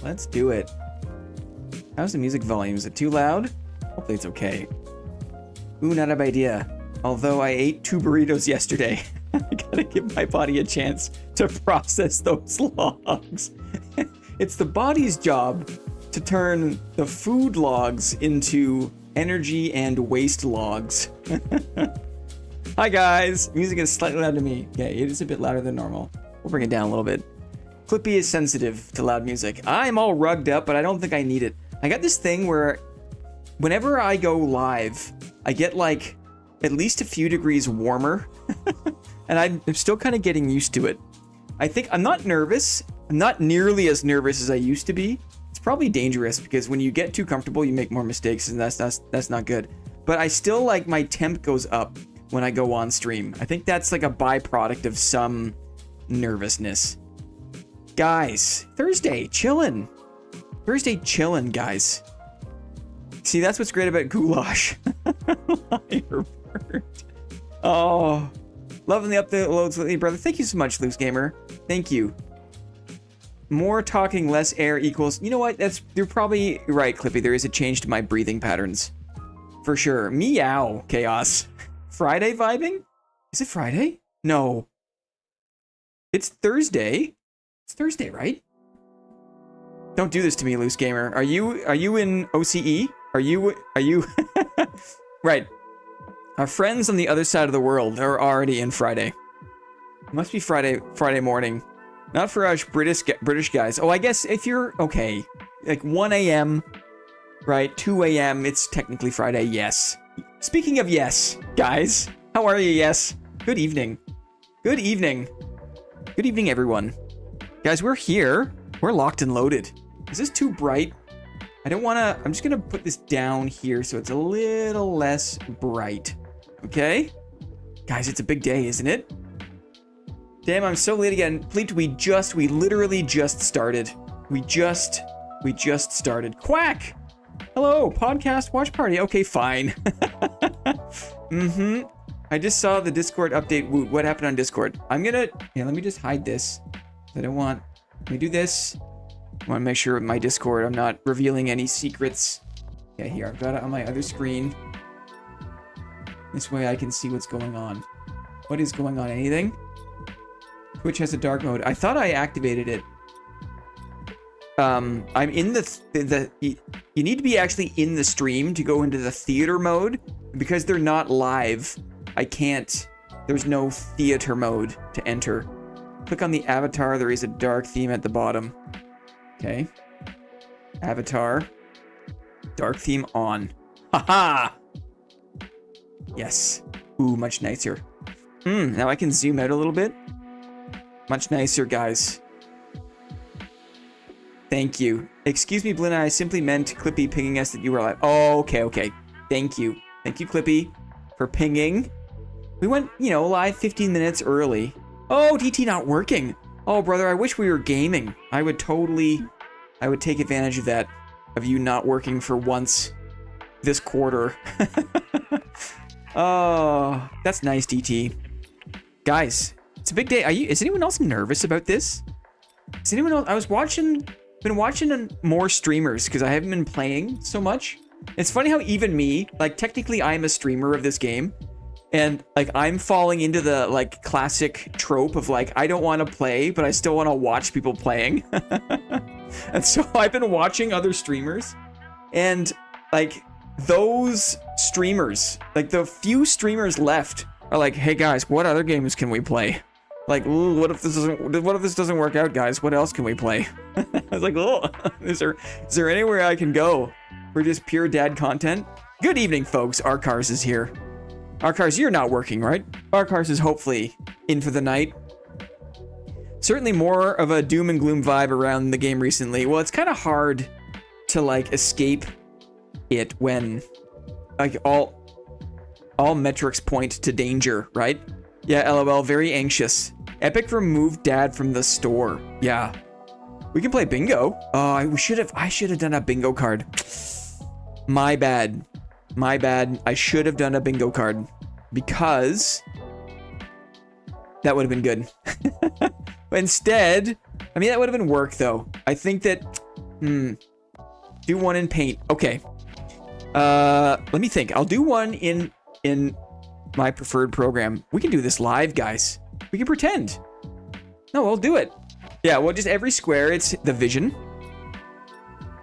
Let's do it. How's the music volume? Is it too loud? Hopefully it's okay. Ooh, not a bad idea. Although I ate 2 burritos yesterday. I gotta give my body a chance to process those logs. It's the body's job to turn the food logs into energy and waste logs. Hi guys! Music is slightly loud to me. Okay, it is a bit louder than normal. We'll bring it down a little bit. Clippy is sensitive to loud music. I'm all rugged up, but I don't think I need it. I got this thing where whenever I go live, I get like at least a few degrees warmer. And I'm still kind of getting used to it. I think I'm not nervous. I'm not nearly as nervous as I used to be. It's probably dangerous because when you get too comfortable, you make more mistakes, and that's not good. But I still like my temp goes up when I go on stream. I think that's like a byproduct of some nervousness. Guys, Thursday chillin'. Thursday chillin', guys. See, that's what's great about goulash. Liarbird. Oh, loving the uploads lately, brother. Thank you so much, Loose Gamer. Thank you. More talking, less air equals... You know what? You're probably right, Clippy. There is a change to my breathing patterns. For sure. Meow, Chaos. Friday vibing? Is it Friday? No. It's Thursday. It's Thursday, right? Don't do this to me, Loose Gamer. Are you in OCE? Are you right. Our friends on the other side of the world are already in Friday. It must be Friday morning. Not for us British guys. Oh, I guess if you're okay, like 1 a.m., right? 2 a.m. It's technically Friday. Yes. Speaking of yes, guys, how are you? Yes. Good evening. Good evening. Good evening, everyone. Guys, we're here. We're locked and loaded. Is this too bright? I don't want to... I'm just going to put this down here so it's a little less bright. Okay? Guys, it's a big day, isn't it? Damn, I'm so late again. Please, we literally just started. We just started. Quack! Hello, podcast watch party. Okay, fine. I just saw the Discord update. Woot, what happened on Discord? I'm gonna... Yeah, let me just hide this. I don't want... Let me do this. I want to make sure with my Discord I'm not revealing any secrets. Yeah, here, I've got it on my other screen. This way I can see what's going on. What is going on? Anything? Twitch has a dark mode. I thought I activated it. I'm in you need to be actually in the stream to go into the theater mode. Because they're not live, I can't. There's no theater mode to enter. Click on the avatar. There is a dark theme at the bottom. Okay. Avatar. Dark theme on. Haha! Yes. Ooh, much nicer. Now I can zoom out a little bit. Much nicer, guys. Thank you. Excuse me, Blina, I simply meant Clippy pinging us that you were live. Oh, okay. Thank you. Thank you, Clippy, for pinging. We went, live 15 minutes early. Oh, DT not working. Oh, brother, I wish we were gaming. I would take advantage of that, of you not working for once this quarter. Oh, that's nice, DT. Guys, it's a big day. Is anyone else nervous about this? Is anyone else? Been watching more streamers because I haven't been playing so much. It's funny how even me, like technically I'm a streamer of this game, and like I'm falling into the like classic trope of like I don't want to play, but I still want to watch people playing. And so I've been watching other streamers, and like those streamers, like the few streamers left are like, hey guys, what other games can we play? Like, ooh, what if this doesn't work out, guys? What else can we play? I was like, oh, is there anywhere I can go for just pure dad content? Good evening, folks. Arcars is here. Arcars, you're not working, right? Arcars is hopefully in for the night. Certainly more of a doom and gloom vibe around the game recently. Well, it's kind of hard to like escape it when like all metrics point to danger, right? Yeah, LOL, very anxious. Epic removed dad from the store. Yeah. We can play bingo. Oh, I should have done a bingo card. My bad. I should have done a bingo card because that would have been good. But instead, I mean, that would have been work though. I think that Do one in paint. Okay. Let me think. I'll do one in my preferred program. We can do this live, guys. We can pretend. No, we'll do it. Yeah, well, just every square, it's the vision.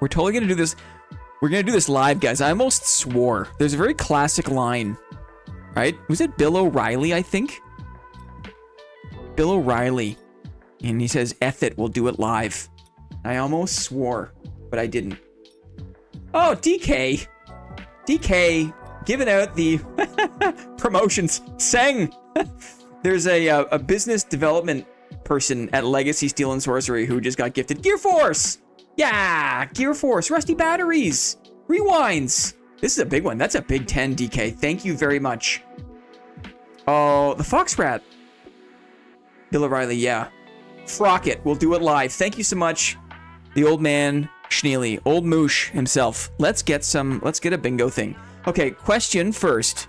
We're totally gonna do this. We're gonna do this live, guys. I almost swore. There's a very classic line, right? Was it Bill O'Reilly, I think? Bill O'Reilly. And he says, F it, we'll do it live. I almost swore, but I didn't. Oh, DK. DK giving out the promotions. Sang. There's a business development person at Legacy Steel and Sorcery who just got gifted Gear Force. Yeah, Gear Force, rusty batteries, rewinds. This is a big one. That's a big 10, DK. Thank you very much. Oh, the Fox Rat. Bill O'Reilly, yeah. Frock it. We'll do it live. Thank you so much. The old man, Schneely, old Moosh himself. Let's get a bingo thing. Okay, question first.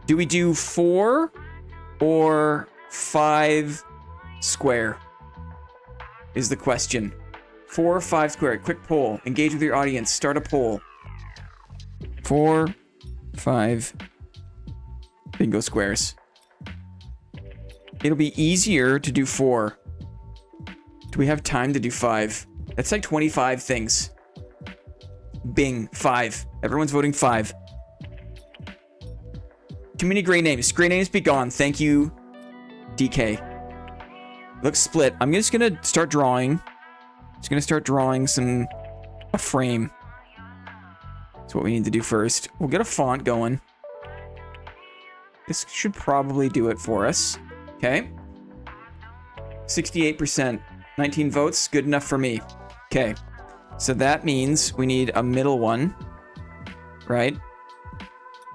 Do we do 4 or 5 square? Is the question. 4 or 5 square. Quick poll. Engage with your audience. Start a poll. 4, 5 bingo squares. It'll be easier to do 4. Do we have time to do 5? That's like 25 things. Bing. 5. Everyone's voting 5. Too many gray names. Gray names be gone. Thank you, DK. Looks split. I'm just gonna start drawing. Just gonna start drawing a frame. That's what we need to do first. We'll get a font going. This should probably do it for us. Okay. 68%. 19 votes. Good enough for me. Okay. So that means we need a middle one. Right?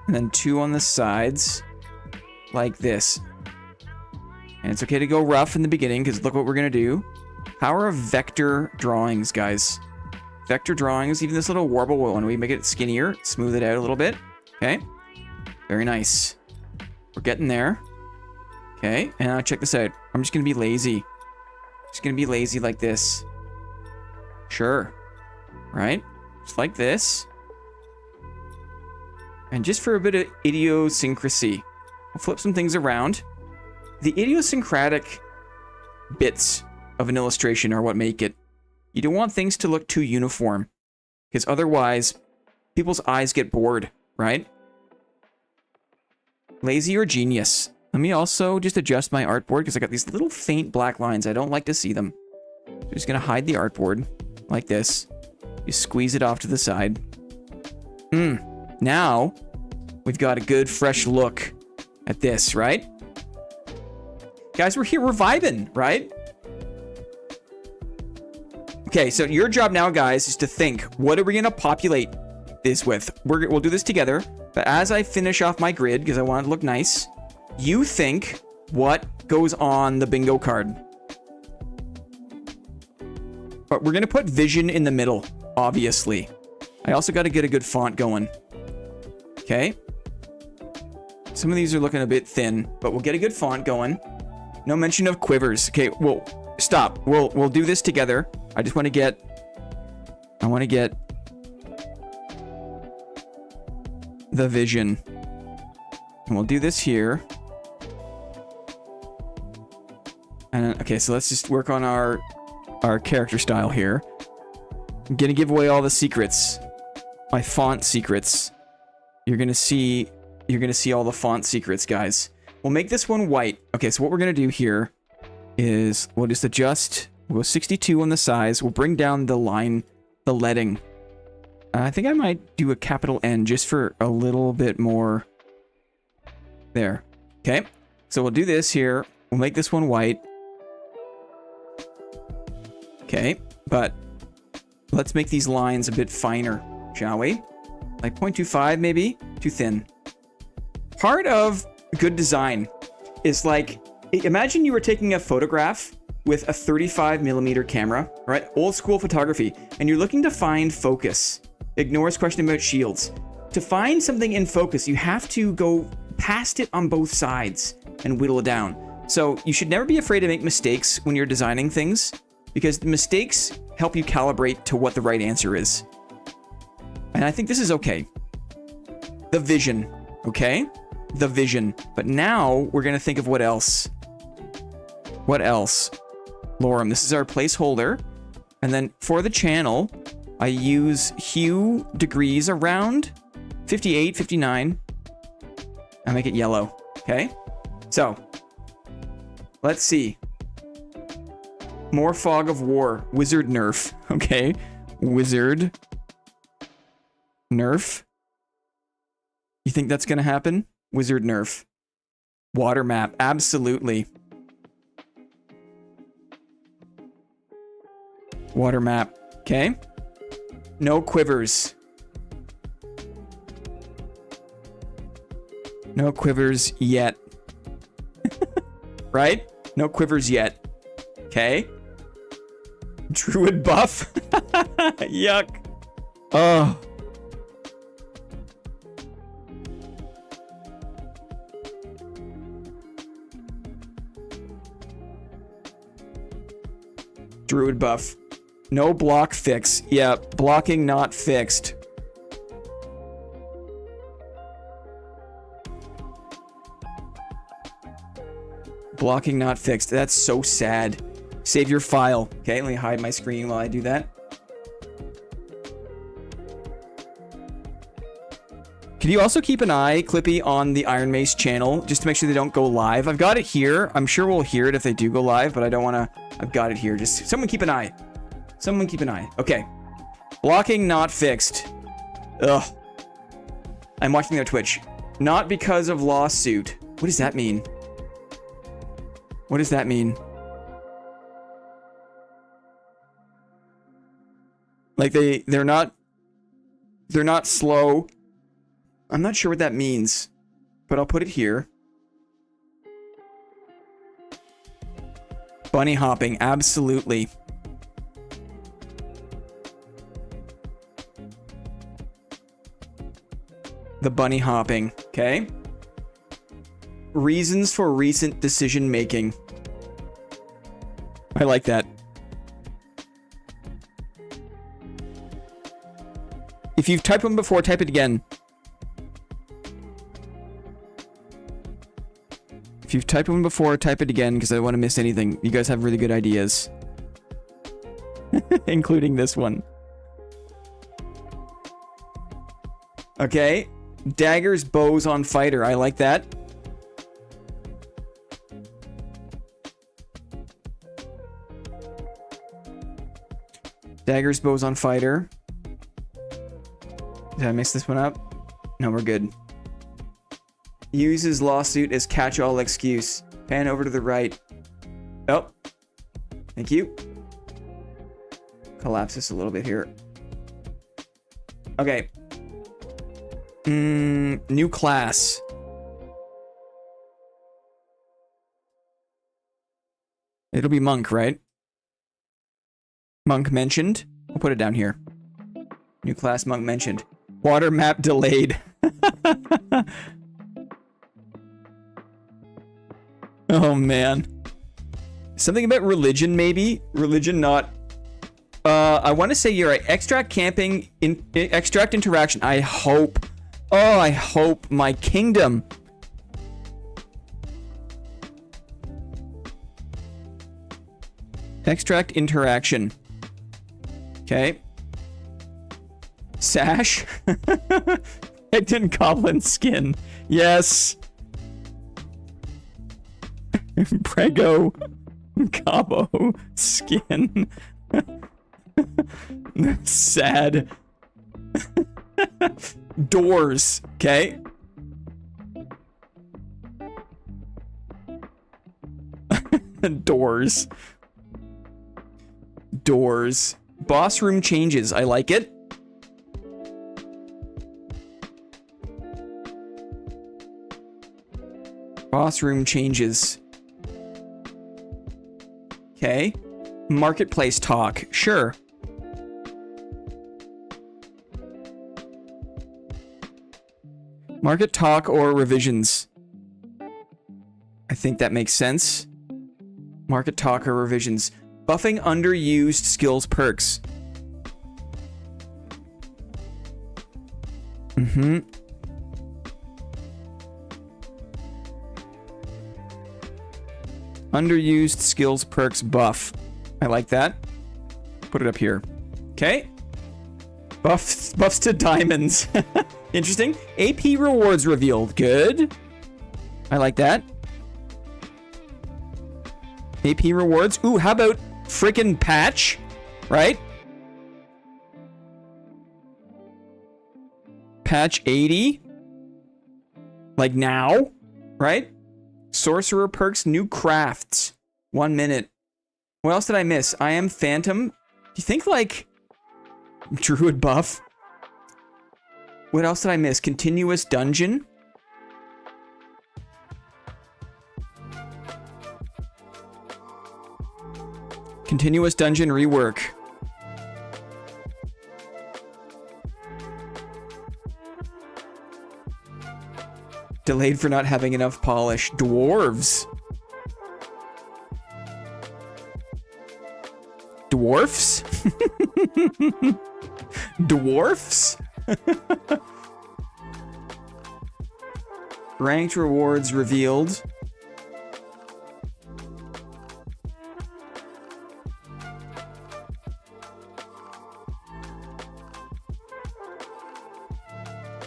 And then 2 on the sides. Like this. And it's okay to go rough in the beginning, because look what we're going to do. Power of vector drawings, guys. Vector drawings, even this little warble one, we make it skinnier, smooth it out a little bit. Okay. Very nice. We're getting there. Okay, and now check this out. I'm just going to be lazy. Just going to be lazy like this. Sure. Right? Just like this. And just for a bit of idiosyncrasy, we'll flip some things around. The idiosyncratic bits of an illustration are what make it. You don't want things to look too uniform, because otherwise people's eyes get bored, right? Lazy or genius? Let me also just adjust my artboard, because I got these little faint black lines. I don't like to see them. I'm just going to hide the artboard like this. You squeeze it off to the side. Now we've got a good fresh look at this, right? Guys, we're here. We're vibing, right? Okay, so your job now, guys, is to think, what are we going to populate this with? We'll do this together. But as I finish off my grid, because I want it to look nice, you think what goes on the bingo card. But we're going to put vision in the middle, obviously. I also got to get a good font going. Okay. Some of these are looking a bit thin, but we'll get a good font going. No mention of quivers. Okay, well, stop. We'll do this together. I just want to get... the vision. And we'll do this here. And okay, so let's just work on our character style here. I'm gonna give away all the secrets. My font secrets. You're gonna see all the font secrets, guys. We'll make this one white. Okay, so what we're gonna do here is we'll just adjust. We'll go 62 on the size. We'll bring down the line, the leading. I think I might do a capital N just for a little bit more. There. Okay. So we'll do this here. We'll make this one white. Okay. But let's make these lines a bit finer, shall we? Like 0.25 maybe? Too thin. Part of good design is like, imagine you were taking a photograph with a 35mm camera, right? Old school photography. And you're looking to find focus. Ignores question about shields. To find something in focus, you have to go past it on both sides and whittle it down. So you should never be afraid to make mistakes when you're designing things, because the mistakes help you calibrate to what the right answer is. And I think this is okay. The vision, okay? The vision. But now we're going to think of what else. What else? Lorem, this is our placeholder. And then for the channel, I use hue degrees around 58, 59. I make it yellow, okay? So, let's see. More fog of war. Wizard nerf, okay? Wizard nerf. You think that's gonna happen? Wizard nerf. Water map, absolutely. Water map, okay? No quivers. No quivers yet. Right? No quivers yet. Okay. Druid buff. Yuck. Oh. Druid buff. No block fix. Yeah, blocking not fixed. Blocking not fixed. That's so sad. Save your file. Okay, let me hide my screen while I do that. Can you also keep an eye, Clippy, on the Iron Mace channel, just to make sure they don't go live? I've got it here. I'm sure we'll hear it if they do go live, but I don't want to... I've got it here. Just someone keep an eye. Someone keep an eye. Okay. Blocking not fixed. Ugh. I'm watching their Twitch. Not because of lawsuit. What does that mean? What does that mean? Like they're not slow. I'm not sure what that means, but I'll put it here. Bunny hopping, absolutely. The bunny hopping, okay? Reasons for recent decision making. I like that. If you've typed one before, type it again. If you've typed one before, type it again, because I don't want to miss anything. You guys have really good ideas. Including this one. Okay. Daggers, bows on fighter. I like that. Daggers, bows on fighter. Did I mix this one up? No, we're good. Uses lawsuit as catch-all excuse. Pan over to the right. Oh. Thank you. Collapse this a little bit here. Okay. New class. It'll be monk, right? Monk mentioned. We'll put it down here. New class monk mentioned. Water map delayed. Oh man. Something about religion, maybe? Religion not... I want to say you're right. Extract camping, extract interaction. I hope. Oh, I hope my kingdom. Extract interaction. Okay. Sash. Hecton Goblin skin. Yes. Prego. Cabo skin. Sad. Doors. Okay. Doors. Doors. Boss room changes. I like it. Boss room changes. Okay. Marketplace talk. Sure. Market talk or revisions. I think that makes sense. Market talk or revisions. Buffing underused skills perks. Underused skills perks buff. I like that. Put it up here. Okay. Buffs to diamonds. Interesting. AP rewards revealed. Good. I like that. AP rewards. Ooh, how about frickin' patch? Right? Patch 80. Like now? Right? Sorcerer perks, new crafts. 1 minute. What else did I miss? I am Phantom. Do you think, like, Druid buff? What else did I miss? Continuous dungeon. Continuous dungeon rework. Delayed for not having enough polish. Dwarves. Dwarfs? Dwarfs? Ranked rewards revealed.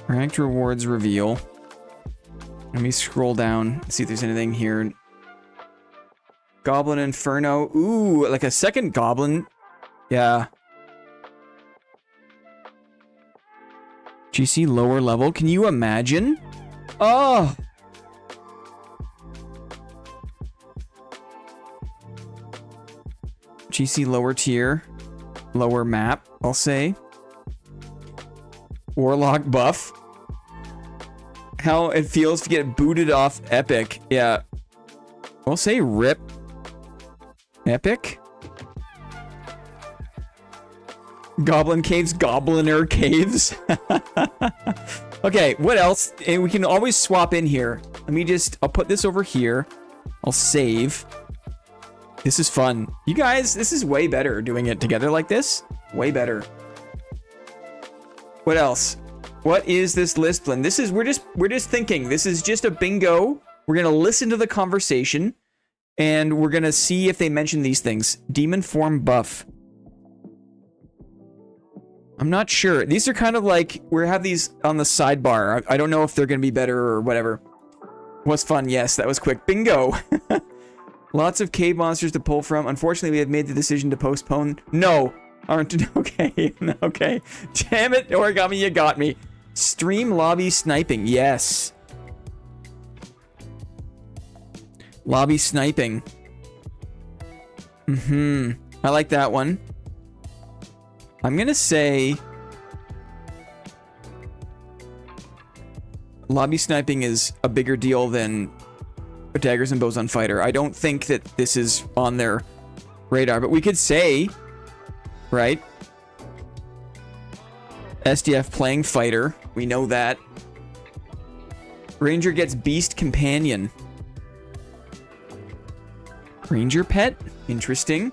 Ranked rewards reveal. Let me scroll down, see if there's anything here. Goblin Inferno. Ooh, like a second goblin. Yeah. GC lower level. Can you imagine? Oh! GC lower tier. Lower map, I'll say. Warlock buff. How it feels to get booted off Epic. Yeah. I'll say rip. Epic? Goblin Caves, Gobliner Caves. Okay, what else? And we can always swap in here. Let me just, I'll put this over here. I'll save. This is fun. You guys, this is way better doing it together like this. Way better. What else? What is this list blend? This is, we're just thinking. This is just a bingo. We're going to listen to the conversation and we're going to see if they mention these things. Demon form buff. I'm not sure. These are kind of like, we have these on the sidebar. I don't know if they're going to be better or whatever. Was fun. Yes, that was quick. Bingo. Lots of cave monsters to pull from. Unfortunately, we have made the decision to postpone. No. Aren't okay. Okay. Damn it, Origami, you got me. Stream lobby sniping. Yes. Lobby sniping. I like that one. I'm gonna say lobby sniping is a bigger deal than Daggers and Bows on Fighter. I don't think that this is on their radar, but we could say, right? SDF playing fighter. We know that. Ranger gets Beast Companion. Ranger pet? Interesting.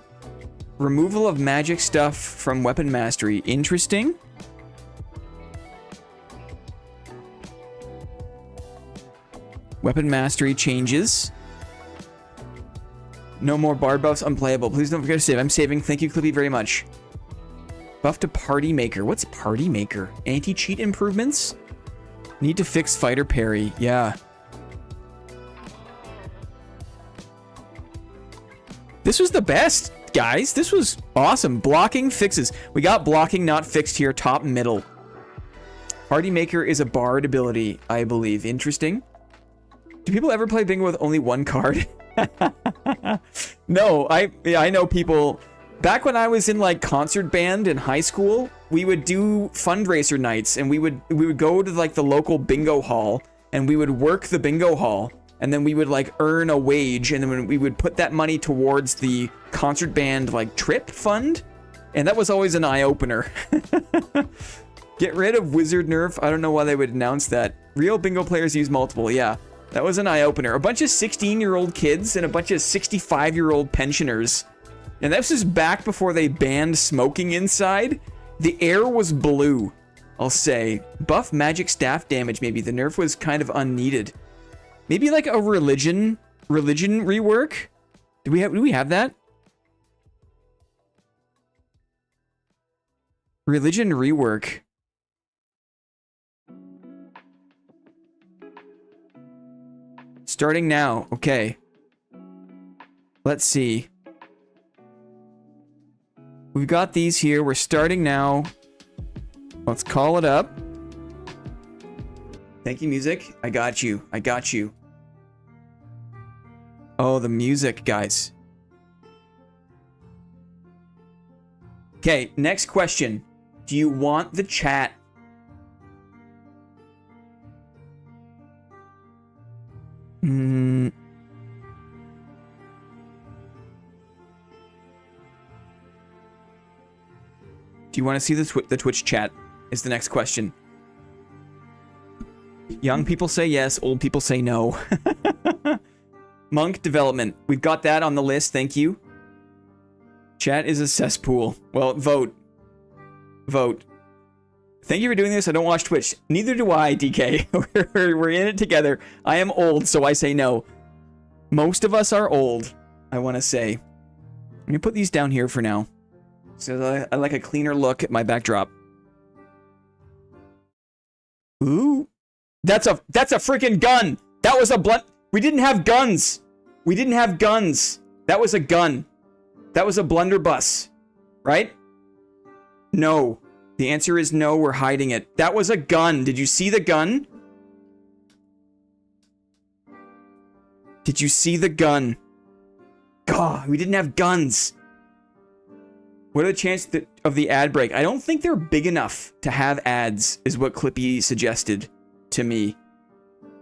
Removal of magic stuff from Weapon Mastery. Interesting. Weapon Mastery changes. No more bard buffs, unplayable. Please don't forget to save. I'm saving. Thank you, Clippy, very much. Buff to Party Maker. What's Party Maker? Anti-cheat improvements? Need to fix fighter parry. Yeah. This was the best, guys. This was awesome. Blocking fixes. We got blocking not fixed here. Top middle. Party Maker is a bard ability, I believe. Interesting. Do people ever play bingo with only one card? No, I know people. Back when I was in like concert band in high school, we would do fundraiser nights and we would go to like the local bingo hall and we would work the bingo hall and then we would like earn a wage and then we would put that money towards the concert band like trip fund, and that was always an eye-opener. Get rid of wizard nerf. I don't know why they would announce that. Real bingo players use multiple. Yeah, that was an eye-opener. A bunch of 16-year-old kids and a bunch of 65-year-old pensioners And this is back before they banned smoking inside. The air was blue, I'll say. Buff magic staff damage, maybe. The nerf was kind of unneeded. Maybe like a religion rework? Do we have that? Religion rework. Starting now. Okay. Let's see. We've got these here. We're starting now. Let's call it up. Thank you, music. I got you. I got you. Oh, the music, guys. Okay, next question. Do you want the chat? Do you want to see the Twitch chat? Is the next question. Young people say yes, old people say no. Monk development. We've got that on the list, thank you. Chat is a cesspool. Well, vote. Vote. Thank you for doing this. I don't watch Twitch. Neither do I, DK. We're in it together. I am old, so I say no. Most of us are old, I want to say. I'm going to put these down here for now. So I like a cleaner look at my backdrop. Ooh. That's a freaking gun. That was a blunt. We didn't have guns. We didn't have guns. That was a gun. That was a blunderbuss. Right? No. The answer is no, we're hiding it. That was a gun. Did you see the gun? Did you see the gun? God, we didn't have guns. What are the chances of the ad break? I don't think they're big enough to have ads, is what Clippy suggested to me.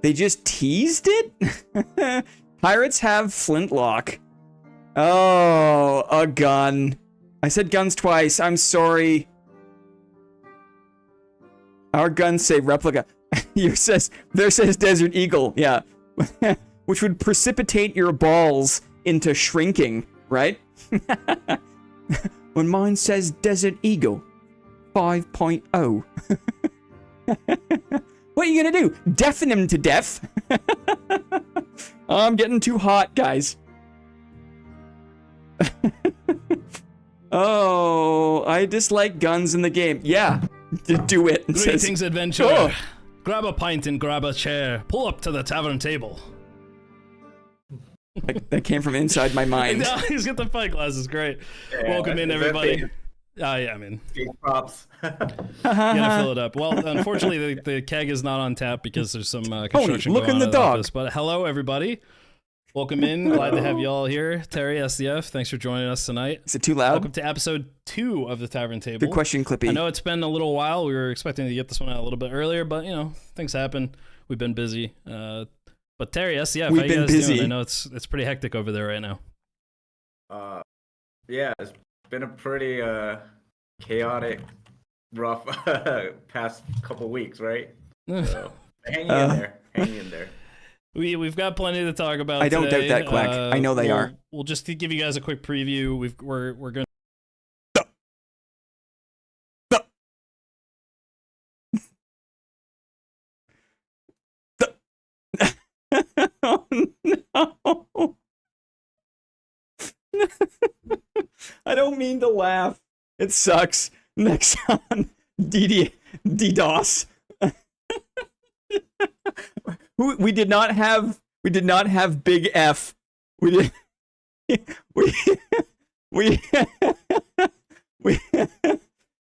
They just teased it? Pirates have flintlock. Oh, a gun. I said guns twice. I'm sorry. Our guns say replica. There says Desert Eagle. Yeah. Which would precipitate your balls into shrinking, right? When mine says Desert Eagle 5.0. What are you gonna do? Deafen him to death? I'm getting too hot, guys. Oh, I dislike guns in the game. Yeah, do it. Greetings, adventurer. Oh. Grab a pint and grab a chair. Pull up to the tavern table. That came from inside my mind. No, he's got the pint glasses. Great. Yeah, welcome in, everybody. Yeah, I mean. Props. Gotta fill it up. Well, unfortunately, the keg is not on tap because there's some construction look going in on the at dog. office. But hello, everybody. Welcome in. Glad to have you all here. Terry, SDF, thanks for joining us tonight. Is it too loud? Welcome to episode 2 of the Tavern Table. Good question, Clippy. I know it's been a little while. We were expecting to get this one out a little bit earlier, but, you know, things happen. We've been busy. But Terry, SDF, how you guys doing? I know it's pretty hectic over there right now. Yeah, it's been a pretty chaotic, rough past couple weeks, right? So, hang in there. We've got plenty to talk about. I don't today. doubt that, Quack. I know they are. We'll just to give you guys a quick preview. We're going. Oh no! I don't mean to laugh. It sucks. Next on DDoS. We did not have Big F. We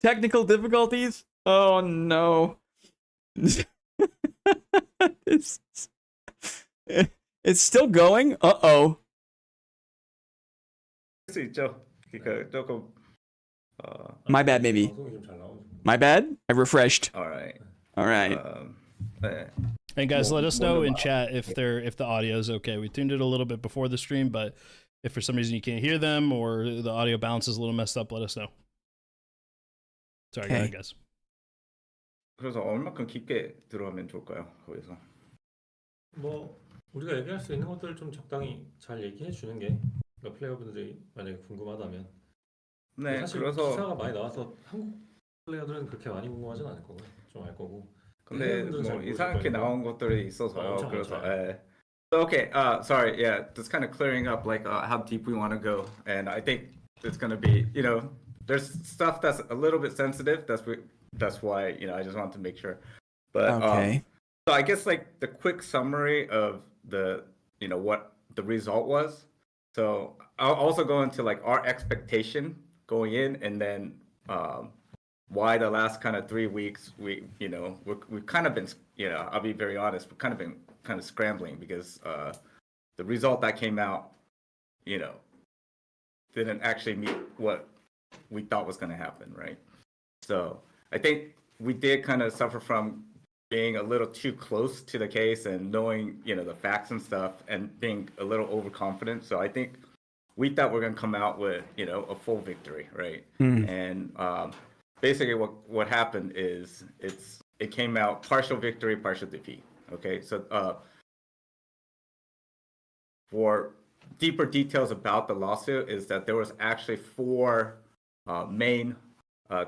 technical difficulties. Oh no. It's still going. Uh-oh. My bad, maybe. My bad? I refreshed. All right. And guys, let us know in chat if the audio is okay. We tuned it a little bit before the stream, but if for some reason you can't hear them or the audio bounce is a little messed up, let us know. Sorry, go ahead, guys. 그래서 얼마큼 깊게 들어가면 좋을까요? 거기서. 뭐 우리가 얘기할 수 있는 것들을 좀 적당히 잘 얘기해 주는 게 플레이어분들이 만약에 궁금하다면 네, 사실 그래서 기사가 많이 나와서 한국 플레이어들은 그렇게 많이 궁금하진 않을 거고 좀 알 거고 근데 해외분들은 잘 뭐 모르실 이상하게 거니까 나온 것들이 있어서요. 엄청 그래서 많죠. 예. So, okay, sorry, yeah, just kind of clearing up like how deep we want to go, and I think it's gonna be, there's stuff that's a little bit sensitive. That's why I just want to make sure. But Okay. so I guess like the quick summary of what the result was. So I'll also go into like our expectation going in, and then why the last kind of 3 weeks we've kind of been, I'll be very honest, we've kind of been scrambling because the result that came out, didn't actually meet what we thought was going to happen, right? So I think we did kind of suffer from being a little too close to the case and knowing, the facts and stuff and being a little overconfident. So I think we thought we're going to come out with, a full victory, right? And basically what happened is it came out partial victory, partial defeat. Okay, so for deeper details about the lawsuit is that there was actually 4 main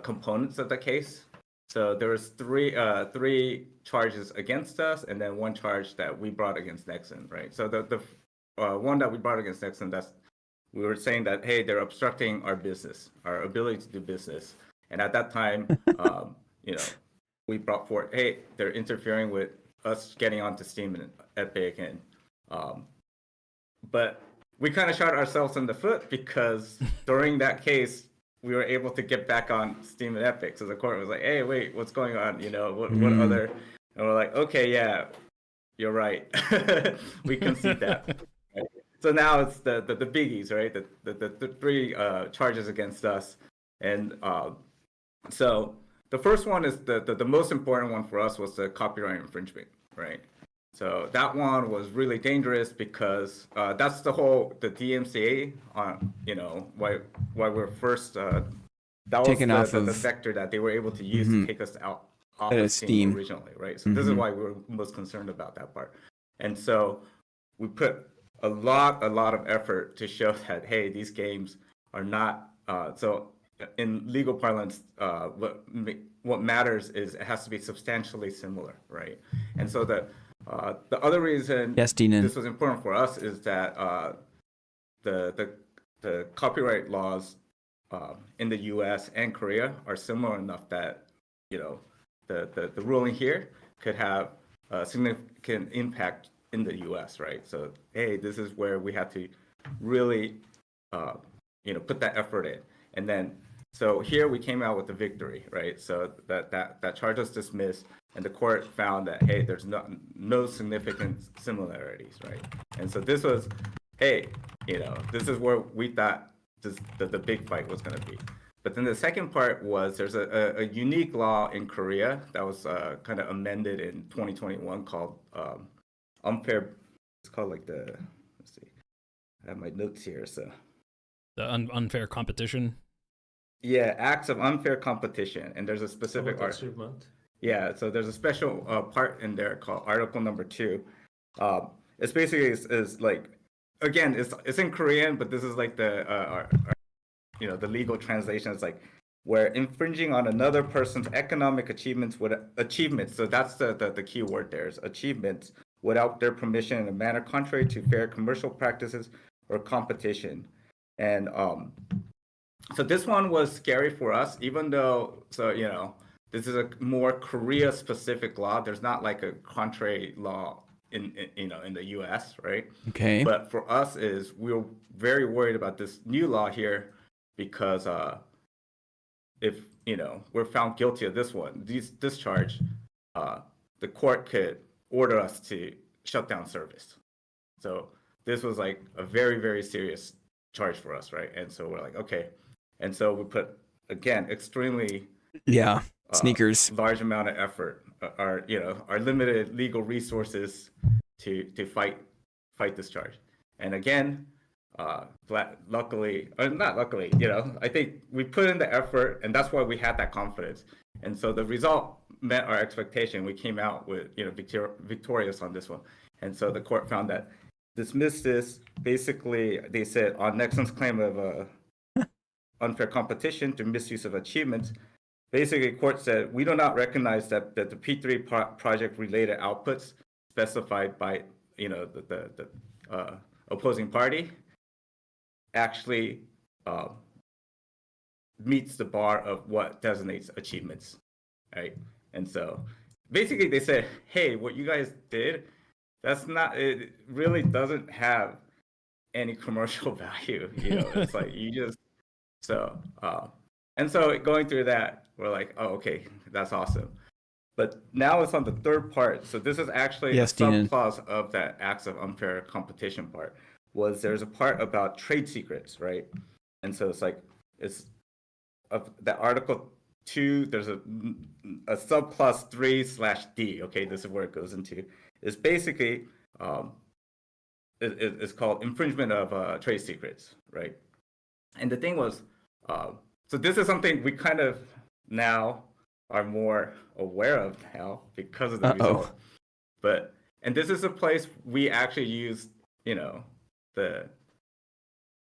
components of the case. So there was three charges against us, and then 1 charge that we brought against Nexon, right? So the one that we brought against Nexon, we were saying that, hey, they're obstructing our business, our ability to do business. And at that time, we brought forth, hey, they're interfering with us getting onto Steam and Epic, and but we kind of shot ourselves in the foot because during that case, we were able to get back on Steam and Epic. So the court was like, hey, wait, what's going on? What other? And we're like, okay, yeah, you're right. We concede that. Right? So now it's the biggies, right? The 3 charges against us. And so the first one is the most important one for us was the copyright infringement, right? So that one was really dangerous because that's the DMCA on, why we're first, that was Taken off the of vector that they were able to use to take us out off of Steam Steam. originally, right? So this is why we were most concerned about that part. And so we put a lot of effort to show that, hey, these games are not, so in legal parlance, what matters is it has to be substantially similar, right? And so the other reason this was important for us is that the copyright laws in the U.S. and Korea are similar enough that the ruling here could have a significant impact in the U.S., right? So hey, this is where we have to really put that effort in, and then so here we came out with the victory, right? So that charge was dismissed. And the court found that, hey, there's no significant similarities, right? And so this was, hey, this is where we thought the big fight was going to be. But then the second part was there's a unique law in Korea that was kind of amended in 2021 called unfair. It's called like let's see, I have my notes here. So the unfair competition. Yeah, acts of unfair competition, and there's a specific Yeah, so there's a special part in there called Article Number 2. It's basically is like, again, it's in Korean, but this is like the legal translation. It's like where infringing on another person's economic achievements. So that's the key word there is achievements without their permission in a manner contrary to fair commercial practices or competition. And so this one was scary for us, even though this is a more Korea-specific law. There's not like a contrary law in the U.S., right? Okay. But for us, we were very worried about this new law here because if we're found guilty of this charge, the court could order us to shut down service. So this was like a very, very serious charge for us, right? And so we're like, okay, and so we put again extremely sneakers large amount of effort, our limited legal resources to fight this charge. And again, luckily, or not luckily, I think we put in the effort, and that's why we had that confidence. And so the result met our expectation. We came out with victorious on this one. And so the court found that, dismissed this. Basically, they said on Nexon's claim of unfair competition through misuse of achievements. Basically, court said we do not recognize that the P3 project related outputs specified by the opposing party actually meets the bar of what designates achievements, right? And so basically they said, hey, what you guys did, it really doesn't have any commercial value. It's like you just, and so going through that, we're like, oh, okay, that's awesome. But now it's on the third part. So this is actually a subclause of that acts of unfair competition part. There's a part about trade secrets, right? And so it's of the Article 2, there's a subclause 3/D. Okay, this is where it goes into. It's basically it's called infringement of trade secrets, right? And the thing was, so this is something we kind of now are more aware of now because of the result. And this is a place we actually use,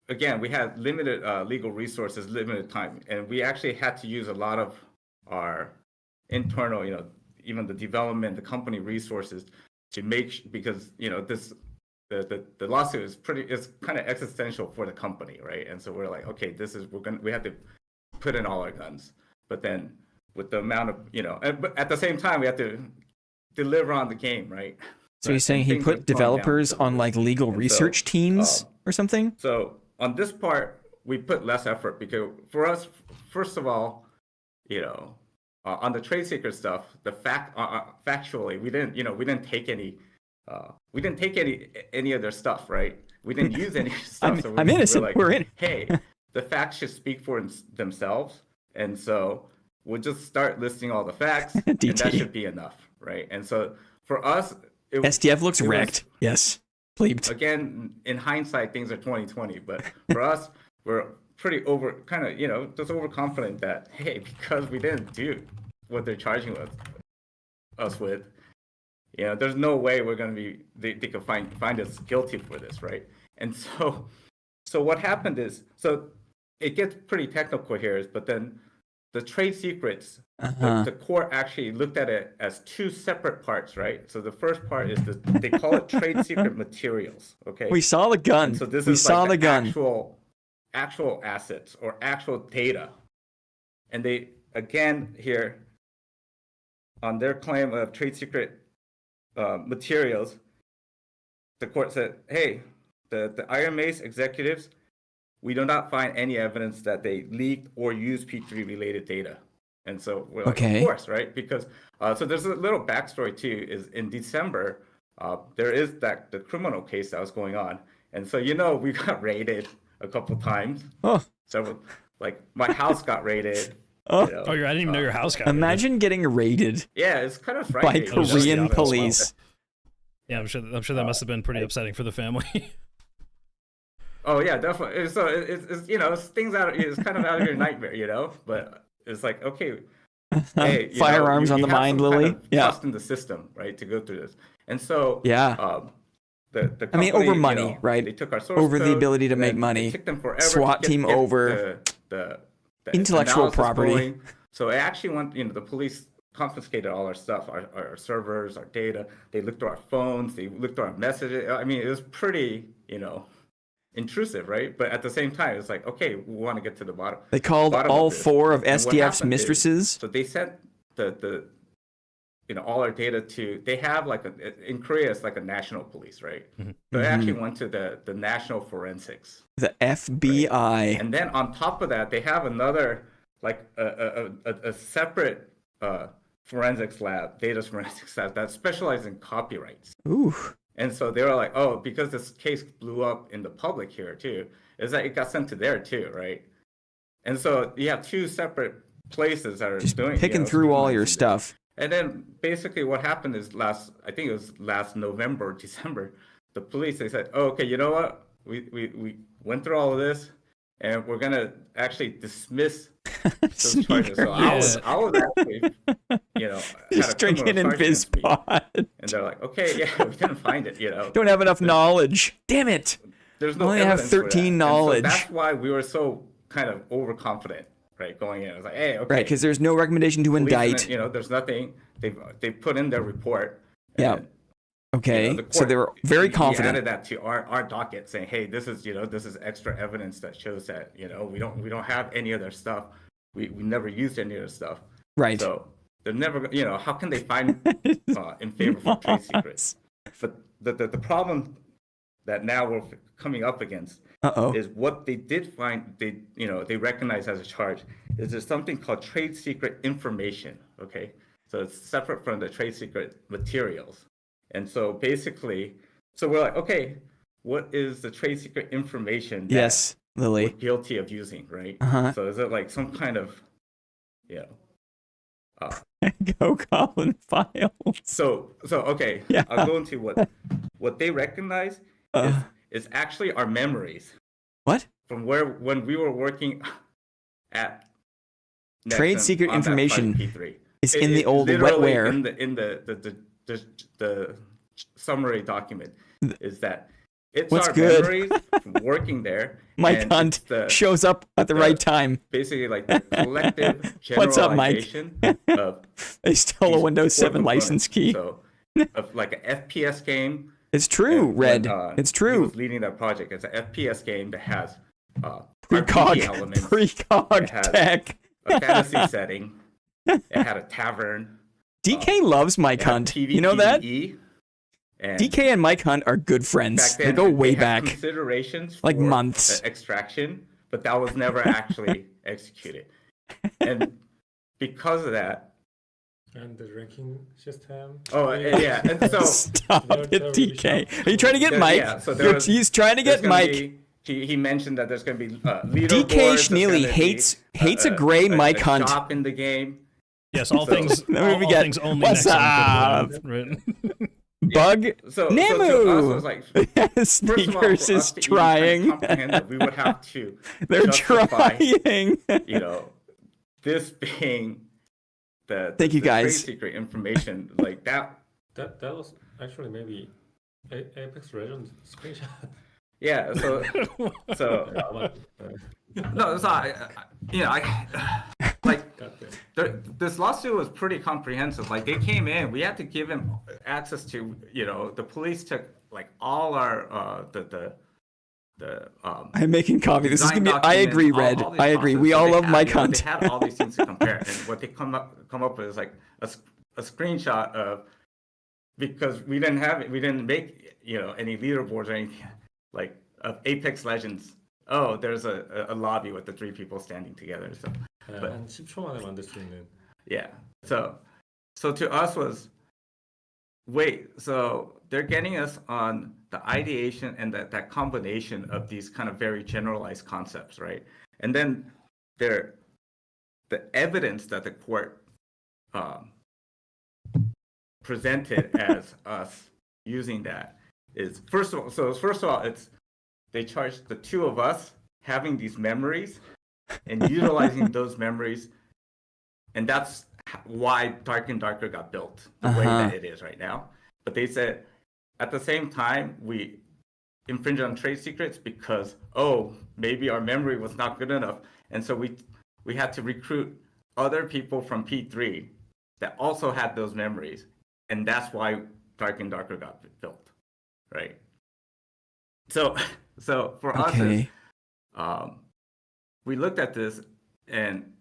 again, we had limited legal resources, limited time, and we actually had to use a lot of our internal, even the development, the company resources to because the lawsuit is kind of existential for the company, right? And so we're like, okay, we have to put in all our guns, but then with the amount of, but at the same time we have to deliver on the game, right? So you're saying he put developers on like legal research teams or something? So on this part, we put less effort because for us, first of all, on the trade secret stuff, factually, we didn't take any of their stuff, right? We didn't use any stuff. I'm innocent. We're in. Hey, the facts should speak for themselves, and so we'll just start listing all the facts, and that should be enough, right? And so for us, SDF looks wrecked. Yes, bleeped. Again, in hindsight, things are 2020, but for us, we're pretty just overconfident that, hey, because we didn't do what they're charging us with, there's no way we're going to be, they could find us guilty for this, right? And so what happened is, so it gets pretty technical here, but then the trade secrets, the court actually looked at it as two separate parts, right? So the first part is they call it trade secret materials, okay? We saw the gun. And so this is the gun. Actual assets or actual data. And they, again, here, on their claim of trade secret materials, the court said, hey, the Iron Mace executives, we do not find any evidence that they leaked or used P3 related data. And so we're like, of course, right? Because, so there's a little backstory too, is in December, there is the criminal case that was going on. And so, we got raided a couple times. So like my house got raided. I didn't even know your house got raided. Imagine getting raided. Yeah, it's kind of frightening. By Korean police. Yeah, I'm sure that must have been pretty upsetting for the family. Oh yeah, definitely. So it's it's kind of out of your nightmare, but it's like, okay, hey, firearms on the mind, Lily. Kind of trust in the system, right, to go through this. And so the company, over money, right? They took our source over code, the ability to make money. It took them forever SWAT to team over the intellectual property. Going. So it actually went. The police confiscated all our stuff, our servers, our data. They looked through our phones. They looked through our messages. I mean, it was pretty, intrusive, right? But at the same time, it's like, okay, we want to get to the bottom. They called all 4 of SDF's mistresses. So they sent the all our data to, they have in Korea, it's like a national police, right? Mm-hmm. So it actually went to the national forensics. The FBI. Right? And then on top of that, they have another, a separate forensics lab, data forensics lab that specializes in copyrights. Ooh. And so they were like, oh, because this case blew up in the public here too, is that it got sent to there too, right? And so you have 2 separate places that are just picking through all your stuff. And then basically what happened is last November, December, the police, they said, oh, okay, you know what? We went through all of this and we're going to actually dismiss those charges. So I was actually you know, Just had a drinking criminal in charge against me. Bizpod. And they're like, okay, yeah, we didn't find it, you know. Don't have enough knowledge. Damn it. There's no only have evidence for that. 13 And knowledge. so that's why we were so kind of overconfident, right, going in. It was like, hey, okay. Right, because there's no recommendation to police indict. and, you know, there's nothing. They put in their report. Yeah. And, Okay, you know, the so court, they were very we confident. added that to our docket, saying, "Hey, this is extra evidence that shows that we don't have any of their stuff. We never used any of their stuff. Right. So they're never, how can they find in favor for trade secrets? But the problem that now we're coming up against is what they did find. They recognize as a charge is there's something called trade secret information. Okay, so it's separate from the trade secret materials. And so basically, we're like, okay, what is the trade secret information that Lily. we're guilty of using, right? So is it like some kind of, Go Colin files. So okay, Yeah. I'll go into what they recognize is actually our memories. What? From when we were working at Trade secret on that information project P3. is in the old Literally wetware. in the summary document is that it's What's our good? memories from working there. Mike and Hunt it's the- shows up at the right time. Basically, like the collective What's up, Mike? generalization of They stole a these Windows core 7 license key. components. So, of like an FPS game. It's true, and Red. when, It's He true. was leading that project. It's an FPS game that has Precog, RPG elements. precog It has tech. A fantasy setting. It had a tavern. DK loves Mike It had Hunt. You know that? PvE, and DK and Mike Hunt are good friends. back They then, go way had back. Considerations Like for, months. Extraction, but that was never actually executed. And because of that, And the ranking system. yeah, and so Stop They're it, really DK. sharp. Are you trying to get There- Mike? yeah, so there was- He's trying to there's get gonna Mike. be- he mentioned that there's going to be leaderboards. DK there's Schneely gonna hates be, a gray Mike a Hunt. shop in the game. Yes, all So- things. Let All, me all get- things only what's next up? on right? Bug. So to us, it was Namu. like, first of all, for Sneakers us is to even trying. comprehend that we would have to They're justify, trying. this being the Thank you, the trade guys. secret information like that. That was actually maybe Apex Legends screenshot. Yeah. So no, it's not. Like Got that. this lawsuit was pretty comprehensive. Like they came in, we had to give him access to. The police took like all our I'm making coffee. This is design gonna be. I agree, documents, Red. these I agree. processes. We So all they love had, Mike Hunt. They had all these things to compare, and what they come up with is like a screenshot of, because we didn't make any leaderboards or anything like of Apex Legends. Oh, there's a lobby with the 3 people standing together. So 한 10초 만에 만들 수 있는. yeah, so to us was, wait, so they're getting us on the ideation and that combination of these kind of very generalized concepts, right? And then the evidence that the court presented as us using that is, first of all, it's they charged the 2 of us having these memories and utilizing those memories, and that's why Dark and Darker got built the way that it is right now. But they said at the same time we infringed on trade secrets because maybe our memory was not good enough, and so we had to recruit other people from P3 that also had those memories, and that's why Dark and Darker got built, right? So for us, Okay. we looked at this, and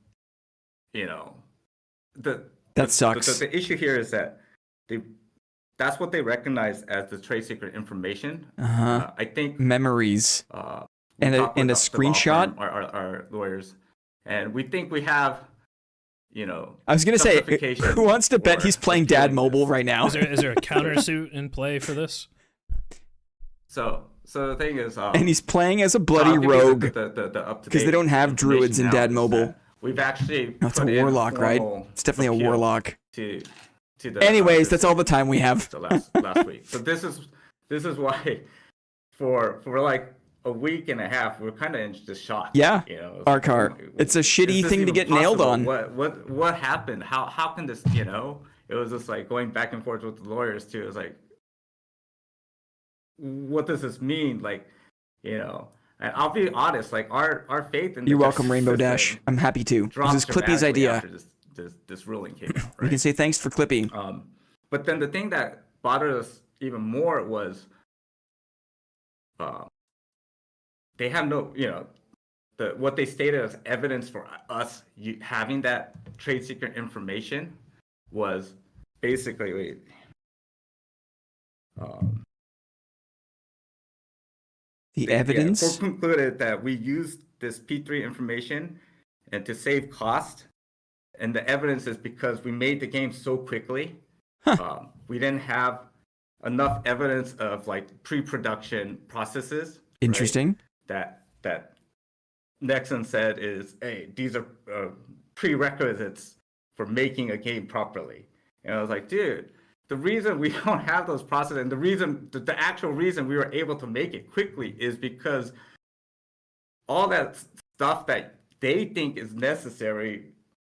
That sucks. The issue here is that that's what they recognize as the trade secret information. I think Memories. we And talked a with the law screenshot? firm, our lawyers, and we think we have, I was gonna say, justification who wants to bet for he's playing Dad appealing Mobile this. right now? Is there a countersuit in play for this? So the thing is, And he's playing as a bloody I'll give you rogue. the Because they don't have druids in Dad Mobile. We've actually No, it's a put in warlock, right? formal It's definitely a appeal warlock. to the Anyways, that's all the time we have. last week. So this is why for like a week and a half, we're kind of in just shock. Yeah, you know, Arcar. It's a shitty is this thing to even get nailed possible? on. What happened? How can this? You know, it was just like going back and forth with the lawyers too. It was like, what does this mean? Like, you know, and I'll be honest, like our faith in You're the welcome, Rainbow system Dash. I'm happy to. This dropped is Clippy's dramatically idea. after this ruling came out. We Right? can say thanks for Clippy. But then the thing that bothered us even more was they have no, you know, what they stated as evidence for us having that trade secret information was basically The evidence? Court concluded that we used this P3 information and to save cost, and the evidence is because we made the game so quickly. We didn't have enough evidence of like pre-production processes. Interesting. Right? That Nexon said is, hey, these are prerequisites for making a game properly. And I was like, dude, the reason we don't have those processes, and the actual reason we were able to make it quickly is because all that stuff that they think is necessary,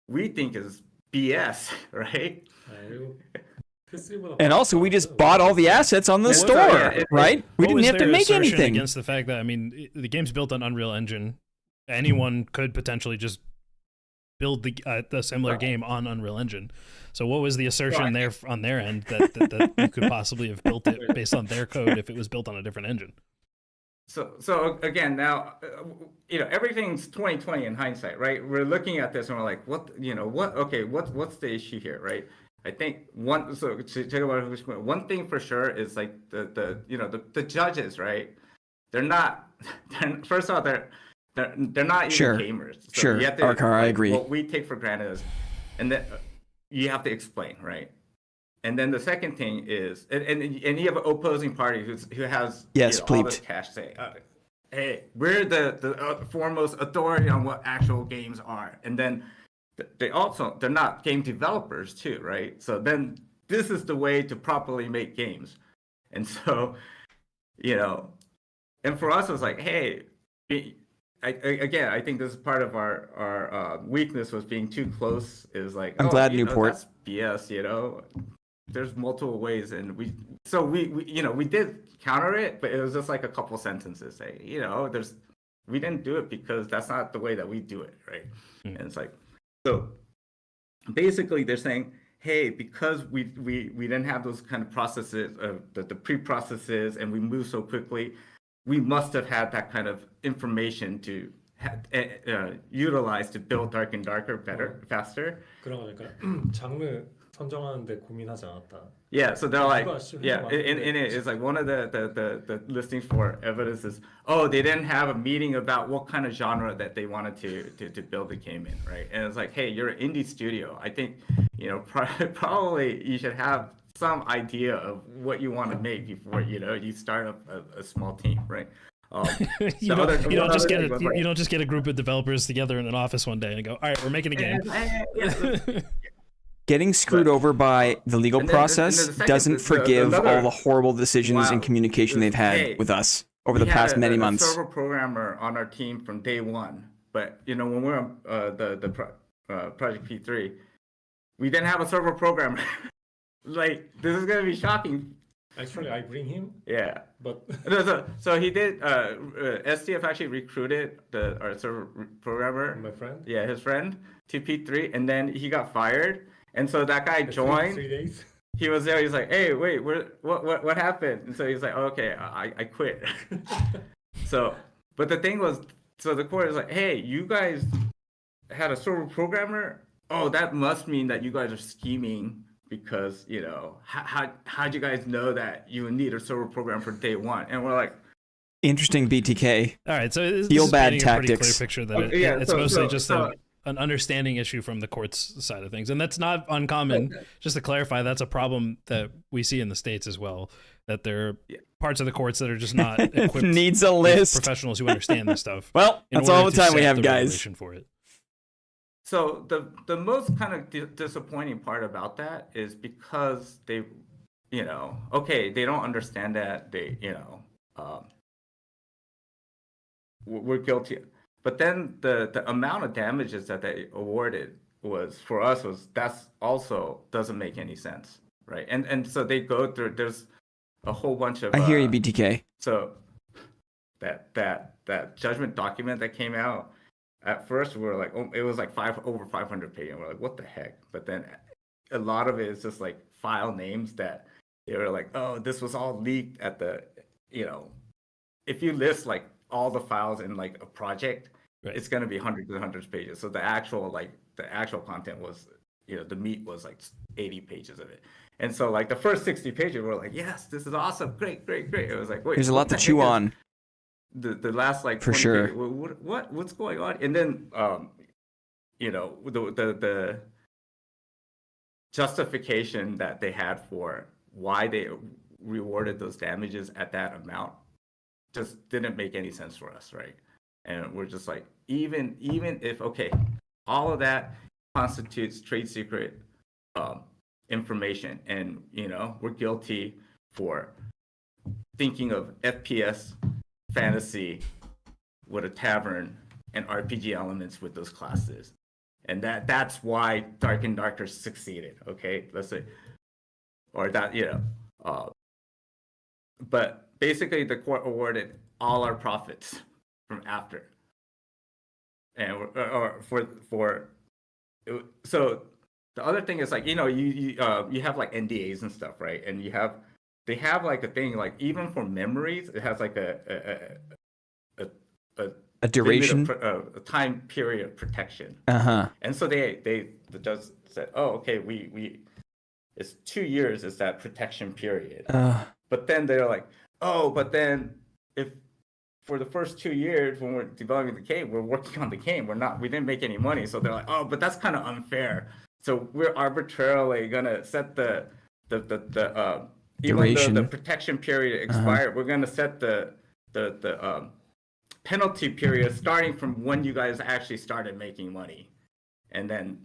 we think is BS, right? And also, we just bought all the assets on the store, right? We didn't have to make anything. Against the fact that, I mean, the game's built on Unreal Engine. Anyone could potentially just build the similar game on Unreal Engine. So what was the assertion there on their end that you could possibly have built it based on their code if it was built on a different engine? So again, now, you know, everything's 2020 in hindsight, right? We're looking at this and we're like, what's the issue here, right? I think one thing for sure is like the judges, right? First of all, they're not even gamers. So sure, you have to, Arcar, I agree. What we take for granted is, and then you have to explain, right? And then the second thing is, and you have an opposing party who has all this cash saying, hey, we're the foremost authority on what actual games are, and then they're not game developers too, right? So then this is the way to properly make games, and so, you know, and for us it's like, hey, I think this is part of our weakness was being too close. Is like, I'm glad Newport. That's BS, you know. There's multiple ways, and we did counter it, but it was just like a couple sentences say, you know, we didn't do it because that's not the way that we do it, right? And it's like, so basically they're saying, hey, because we didn't have those kind of processes, the pre-processes, and we moved so quickly, we must have had that kind of information to utilize to build Dark and Darker better, faster. 그러니까 장르 선정하는데 고민하지 않았다. Yeah, so they're like, yeah, in it, it's like one of the listings for evidence is, oh, they didn't have a meeting about what kind of genre that they wanted to build the game in, right? And it's like, hey, you're an indie studio. I think, you know, probably you should have some idea of what you want to make before, you know, you start up a small team, right? You don't just get a group of developers together in an office one day and go, all right, we're making a game. Getting screwed over by the legal process doesn't forgive all the horrible decisions and communication they've had with us over the past many months. We had a server programmer on our team from day one, but you know, when we're on Project P3, we didn't have a server programmer. Like, this is gonna be shocking. Actually, I bring him. Yeah, but so he did. STF actually recruited our server programmer. My friend. Yeah, his friend to P3, and then he got fired. And so that guy joined. 3 days. He was there. He's like, "Hey, wait, what happened?" And so he's like, "Okay, I quit." So, but the thing was, so the court is like, "Hey, you guys had a server programmer. Oh, that must mean that you guys are scheming because, you know, how'd you guys know that you would need a server program for day one?" And we're like, interesting BTK. All right, so this feel is bad painting tactics. A pretty clear picture that it's mostly just an understanding issue from the court's side of things, and that's not uncommon. Just to clarify, that's a problem that we see in the States as well, that there are parts of the courts that are just not equipped needs a list with professionals who understand this stuff. Well, that's all the time we have, guys. For it. So the most kind of disappointing part about that is because they, you know, okay, they don't understand that, they, you know, we're guilty. But then the amount of damages that they awarded was for us was that's also doesn't make any sense, right? And so they go through. There's a whole bunch of. I hear you, BTK. So that judgment document that came out, at first we were like, oh, it was like over 500 pages. We're like, what the heck? But then a lot of it is just like file names that they were like, oh, this was all leaked at the, if you list like all the files in like a project, right, it's going to be hundreds and hundreds of pages. So the actual content was, the meat was like 80 pages of it. And so like the first 60 pages were like, yes, this is awesome. Great. It was like, wait, there's a lot to chew on. The last like for sure. Pages, what's going on? And then, the justification that they had for why they rewarded those damages at that amount just didn't make any sense for us, right? And we're just like, even if, okay, all of that constitutes trade secret information, and we're guilty for thinking of FPS fantasy with a tavern and RPG elements with those classes, and that's why Dark and Darker succeeded. Okay, let's say, or that but basically the court awarded all our profits from after, and so the other thing is like you have like NDAs and stuff, right? And they have like a thing like even for memories, it has like a duration, a time period protection. And so the judge said, oh, okay, we it's 2 years is that protection period. But then they're like, oh, but then if for the first 2 years when we're developing the game, we're working on the game, we didn't make any money. So they're like, oh, but that's kind of unfair. So we're arbitrarily gonna set the even though the protection period expired, we're gonna set the penalty period starting from when you guys actually started making money, and then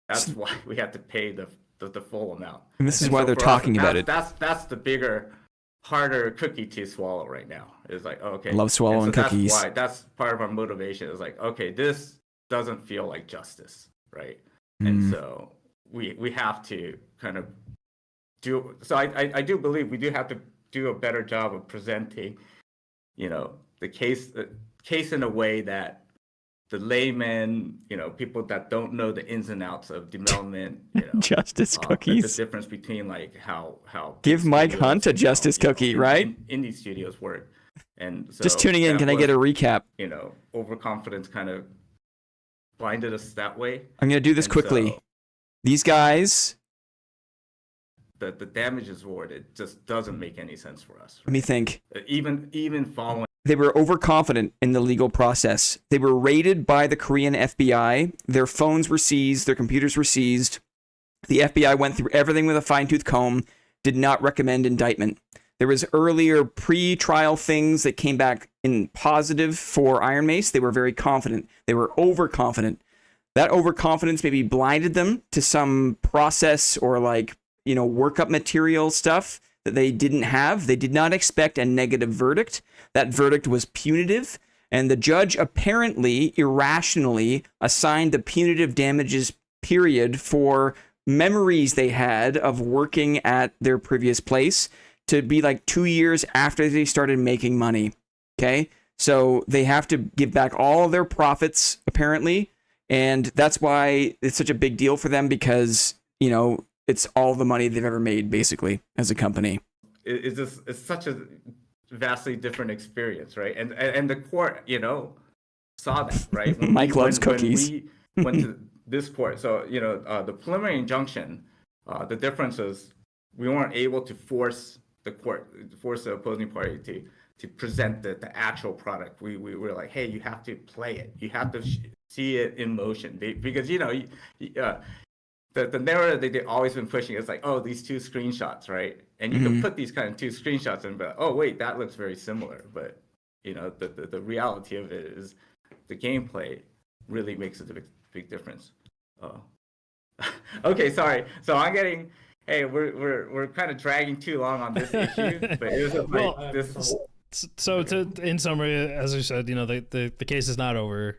that's why we have to pay the full amount. And this is why they're talking about it. That's the bigger, harder cookie to swallow right now. It's like, okay, love swallowing cookies. That's part of our motivation. Is like, okay, this doesn't feel like justice, right? And so we have to kind of do. So I do believe we do have to do a better job of presenting, the case in a way that the layman, people that don't know the ins and outs of development, justice cookies. The difference between like how give Mike Hunt a justice cookie, right? Indie studios work, and so just tuning in. Can I get a recap? Overconfidence kind of blinded us that way. I'm gonna do this quickly. So, these guys. The damages awarded just doesn't make any sense for us. Right? Let me think. Even following. They were overconfident in the legal process. They were raided by the Korean FBI. Their phones were seized. Their computers were seized. The FBI went through everything with a fine-tooth comb, did not recommend indictment. There was earlier pre-trial things that came back in positive for Iron Mace. They were very confident. They were overconfident. That overconfidence maybe blinded them to some process or workup material stuff that they didn't have. They did not expect a negative verdict. That verdict was punitive, and the judge apparently irrationally assigned the punitive damages period for memories they had of working at their previous place to be like 2 years after they started making money. Okay? So they have to give back all of their profits, apparently, and that's why it's such a big deal for them because, it's all the money they've ever made, basically, as a company. It's such a vastly different experience, right? And the court, saw that, right? Mike loves cookies. When we went to this court, so the preliminary injunction, the difference is we weren't able to force the opposing party to present the actual product. We were like, hey, you have to play it, you have to see it in motion, because the narrative that they've always been pushing is like, oh, these 2 screenshots, right? And you can put these kind of 2 screenshots and be like, oh, wait, that looks very similar. But, the reality of it is the gameplay really makes a big difference. Okay, sorry. So I'm getting, hey, we're kind of dragging too long on this issue, but it was So in summary, as I said, the case is not over.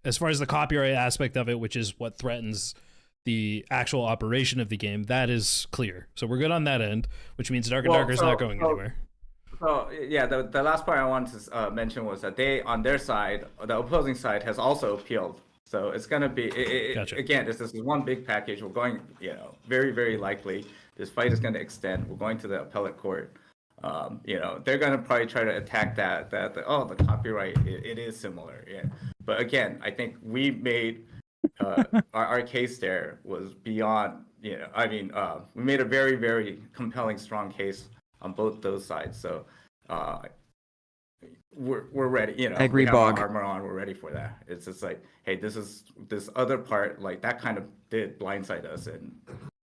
As far as the copyright aspect of it, which is what threatens the actual operation of the game, that is clear. So we're good on that end, which means Dark and Darker is not going anywhere. So yeah, the last part I wanted to mention was that they, on their side, the opposing side, has also appealed. So it's going to be, Gotcha. again, this is one big package. We're going, very, very likely this fight is going to extend. We're going to the appellate court. They're going to probably try to attack that the copyright, it is similar. Yeah. But again, I think we made our case there was beyond, we made a very, very compelling, strong case on both those sides. So we're ready. I agree, we have Bog. our armor on. We're ready for that. It's just like, hey, this other part, like that kind of did blindside us, and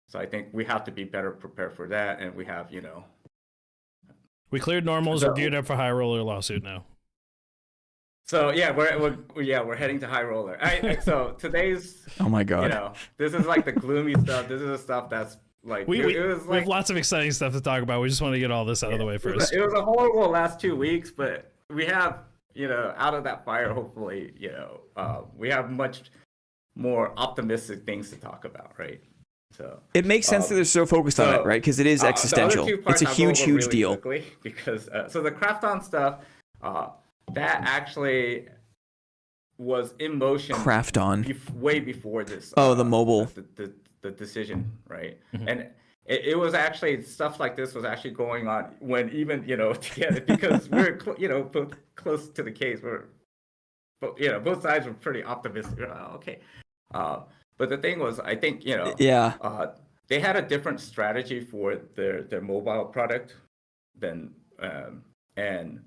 so I think we have to be better prepared for that. And we have, We cleared normals. So- We're geared up for high roller lawsuit now. So yeah, we're heading to high roller. So today's, Oh my god. this is like the gloomy stuff. This is the stuff that's like We it was have like lots of exciting stuff to talk about. We just want to get all this out of the way first. It was a horrible last 2 weeks, but we have, out of that fire, hopefully, we have much more optimistic things to talk about, right? So It makes sense that they're so focused on it, right? Because it is the other existential. two parts It's a I'll go huge, over huge really deal. quickly because so the craft on stuff, that actually was in motion Craft on. way before this. Oh, the mobile. The decision, right? Mhm. And it was actually stuff like this was actually going on when even together because we're both close to the case. Both sides were pretty optimistic. Okay, but the thing was, I think Yeah. they had a different strategy for their mobile product than and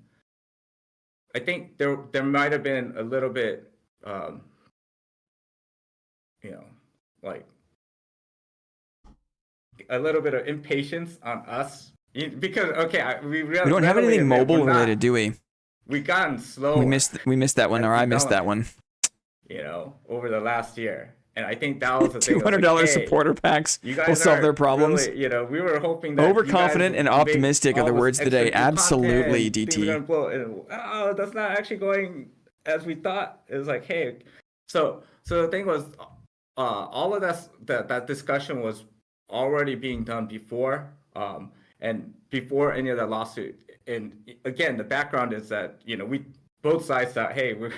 I think there might have been a little bit like a little bit of impatience on us because we We don't have anything mobile related, do we? We gotten slow. We missed that one, or I missed that one. Over the last year. And I think that was the thing. $200 Hey, supporter packs you guys will solve are their problems. Really, we were hoping that Overconfident and optimistic are the words of the day. Absolutely, DT. That's not actually going as we thought. It was like, hey, so the thing was, all of that discussion was already being done before, and before any of that lawsuit. And again, the background is that we both sides thought, hey, we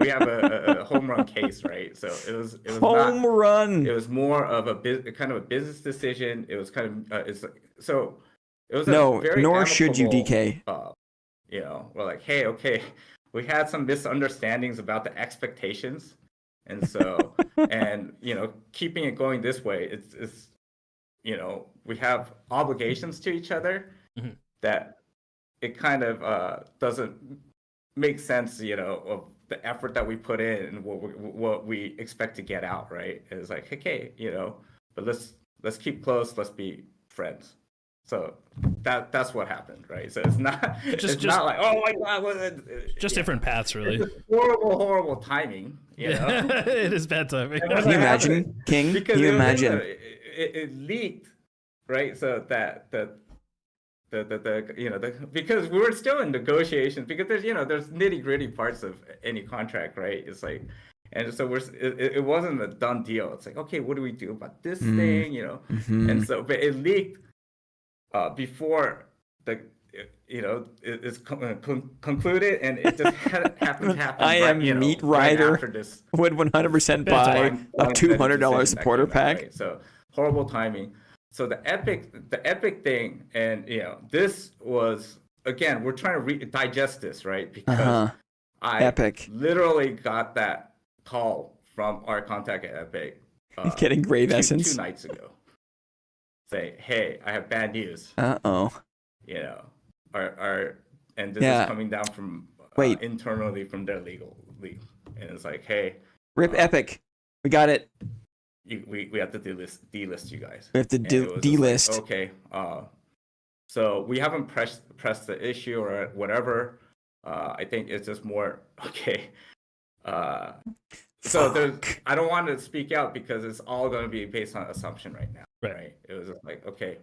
have a home run case, right? So it was Home run. It was more of a kind of a business decision. It was kind of it was No, a very nor should you, amicable, DK. We're like, hey, okay, we had some misunderstandings about the expectations, and so and keeping it going this way, it's we have obligations to each other Mhm. that it kind of doesn't make sense, of the effort that we put in and what we expect to get out, right? It's like, okay, but let's keep close, let's be friends. So that's what happened, right? So it's not not like, oh my god, Just different paths, really. it's horrible timing, It is bad timing. And Can you imagine, King? because Can you it was in imagine? it leaked, right? So that because we were still in negotiations because there's nitty gritty parts of any contract, right? It's like, and so it wasn't a done deal. It's like, okay, what do we do about this thing, Mhm. And so, but it leaked before it's concluded, and it just happened to happen. I am Meat Rider. after this Would 100% buy a $200 supporter pack. right? So horrible timing. So the epic thing, and this was, again, we're trying to digest this, right? Because I Epic. literally got that call from our contact at Epic Getting grave essence. 2 nights ago. Say, hey, I have bad news. Uh-oh. And this Yeah. is coming down from Wait. internally from their legal, and it's like, hey, Rip Epic. We got it. we have to delist you guys. We have to And it was just like, delist. okay, so we haven't pressed the issue or whatever. I think it's just more okay. So Fuck. I don't want to speak out because it's all going to be based on assumption right now. Right. It was just like, okay,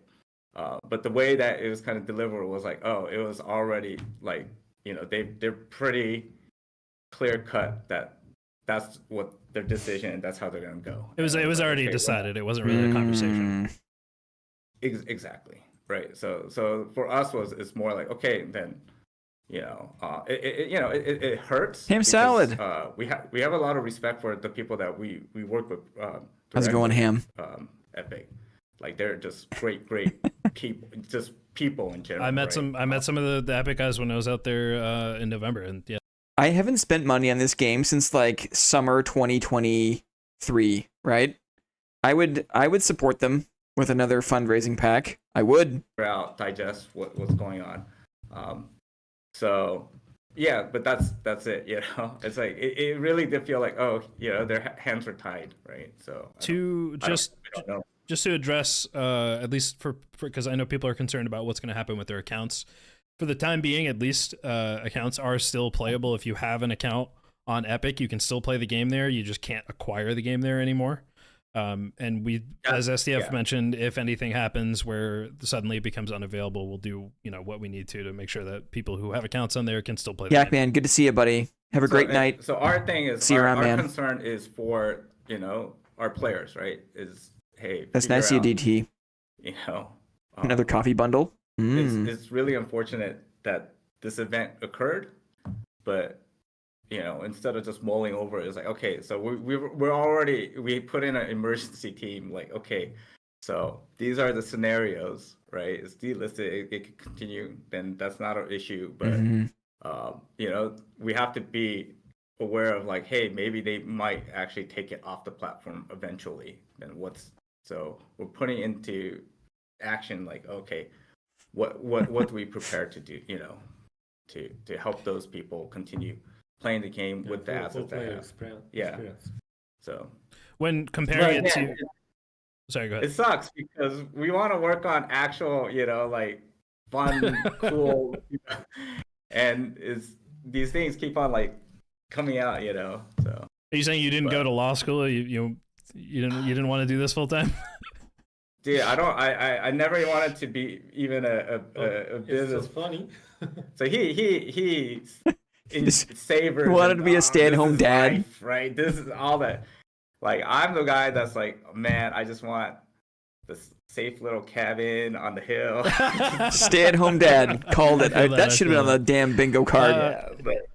But the way that it was kind of delivered was like, oh, it was already like, they're pretty clear cut that that's what their decision and that's how they're gonna go. It was already decided. It wasn't really a conversation. Exactly. Right. So for us it's more like, okay, then it hurts. Ham salad. We have a lot of respect for the people that we work with. How's it going, Ham? Epic, like they're just great people, just people in general. I met some of the Epic guys when I was out there in November, and yeah. I haven't spent money on this game since like summer 2023, right? I would support them with another fundraising pack. I would. Out, digest what's going on. So yeah, but that's it. It's like it really did feel like, oh, their hands were tied, right? So just to address, at least for because I know people are concerned about what's going to happen with their accounts. For the time being, at least, accounts are still playable. If you have an account on Epic, you can still play the game there. You just can't acquire the game there anymore. And we, as SDF mentioned, if anything happens where suddenly it becomes unavailable, we'll do what we need to make sure that people who have accounts on there can still play the game. Man, good to see you, buddy. Have a great night. So our thing is, see you around, our man. concern is for our players, right? Is hey, that's nice of you, DT. Another coffee bundle. It's really unfortunate that this event occurred, but instead of just mulling over it, it's like, okay, so we put in an emergency team, like, okay, so these are the scenarios, right? It's delisted, it could continue, then that's not an issue, but we have to be aware of like, hey, maybe they might actually take it off the platform eventually. Then so we're putting into action like, okay, what do we prepare to do, to help those people continue playing the game with the assets they have. Experience. So when comparing it to, sorry, go ahead. It sucks because we want to work on actual, like fun, cool, and these things keep on like coming out, So are you saying you didn't go to law school? You didn't want to do this full time? Dude, I never wanted to be even a business. It's so funny. So he savored. He wanted to be a stay-at-home dad, life, right? This is all that. Like, I'm the guy that's like, man, I just want this safe little cabin on the hill. Stay-at-home dad called it. That should have been on the damn bingo card. But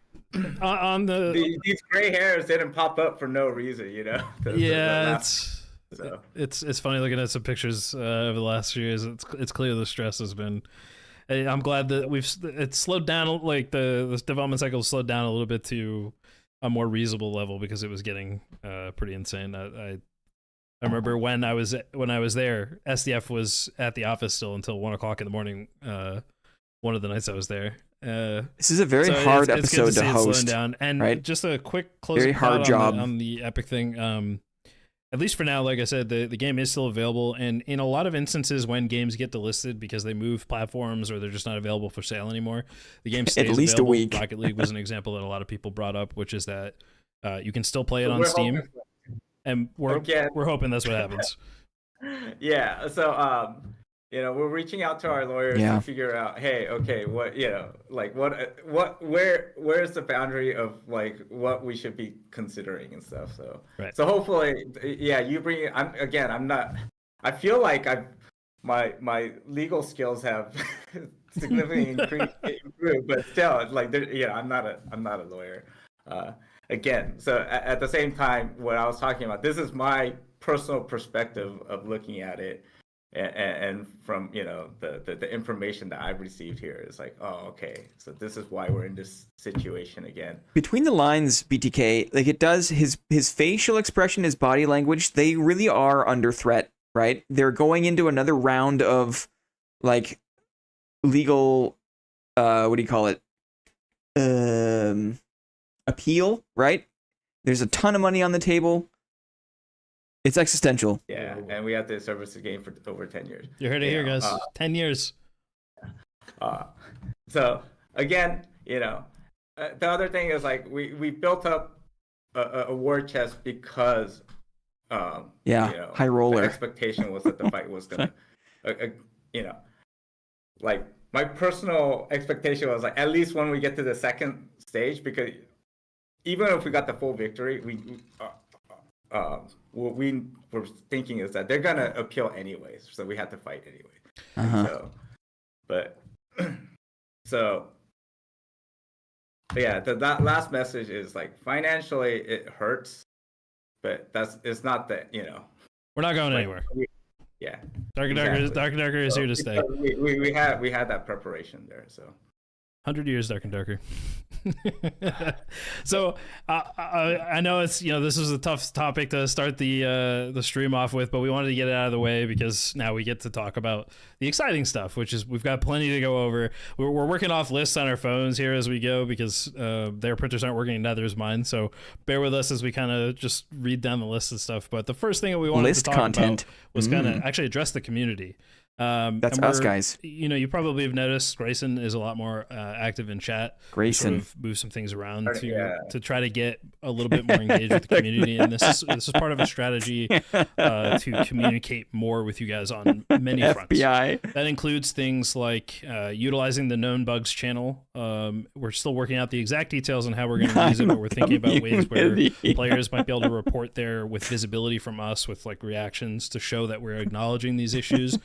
on these gray hairs didn't pop up for no reason, It's funny looking at some pictures over the last few years. It's clear the stress has been. I'm glad that it's slowed down. Like the development cycle slowed down a little bit to a more reasonable level because it was getting pretty insane. I remember when I was there, SDF was at the office still until 1:00 in the morning. One of the nights I was there. This is a very hard episode to host. Down. And right? Just a quick closing very hard job on the Epic thing. At least for now, like I said, the game is still available, and in a lot of instances when games get delisted because they move platforms or they're just not available for sale anymore, the game stays at least available. A week. Rocket League was an example that a lot of people brought up, which is that you can still play it on Steam, and we're hoping that's what happens. Yeah, so we're reaching out to our lawyers to figure out, hey, okay, what where's the boundary of like what we should be considering and stuff. So So hopefully, you bring it. I'm not. I feel like my legal skills have significantly improved, but still, like, I'm not a lawyer. Again, so at the same time, what I was talking about, this is my personal perspective of looking at it. And from the information that I've received here is like, oh, okay, so this is why we're in this situation again. Between the lines, BTK, like it does his facial expression, his body language, they really are under threat, right? They're going into another round of like legal, what do you call it? Appeal, right? There's a ton of money on the table. It's existential. Yeah, and we have to service the game for over 10 years. You heard it here, guys. 10 years. So again, the other thing is like we built up a war chest because high roller. the expectation was that the fight was gonna like my personal expectation was like at least when we get to the second stage, because even if we got the full victory, what we were thinking is that they're gonna appeal anyways, so we had to fight anyway. Yeah, that last message is like financially it hurts, but it's not that, you know. We're not going anywhere. Yeah. Darker Darker is here to stay. We had that preparation there, so. 100 years Dark and Darker. So I know it's, you know, this was a tough topic to start the stream off with, but we wanted to get it out of the way because now we get to talk about the exciting stuff, which is we've got plenty to go over. We're working off lists on our phones here as we go because their printers aren't working, neither is mine. So bear with us as we kind of just read down the list and stuff. But the first thing that we wanted to talk about was kind of actually address the community. That's us, guys. You know, you probably have noticed Grayson is a lot more active in chat. Grayson sort of move some things around to try to get a little bit more engaged with the community, and this is part of a strategy to communicate more with you guys on many fronts. FBI. That includes things like utilizing the known bugs channel. We're still working out the exact details on how we're going to use it, but we're thinking about ways where players might be able to report there with visibility from us, with like reactions to show that we're acknowledging these issues.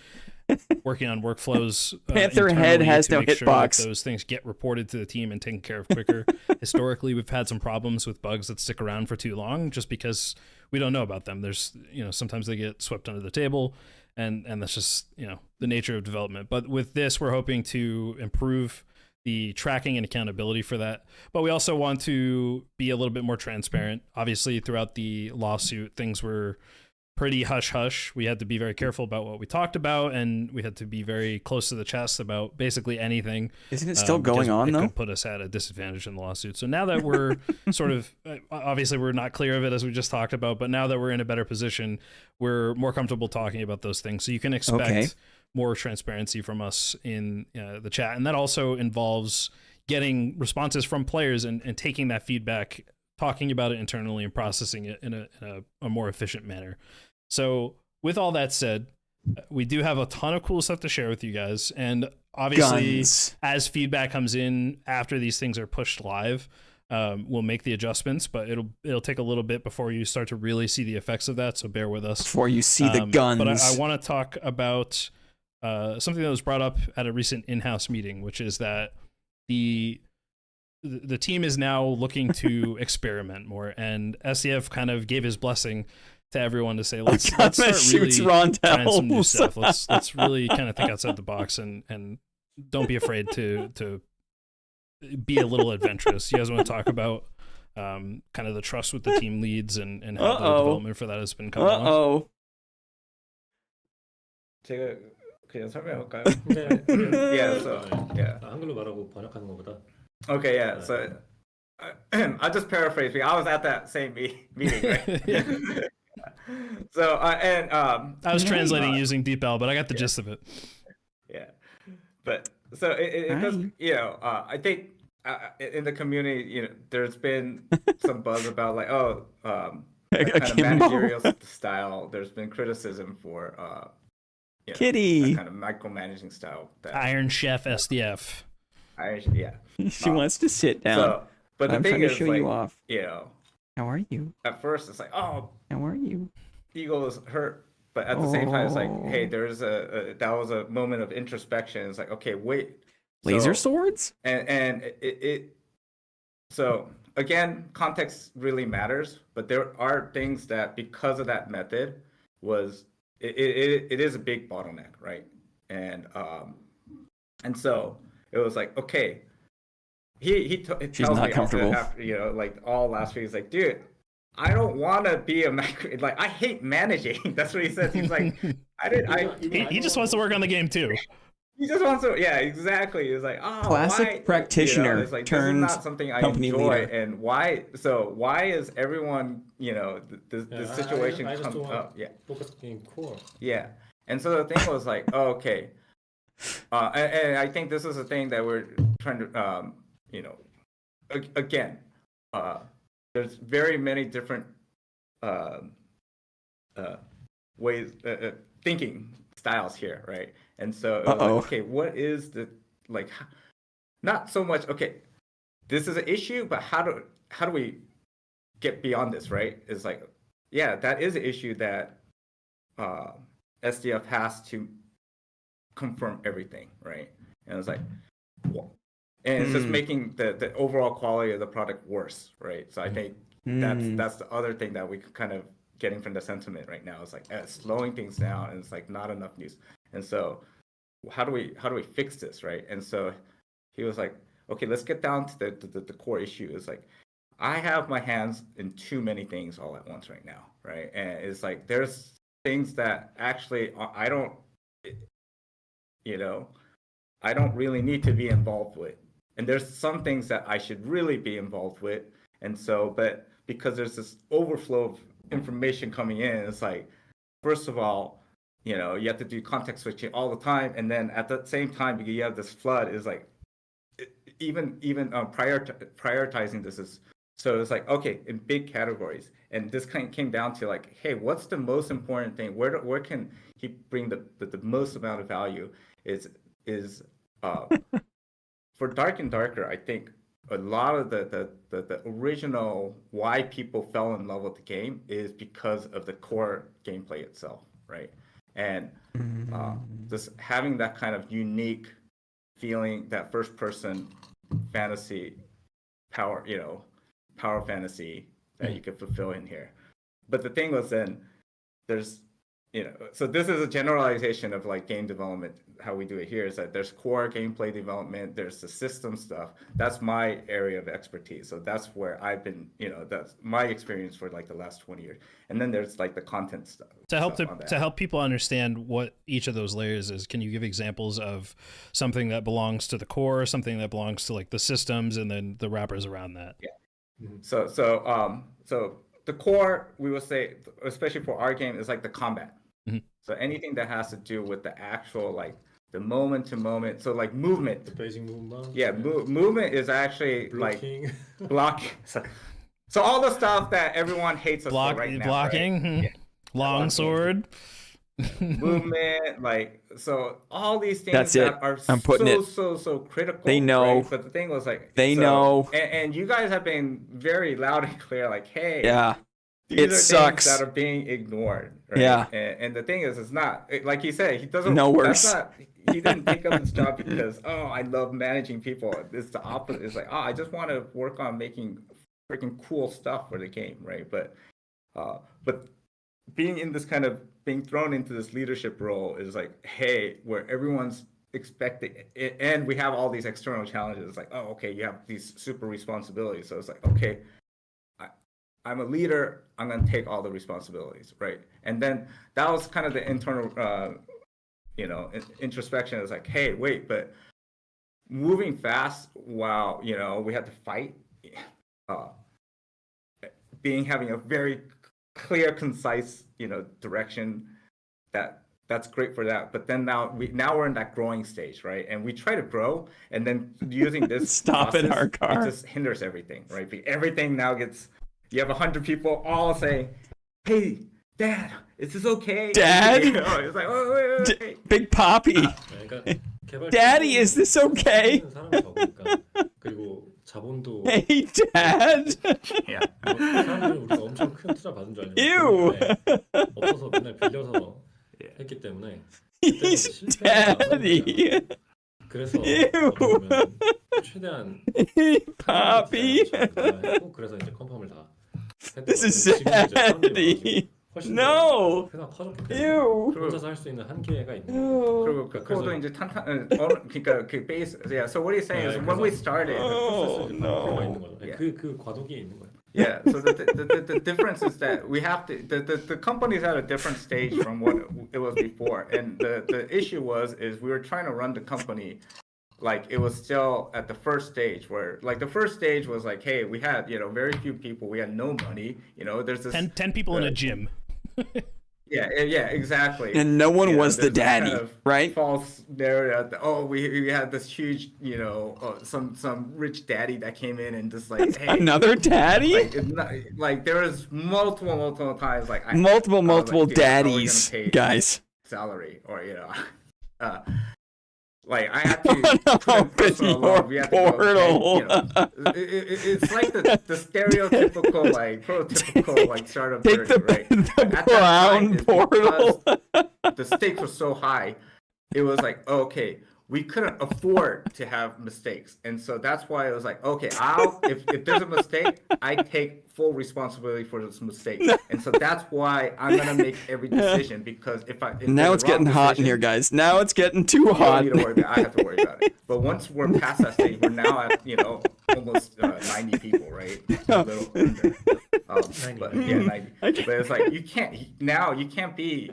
Working on workflows. Panther Head has no hitbox. Those things get reported to the team and taken care of quicker. Historically, we've had some problems with bugs that stick around for too long just because we don't know about them. There's, you know, sometimes they get swept under the table, and that's just, you know, the nature of development. But with this, we're hoping to improve the tracking and accountability for that. But we also want to be a little bit more transparent. Obviously, throughout the lawsuit, things were pretty hush-hush. We had to be very careful about what we talked about, and we had to be very close to the chest about basically anything. Isn't it still going on, though? It could put us at a disadvantage in the lawsuit. So now that we're sort of, obviously we're not clear of it as we just talked about, but now that we're in a better position, we're more comfortable talking about those things. So you can expect more transparency from us in the chat. And that also involves getting responses from players and taking that feedback, talking about it internally and processing it in a more efficient manner. So with all that said, we do have a ton of cool stuff to share with you guys. And obviously, as feedback comes in after these things are pushed live, we'll make the adjustments, but it'll take a little bit before you start to really see the effects of that. So bear with us. Before you see the guns. But I want to talk about something that was brought up at a recent in-house meeting, which is that the team is now looking to experiment more, and SCF kind of gave his blessing to everyone to say, let's start really trying some new stuff. Let's really kind of think outside the box and don't be afraid to be a little adventurous. You guys want to talk about kind of the trust with the team leads and how the development for that has been coming along? 제가 그냥 설명할까요? Yeah, so yeah. 한글로 말하고 번역하는 것보다. Okay, yeah. So I'll just paraphrase. I was at that same meeting, right? So I was translating using DeepL, but I got the gist of it. Yeah, but so it does. You know, I think in the community, you know, there's been some buzz about like, kind of managerial style. There's been criticism for you know, Kitty kind of micromanaging style. Iron Chef SDF. Yeah. She wants to sit down. So, but the I'm thing trying to is, show like, you off. You know, how are you? At first, it's like, oh, how are you? Ego is hurt, but at the same time, it's like, hey, there's that was a moment of introspection. It's like, okay, wait, laser swords, and it. So again, context really matters, but there are things that because of that method was it is a big bottleneck, right? And so it was like, okay, he tells me after, you know, like all last week, he's like, dude, I don't want to be like, I hate managing. That's what he says. He's like, he just wants to work on the game too. He just wants to, yeah, exactly. He's like, oh, classic practitioner, you know, like, turns this is not something I company enjoy, leader. And why? So why is everyone, you know, the situation comes up? Yeah, focus on core. Yeah, and so the thing was like, oh, okay, and I think this is a thing that we're trying to, you know, again, there's very many different ways, thinking styles here, right? And so it was like, okay, what is the like? Not so much. Okay, this is an issue, but how do we get beyond this, right? It's like, yeah, that is an issue that SDF has to confirm everything, right? And it's like, well, and it's just making the overall quality of the product worse, right? So I think that's the other thing that we kind of getting from the sentiment right now. It's like slowing things down, and it's like not enough news. And so how do we fix this, right? And so he was like, okay, let's get down to the core issue. It's like, I have my hands in too many things all at once right now, right? And it's like there's things that actually I don't really need to be involved with, and there's some things that I should really be involved with. And so, but because there's this overflow of information coming in, it's like, first of all, you have to do context switching all the time, and then at the same time, because you have this flood, is like even prioritizing this is. So it's like, okay, in big categories, and this kind of came down to like, hey, what's the most important thing? Where can he bring the most amount of value? Is for Dark and Darker, I think a lot of the original why people fell in love with the game is because of the core gameplay itself, right? And just having that kind of unique feeling, that first person fantasy power fantasy that you could fulfill in here. But the thing was, then there's so this is a generalization of like game development. How we do it here is that there's core gameplay development, there's the system stuff. That's my area of expertise. So that's where I've been, that's my experience for like the last 20 years. And then there's like the content stuff. To help people understand what each of those layers is, can you give examples of something that belongs to the core, something that belongs to like the systems, and then the wrappers around that? Yeah. So the core, we would say, especially for our game, is like the combat. So anything that has to do with the actual, like the moment to moment. So like movement. The basic movement. Yeah, movement is actually blocking. Like blocking. So all the stuff that everyone hates us for right now. Blocking. Right? Yeah. Long sword. Movement, like, so all these things That's that it. are so critical. They know. Right? But the thing was like, they know. And you guys have been very loud and clear, like, hey, yeah, these it are sucks things that are being ignored. Right? Yeah. And the thing is, it's not like he said. He doesn't. No worse. He didn't take up this job because I love managing people. It's the opposite. It's like I just want to work on making freaking cool stuff for the game, right? But being in this kind of being thrown into this leadership role is like, hey, where everyone's expecting it, and we have all these external challenges. It's like, oh, okay, you have these super responsibilities. So it's like, okay, I'm a leader. I'm going to take all the responsibilities, right? And then that was kind of the internal, introspection. It's like, hey, wait, but moving fast while, we had to fight, having a very clear, concise, direction, that's great for that. But then now we're in that growing stage, right? And we try to grow, and then using this stop in our car, it just hinders everything, right? Everything now gets, you have 100 people all saying, hey, Dad, is this okay? Dad? It's like, oh, wait. Big Poppy. Daddy, is this okay? 그리고 자본도 Hey, Dad. Yeah. 사람들이 우리가 엄청 큰 투자 받은 줄 알고 Ew. 없어서 맨날 빌려서 했기 때문에 Daddy. 그래서 최대한 Poppy. 그래서 이제 컨펌을 다 This is Daddy. No. 회사가 커졌기 때문에 Ew. 혼자서 할 수 있는 한계가 있는 거예요. 그리고 그 코드 이제 그러니까 그 베이스. Yeah. So what he's saying is when we started. Oh no. 그 과도기에 있는 거예요. Yeah. So the difference is that we have to the company's at a different stage from what it was before, and the issue is we were trying to run the company like it was still at the first stage, where like the first stage was like, hey, we had very few people, we had no money, there's this 10 people in a gym. Yeah, exactly. And no one was the this daddy, kind of right? False narrative that, we had this huge, some rich daddy that came in and just like, hey, another daddy? Like there was multiple times like multiple daddies, guys. salary, or like I had to put in personal loan. We had to go, it's like the stereotypical, like prototypical, like startup Take journey, right? the brown portal. The stakes were so high, it was like, okay, we couldn't afford to have mistakes, and so that's why it was like, okay, if there's a mistake, I take full responsibility for this mistake, and so that's why I'm gonna make every decision, because if now it's getting hot in here, guys. Now it's getting too hot. You don't need to worry about it. I have to worry about it. But once we're past that stage, we're now at almost 90 people, right? A little under. 90. But yeah, 90. But it's like you can't be,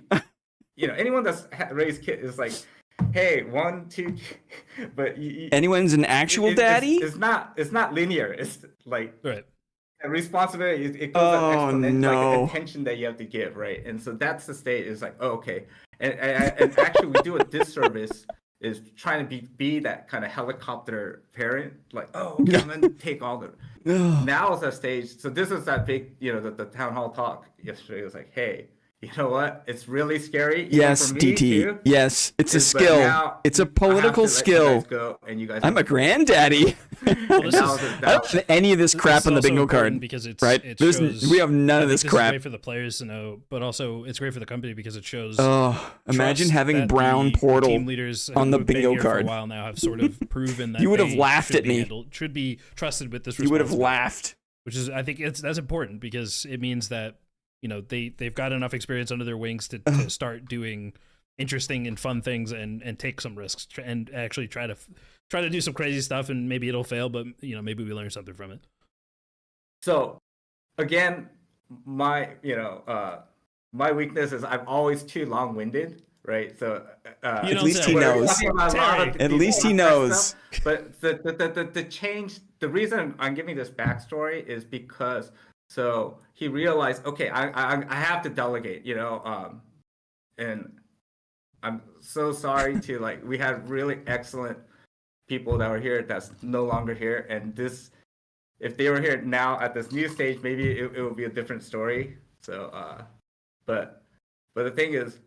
anyone that's raised kids is like, hey, 1, 2, but anyone's an actual daddy? It's not linear. It's like right. Responsibility. It goes up exponentially, no. like attention that you have to give, right? And so that's the state. Is like, oh, okay, and actually we do a disservice is trying to be that kind of helicopter parent, like, oh, okay, I'm gonna take all the. Now is that stage. So this is that big, the town hall talk yesterday. It was like, hey, you know what? It's really scary. Yes, for me DT. Too, yes, it's a skill. It's a political skill. I'm a granddaddy. Well, I don't have any of this crap on the bingo card, because it's right? We have none of this crap. It's great for the players to know, but also it's great for the company because it shows. Oh, imagine having brown portal team leaders on the bingo card. For a while now have sort of proven that you would have laughed at me. Should be trusted with this. You would have laughed. Which is, I think, that's important because it means that they've got enough experience under their wings to start doing interesting and fun things and take some risks and actually try to do some crazy stuff, and maybe it'll fail, but maybe we learn something from it. So again, my my weakness is I'm always too long-winded, right? So at least he knows. At least he knows. But the change, the reason I'm giving this backstory is because so he realized, okay, I have to delegate, and I'm so sorry to we had really excellent people that were here that's no longer here, and this, if they were here now at this new stage, maybe it would be a different story. So but the thing is,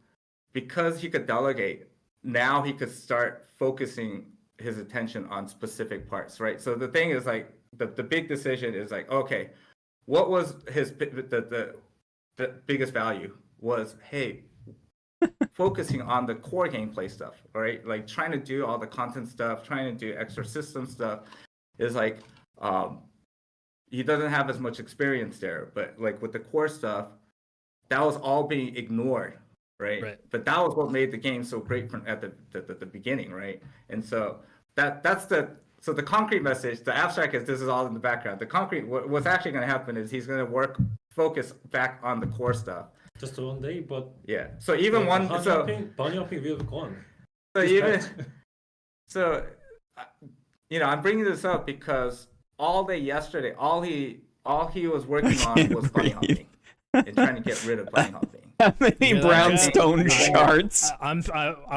because he could delegate, now he could start focusing his attention on specific parts, right? So the thing is, like, the big decision is like, okay, what was his the biggest value was, hey, focusing on the core gameplay stuff, right? Like trying to do all the content stuff, trying to do extra system stuff is like, he doesn't have as much experience there, but like with the core stuff, that was all being ignored, right? But that was what made the game so great from at the beginning, right? And so that's the concrete message. The abstract is this is all in the background. The concrete, what's actually going to happen is he's going to focus back on the core stuff. Just one day, but yeah. So even one, so bunny hopping will be gone. So I'm bringing this up because all day yesterday, all he was working on was bunny hopping and trying to get rid of bunny hopping. How many brownstone shards? I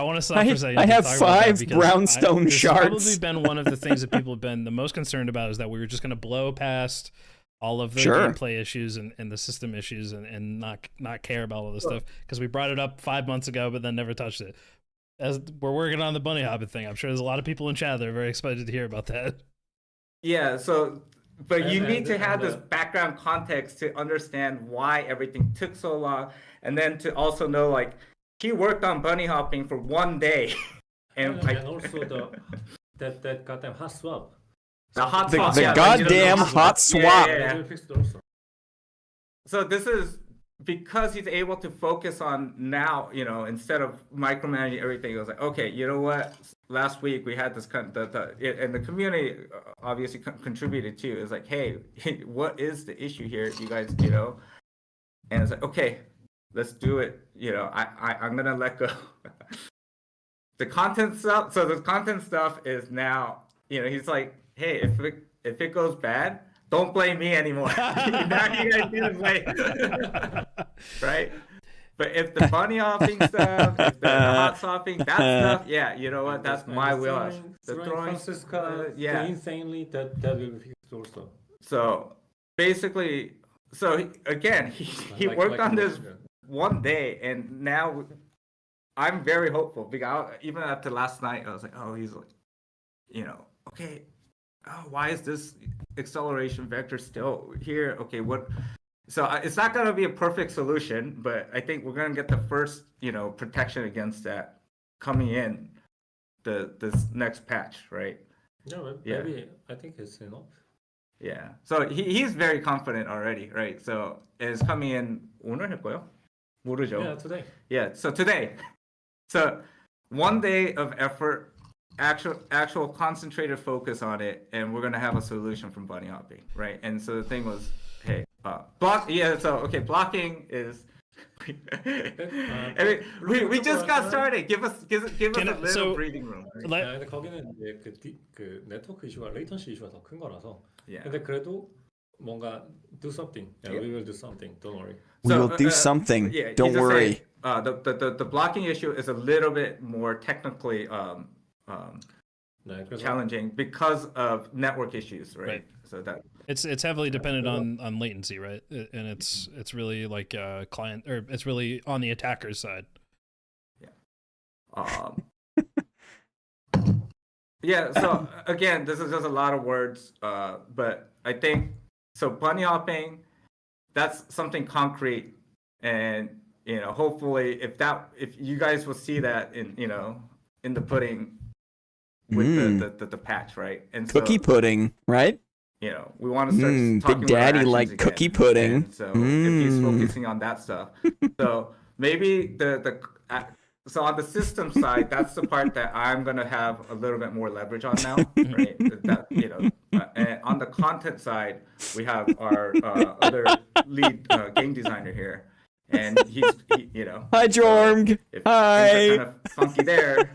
want to stop for a second. I have 5 brownstone shards. It's probably been one of the things that people have been the most concerned about, is that we were just going to blow past all of the gameplay issues and the system issues and not care about all this stuff because we brought it up 5 months ago but then never touched it. As we're working on the bunny hopping thing, I'm sure there's a lot of people in chat that are very excited to hear about that. Yeah, so but you need to have this background context to understand why everything took so long, and then to also know, like, he worked on bunny hopping for 1 day, and also that goddamn hot swap. The hot swap. The goddamn hot swap. Yeah. So this is because he's able to focus on now, instead of micromanaging everything. It was like, okay, you know what? Last week we had this and the community obviously contributed too. It's like, hey, what is the issue here? You guys, and it's like, okay, let's do it. I'm gonna let go. The content stuff. So the content stuff is now, he's like, hey, if it goes bad, don't blame me anymore. Now you guys need to blame. Right? But if the bunny hopping stuff, if the hot swapping, that stuff, yeah, you know what? That's my wheelhouse. The throwing, yeah, insanely that will be fixed also. So basically, he worked on this 1 day, and now I'm very hopeful because even after last night, I was like, oh, he's like, okay, oh, why is this acceleration vector still here? Okay, what? So it's not going to be a perfect solution, but I think we're going to get the first, protection against that coming in this next patch, right? Yeah, maybe I think it's enough. Yeah. So he's very confident already, right? So it's coming in 오늘 할까요? 모르죠. Yeah, today. Yeah. So today. So one day of effort, actual concentrated focus on it, and we're gonna have a solution from bunny hopping, right? And so the thing was, hey, block. Yeah. So okay, blocking is. I mean, we just got started. Give us a little breathing room. Right? 근데 거기는 이제 그 네트워크 이슈가 레이턴시 이슈가 더 큰 거라서. Yeah. 근데 그래도 뭔가 do something. Yeah, we will do something. Don't worry. We will do something. Yeah, Don't worry. Saying, the blocking issue is a little bit more technically challenging because of network issues, right? So that it's heavily dependent on latency, right? And it's really like client, or it's really on the attacker's side. Yeah. Yeah. So again, this is just a lot of words, but I think so. Bunny hopping, that's something concrete, and hopefully, if you guys will see that in the pudding with the patch, right? And cookie pudding, right? We want to start talking Big Daddy about like again. cookie pudding. And so if he's focusing on that stuff, so maybe so on the system side, that's the part that I'm gonna have a little bit more leverage on now, right? And on the content side, we have our other lead game designer here, and he's Hi, Jorg. If Hi. things are kind of funky there.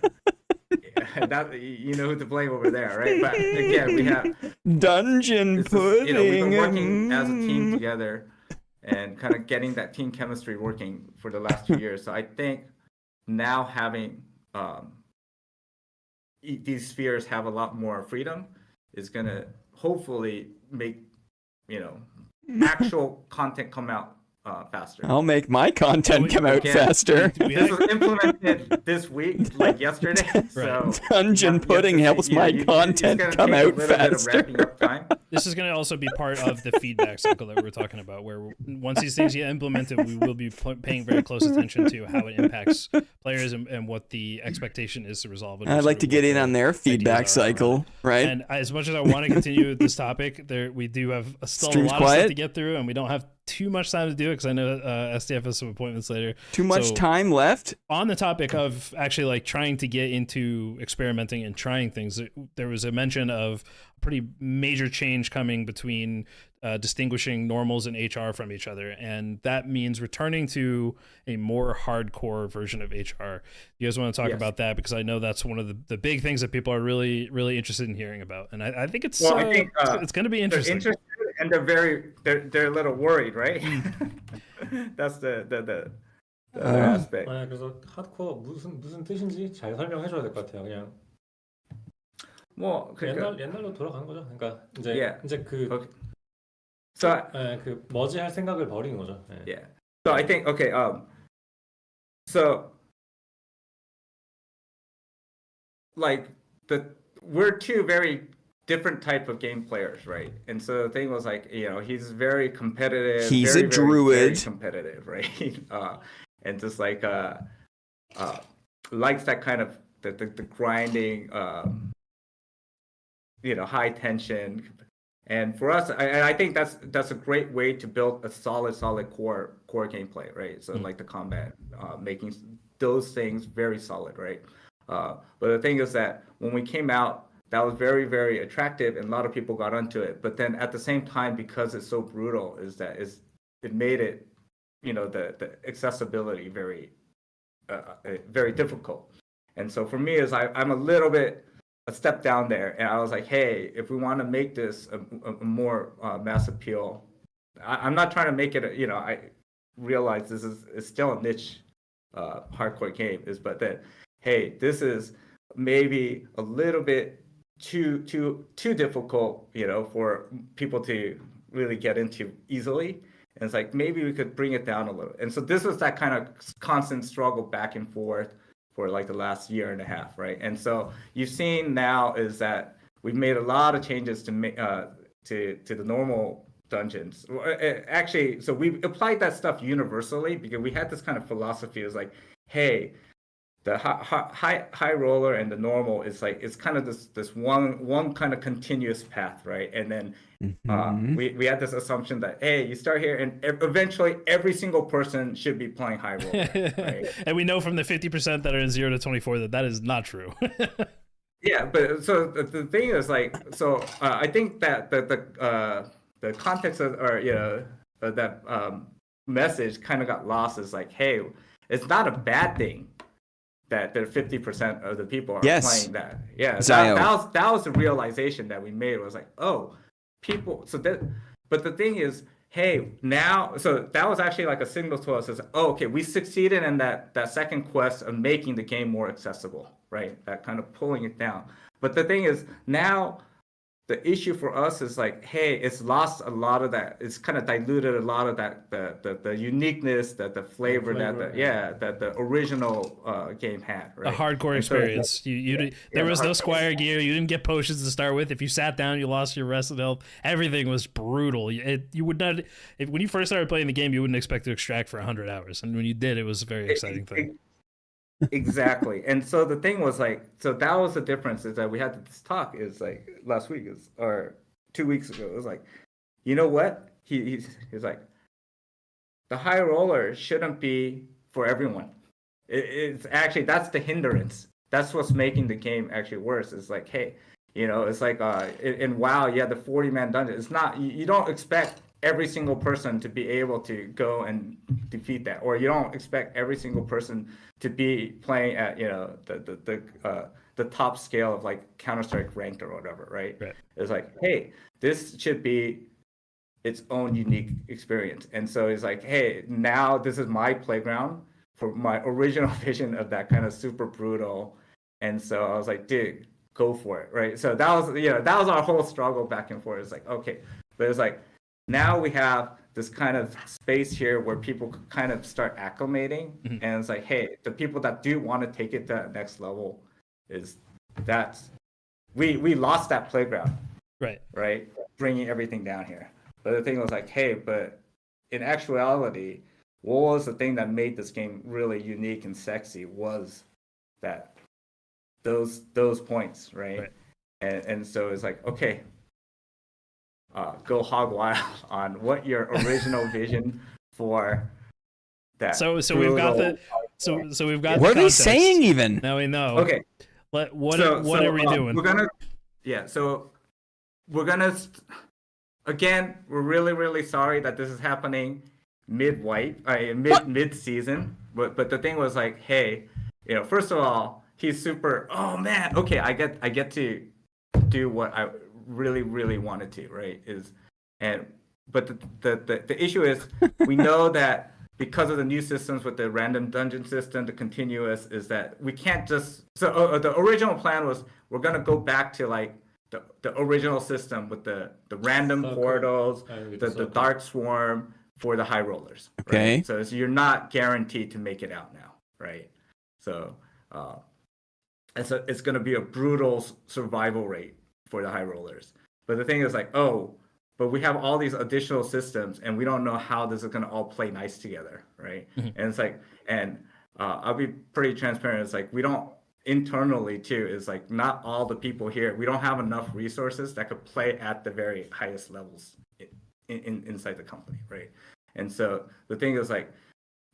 That you know who to blame over there, right? But again, we have Dungeon pudding. We've been working as a team together and kind of getting that team chemistry working for the last 2 years. So I think now having these spheres have a lot more freedom is gonna hopefully make actual content come out faster. I'll make my content come out faster. This was implemented this week, like yesterday. So Dungeon pudding helps my content come out faster. This is going to also be part of the feedback cycle that we're talking about, where once these things get implemented, we will be paying very close attention to how it impacts players and what the expectation is to resolve it. I'd like to get in on their feedback cycle, right? And as much as I want to continue with this topic, we do have still a lot of stuff to get through, and we don't have too much time to do it because I know SDF has some appointments later. Too much time left? On the topic of actually like trying to get into experimenting and trying things, there was a mention of a pretty major change coming between distinguishing normals and HR from each other, and that means returning to a more hardcore version of HR. You guys want to talk about that, because I know that's one of the big things that people are really, really interested in hearing about, and I think it's it's going to be interesting. They're interested, and they're a little worried, right? That's the aspect. 그래서 하드코어 무슨 뜻인지 잘 설명해줘야 될 것 같아요. 그냥 뭐 옛날로 돌아가는 거죠. 그러니까 이제 그 머지할 생각을 버리는 거죠. Yeah. So I think so like we're two very different type of game players, right? And so the thing was like, he's very competitive. He's very, a druid. very competitive, right? And just like likes that kind of the grinding, high tension. And for us, I think that's a great way to build a solid core gameplay, right? So like the combat, making those things very solid, right? But the thing is that when we came out, that was very, very attractive, and a lot of people got onto it. But then at the same time, because it's so brutal, it made it, the accessibility very, very difficult. And so for me, I'm a little bit a step down there, and I was like, hey, if we want to make this a more mass appeal, I'm not trying to make it. I realize this is still a niche hardcore game, but that hey, this is maybe a little bit too difficult, for people to really get into easily. And it's like maybe we could bring it down a little. And so this was that kind of constant struggle back and forth for like the last year and a half, right? And so you've seen now is that we've made a lot of changes to the normal dungeons. Actually, so we applied that stuff universally because we had this kind of philosophy. It was like, hey, the high roller and the normal is like it's kind of this one kind of continuous path, right? And then we had this assumption that hey, you start here and eventually every single person should be playing high roller, right? And we know from the 50% that are in 0 to 24 that is not true. Yeah, but so the thing is like, so I think that the context of that message kind of got lost. Is like, hey, it's not a bad thing that 50% of the people are playing that. Yeah, that was the realization that we made. It was like, oh, people. So that, but the thing is, hey, now, so that was actually like a signal to us. Is oh, okay, we succeeded in that second quest of making the game more accessible, right? That kind of pulling it down. But the thing is, now the issue for us is like, hey, it's lost a lot of that. It's kind of diluted a lot of that the uniqueness, that the flavor that the original game had. Right? A hardcore experience. So, there was no Squire gear. You didn't get potions to start with. If you sat down, you lost your rest of health. Everything was brutal. You would not. When you first started playing the game, you wouldn't expect to extract for 100 hours, and when you did, it was a very exciting thing. Exactly. And so the thing was like, so that was the difference is that we had this talk is like last week or 2 weeks ago. It was like, you know what? He's like, the high roller shouldn't be for everyone. It's actually, that's the hindrance. That's what's making the game actually worse. It's like, hey, it's like in WoW, you have the 40-man dungeon. It's not, you don't expect every single person to be able to go and defeat that, or you don't expect every single person to be playing at the top scale of like Counter-Strike ranked or whatever, right? It's like, hey, this should be its own unique experience. And so it's like, hey, now this is my playground for my original vision of that kind of super brutal. And so I was like, dude, go for it, right? So that was our whole struggle back and forth. It's like, okay, but it's like, now we have this kind of space here where people could kind of start acclimating. And it's like, hey, the people that do want to take it to that next level we lost that playground, right? Bringing everything down here. But the thing was like, hey, but in actuality, what was the thing that made this game really unique and sexy was that those points, right? And so it's like, okay, go hog wild on what your original vision for that. So we've got the we've got. What are they saying even? Now we know. Okay. What are we doing? Again, we're really, really sorry that this is happening mid season. But the thing was like, hey, first of all, he's super. Oh man, okay, I get to do what I really, really wanted to, right? But the issue is we know that because of the new systems with the random dungeon system, the continuous, is that we can't just. So the original plan was we're gonna go back to like the original system with the random portals, the dark swarm for the high rollers. Okay. Right? So you're not guaranteed to make it out now, right? So it's gonna be a brutal survival rate for the high rollers. But the thing is like, but we have all these additional systems and we don't know how this is going to all play nice together, right? And it's like, and I'll be pretty transparent. It's like, we don't internally too, is like not all the people here, we don't have enough resources that could play at the very highest levels inside the company, right? And so the thing is like,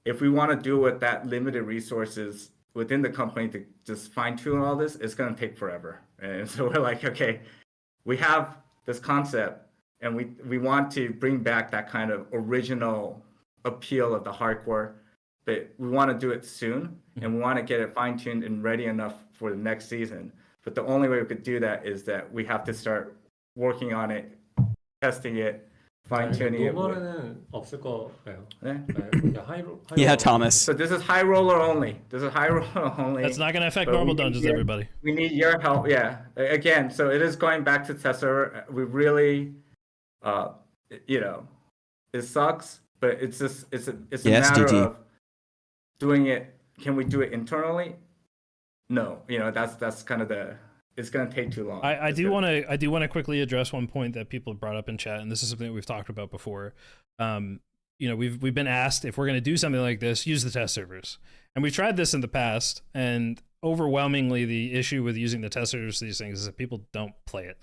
if we want to do with that limited resources within the company to just fine tune all this, it's going to take forever. And so we're like, okay, we have this concept and we want to bring back that kind of original appeal of the hardcore, but we want to do it soon and we want to get it fine tuned and ready enough for the next season. But the only way we could do that is that we have to start working on it, testing it, fine-tuning it. 노멀은 없을 거예요. 네? Yeah, Thomas. So this is high roller only. That's not going to affect normal dungeons, everybody. We need your help. Yeah. Again, so it is going back to test server. We really, it sucks, but it's just it's a matter of doing it. Can we do it internally? no, that's kind of it's going to take too long. I do want to quickly address one point that people have brought up in chat, and this is something that we've talked about before. We've been asked if we're going to do something like this, use the test servers, and we've tried this in the past, and overwhelmingly the issue with using the test servers for these things is that people don't play it.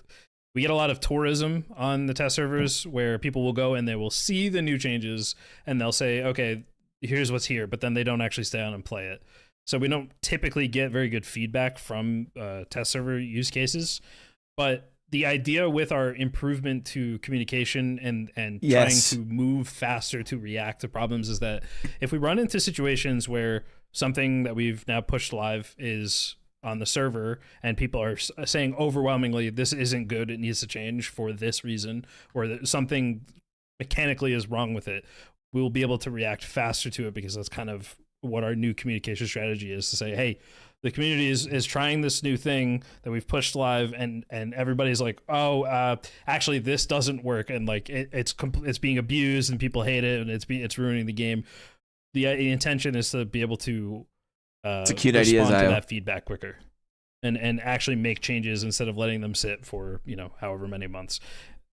We get a lot of tourism on the test servers where people will go and they will see the new changes and they'll say, okay, here's what's here, but then they don't actually stay on and play it. So we don't typically get very good feedback from test server use cases. But the idea with our improvement to communication and Yes. trying to move faster to react to problems is that if we run into situations where something that we've now pushed live is on the server and people are saying overwhelmingly this isn't good, it needs to change for this reason, or that something mechanically is wrong with it, we will be able to react faster to it, because that's kind of what our new communication strategy is, to say, hey, the community is trying this new thing that we've pushed live, and everybody's like, oh, actually this doesn't work, and like it's being abused and people hate it and it's ruining the game. The intention is to be able to It's a cute idea, respond to Zio. that feedback quicker and actually make changes instead of letting them sit for however many months.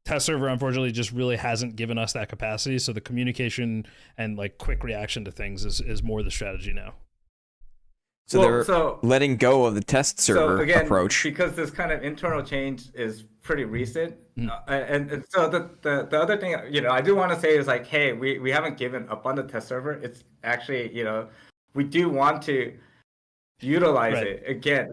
Test server unfortunately just really hasn't given us that capacity, so the communication and like quick reaction to things is more the strategy now. So they're letting go of the test server approach. Because this kind of internal change is pretty recent. And so the other thing, I do want to say is like, hey, we haven't given up on the test server. It's actually, we do want to utilize it. Again,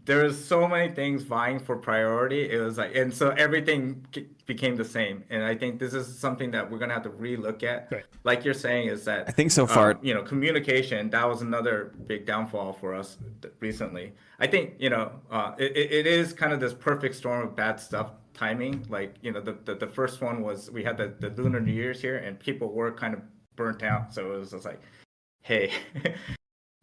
there was so many things vying for priority. It was like, and so everything became the same. And I think this is something that we're gonna have to relook at. Right. Like you're saying, is that I think so far, communication, that was another big downfall for us recently. I think it is kind of this perfect storm of bad stuff timing. Like the first one was we had the Lunar New Year's here, and people were kind of burnt out. So it was just like, hey.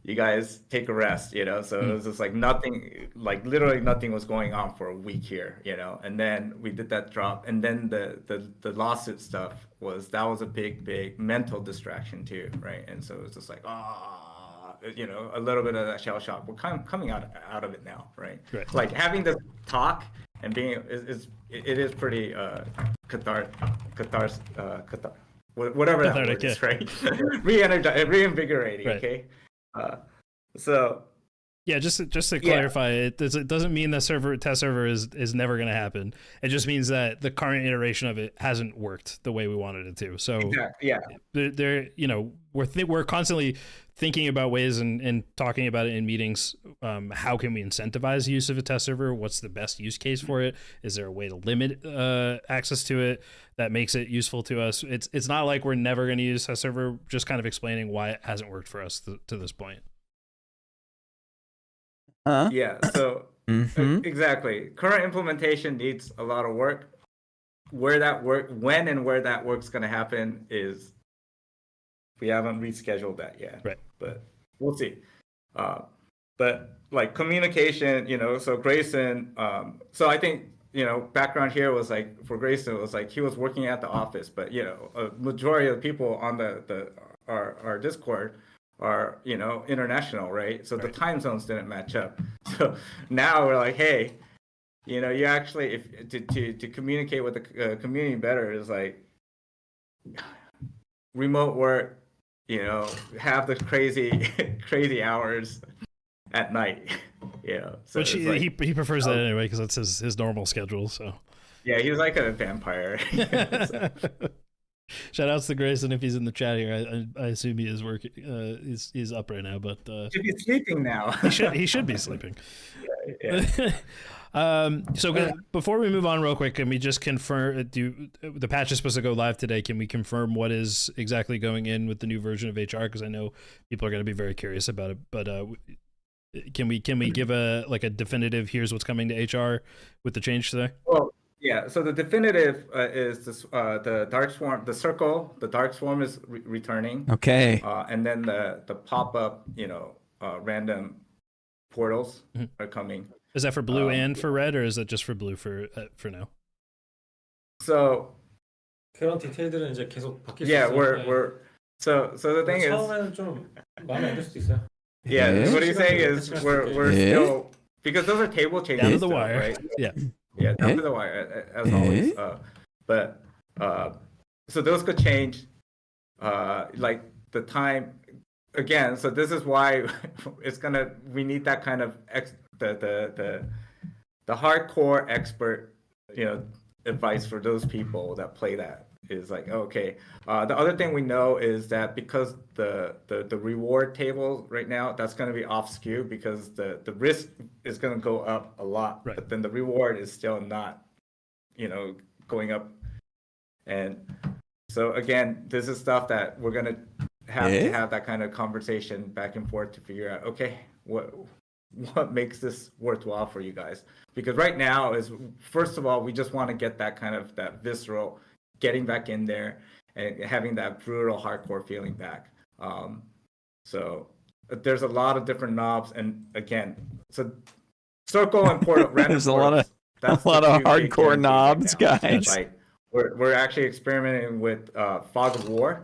You guys take a rest, so it was just like nothing, like literally nothing was going on for a week here, and then we did that drop, and then the lawsuit stuff was a big mental distraction too, right? And so it was just like a little bit of that shell shock. We're kind of coming out of it now, right? Like having this talk and being it is pretty cathartic, whatever that word is, right? Reinvigorating, right. Okay. So yeah, just to clarify, it doesn't mean the test server is never going to happen. It just means that the current iteration of it hasn't worked the way we wanted it to. So exactly, yeah, we're constantly thinking about ways and talking about it in meetings. How can we incentivize the use of a test server? What's the best use case for it? Is there a way to limit access to it that makes it useful to us? It's not like we're never going to use test server. Just kind of explaining why it hasn't worked for us to this point. Yeah, so exactly. Current implementation needs a lot of work. When and where that work's going to happen is we haven't rescheduled that yet. Right. But we'll see. But like communication, so Grayson, so I think, background here was like for Grayson, it was like he was working at the office, but a majority of the people on our Discord are international, right? So the time zones didn't match up. So now we're like, hey, you actually to communicate with the community better is like remote work, have the crazy hours at night, So which he prefers that anyway, because that's his normal schedule. So yeah, he's like a vampire. So. Shout outs to Grayson if he's in the chat here. I assume he is working. He's up right now, but should be sleeping now. he should be sleeping. So before we move on, real quick, can we just confirm? The patch is supposed to go live today? Can we confirm what is exactly going in with the new version of HR? Because I know people are going to be very curious about it. But can we give a definitive? Here's what's coming to HR with the change today. Well. Yeah, so the definitive is this, the Dark Swarm, the Dark Swarm is returning. Okay. And then the pop-up, random portals are coming. Is that for blue and for red, or is that just for blue for now? So 그런 디테일들은 이제 계속 바뀔 수 yeah, 있어요. we're so the thing is 처음에는 좀 마음에 안 들 수도 있어요. Yeah, what he's saying is we're still, because those are table changes. Down to the still, wire. right? Yeah. Yeah, down to the wire, as always. But so those could change, like the time again. So this is why we need that kind of the hardcore expert, advice for those people that play that is like, okay. The other thing we know is that because the reward table right now, that's going to be off skew because the risk is going to go up a lot, right. but then the reward is still not, going up. And so again, this is stuff that we're going to have that kind of conversation back and forth to figure out, okay, what makes this worthwhile for you guys? Because right now is, first of all, we just want to get that kind of that visceral getting back in there and having that brutal hardcore feeling back. So there's a lot of different knobs, and again, so circle and portal random. There's a lot of hardcore knobs, right guys. Like we're actually experimenting with Fog of War,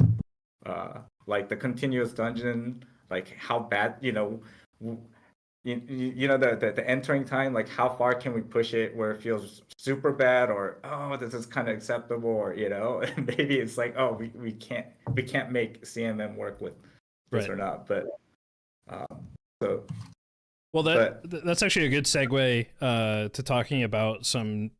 like the continuous dungeon, like how bad, the entering time, like how far can we push it where it feels super bad, or this is kind of acceptable, or and maybe it's like, we can't make CMM work with this or not. But that's actually a good segue to talking about some,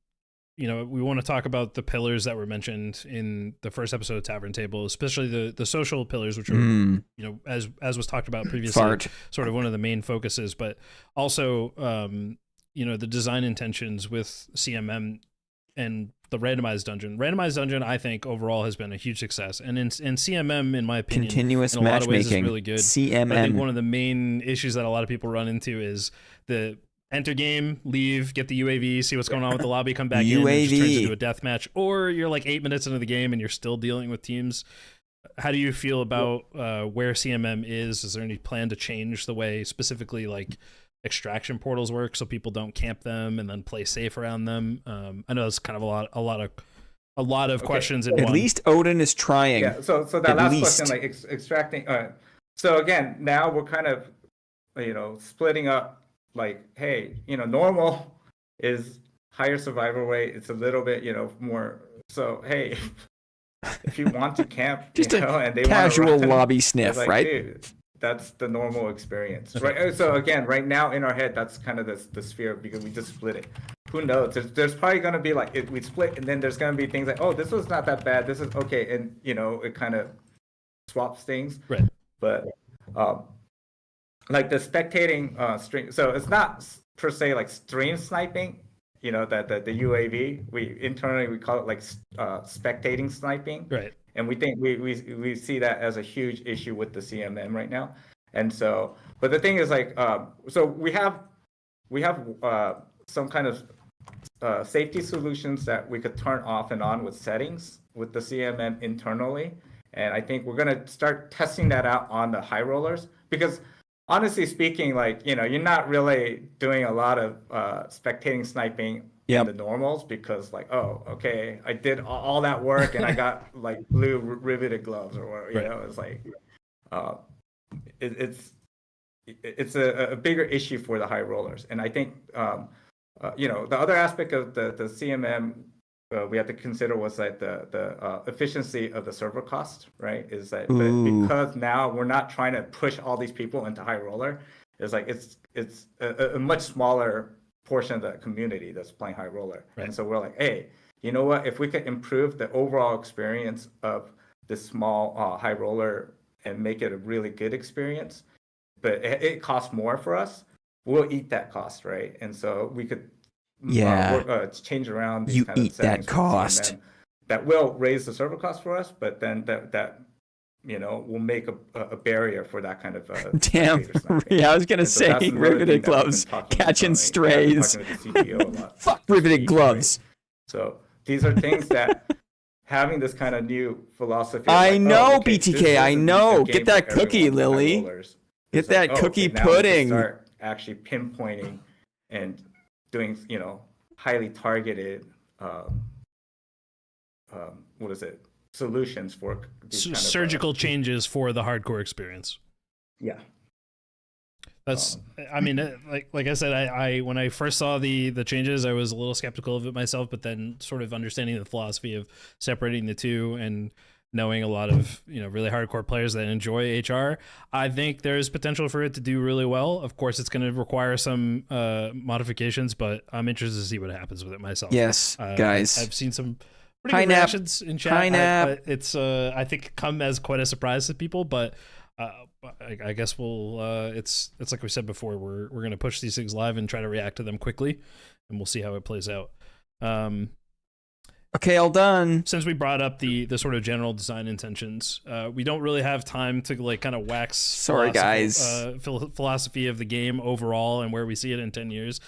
we want to talk about the pillars that were mentioned in the first episode of Tavern Table, especially the social pillars, which are, as was talked about previously, sort of one of the main focuses, but also, the design intentions with CMM and the randomized dungeon. Randomized dungeon, I think, overall has been a huge success. And in CMM, in my opinion, continuous in a lot of ways, is matchmaking, really good. CMM. But I think one of the main issues that a lot of people run into is the enter game, leave, get the UAV, see what's going on with the lobby, come back in, and it just turns into a death match. Or you're like 8 minutes into the game and you're still dealing with teams. How do you feel about where CMM is? Is there any plan to change the way specifically like extraction portals work so people don't camp them and then play safe around them? I know it's kind of a lot of questions in At one. least Odin is trying. Yeah. So that last question, like extracting. So again, now we're kind of, splitting up. Like, hey, normal is higher survival rate. It's a little bit, more. So hey, if you want to camp, just and they casual want lobby sniff, like, right? Dude, that's the normal experience, right? So again, right now in our head, that's kind of the sphere because we just split it. Who knows? There's probably gonna be like we split, and then there's gonna be things like, this was not that bad. This is okay, and it kind of swaps things, right? But like the spectating stream, so it's not per se like stream sniping, that the UAV, we internally call it like spectating sniping, right? And we think we see that as a huge issue with the CMM right now. And so, but the thing is like, so we have some kind of safety solutions that we could turn off and on with settings with the CMM internally, and I think we're gonna start testing that out on the high rollers because. Honestly speaking, like, you're not really doing a lot of spectating sniping in the normals because like, okay, I did all that work and I got like blue riveted gloves or whatever, it's like, it's a bigger issue for the high rollers. And I think, the other aspect of the CMM we have to consider was like the efficiency of the server cost, right? Is that because now we're not trying to push all these people into high roller, it's like it's a much smaller portion of the community that's playing high roller, right? And so we're like, hey, you know what? If we could improve the overall experience of this small high roller and make it a really good experience, but it costs more for us, we'll eat that cost, right? And so we could. Change around these you kind of eat that cost that will raise the server cost for us, but then that will make a barrier for that kind of damn. Yeah, I was gonna say riveted gloves catching strays. Fuck riveted gloves. Right? So these are things that having this kind of new philosophy. I know, BTK. I know. Get that cookie, Lily. Get that cookie pudding. Start actually pinpointing and doing, highly targeted, solutions for these surgical changes for the hardcore experience. Yeah. That's, I mean, like I said, I when I first saw the changes, I was a little skeptical of it myself, but then sort of understanding the philosophy of separating the two and knowing a lot of really hardcore players that enjoy HR, I think there's potential for it to do really well. Of course, it's going to require some modifications, but I'm interested to see what happens with it myself. Yes, guys. I've seen some pretty good Nap. reactions in chat. Hi, Nap. It's I think come as quite a surprise to people, but I guess we'll. It's like we said before. We're going to push these things live and try to react to them quickly, and we'll see how it plays out. Okay, all done. Since we brought up the sort of general design intentions, we don't really have time to like kind of wax. Sorry, guys. Philosophy of the game overall and where we see it in 10 years.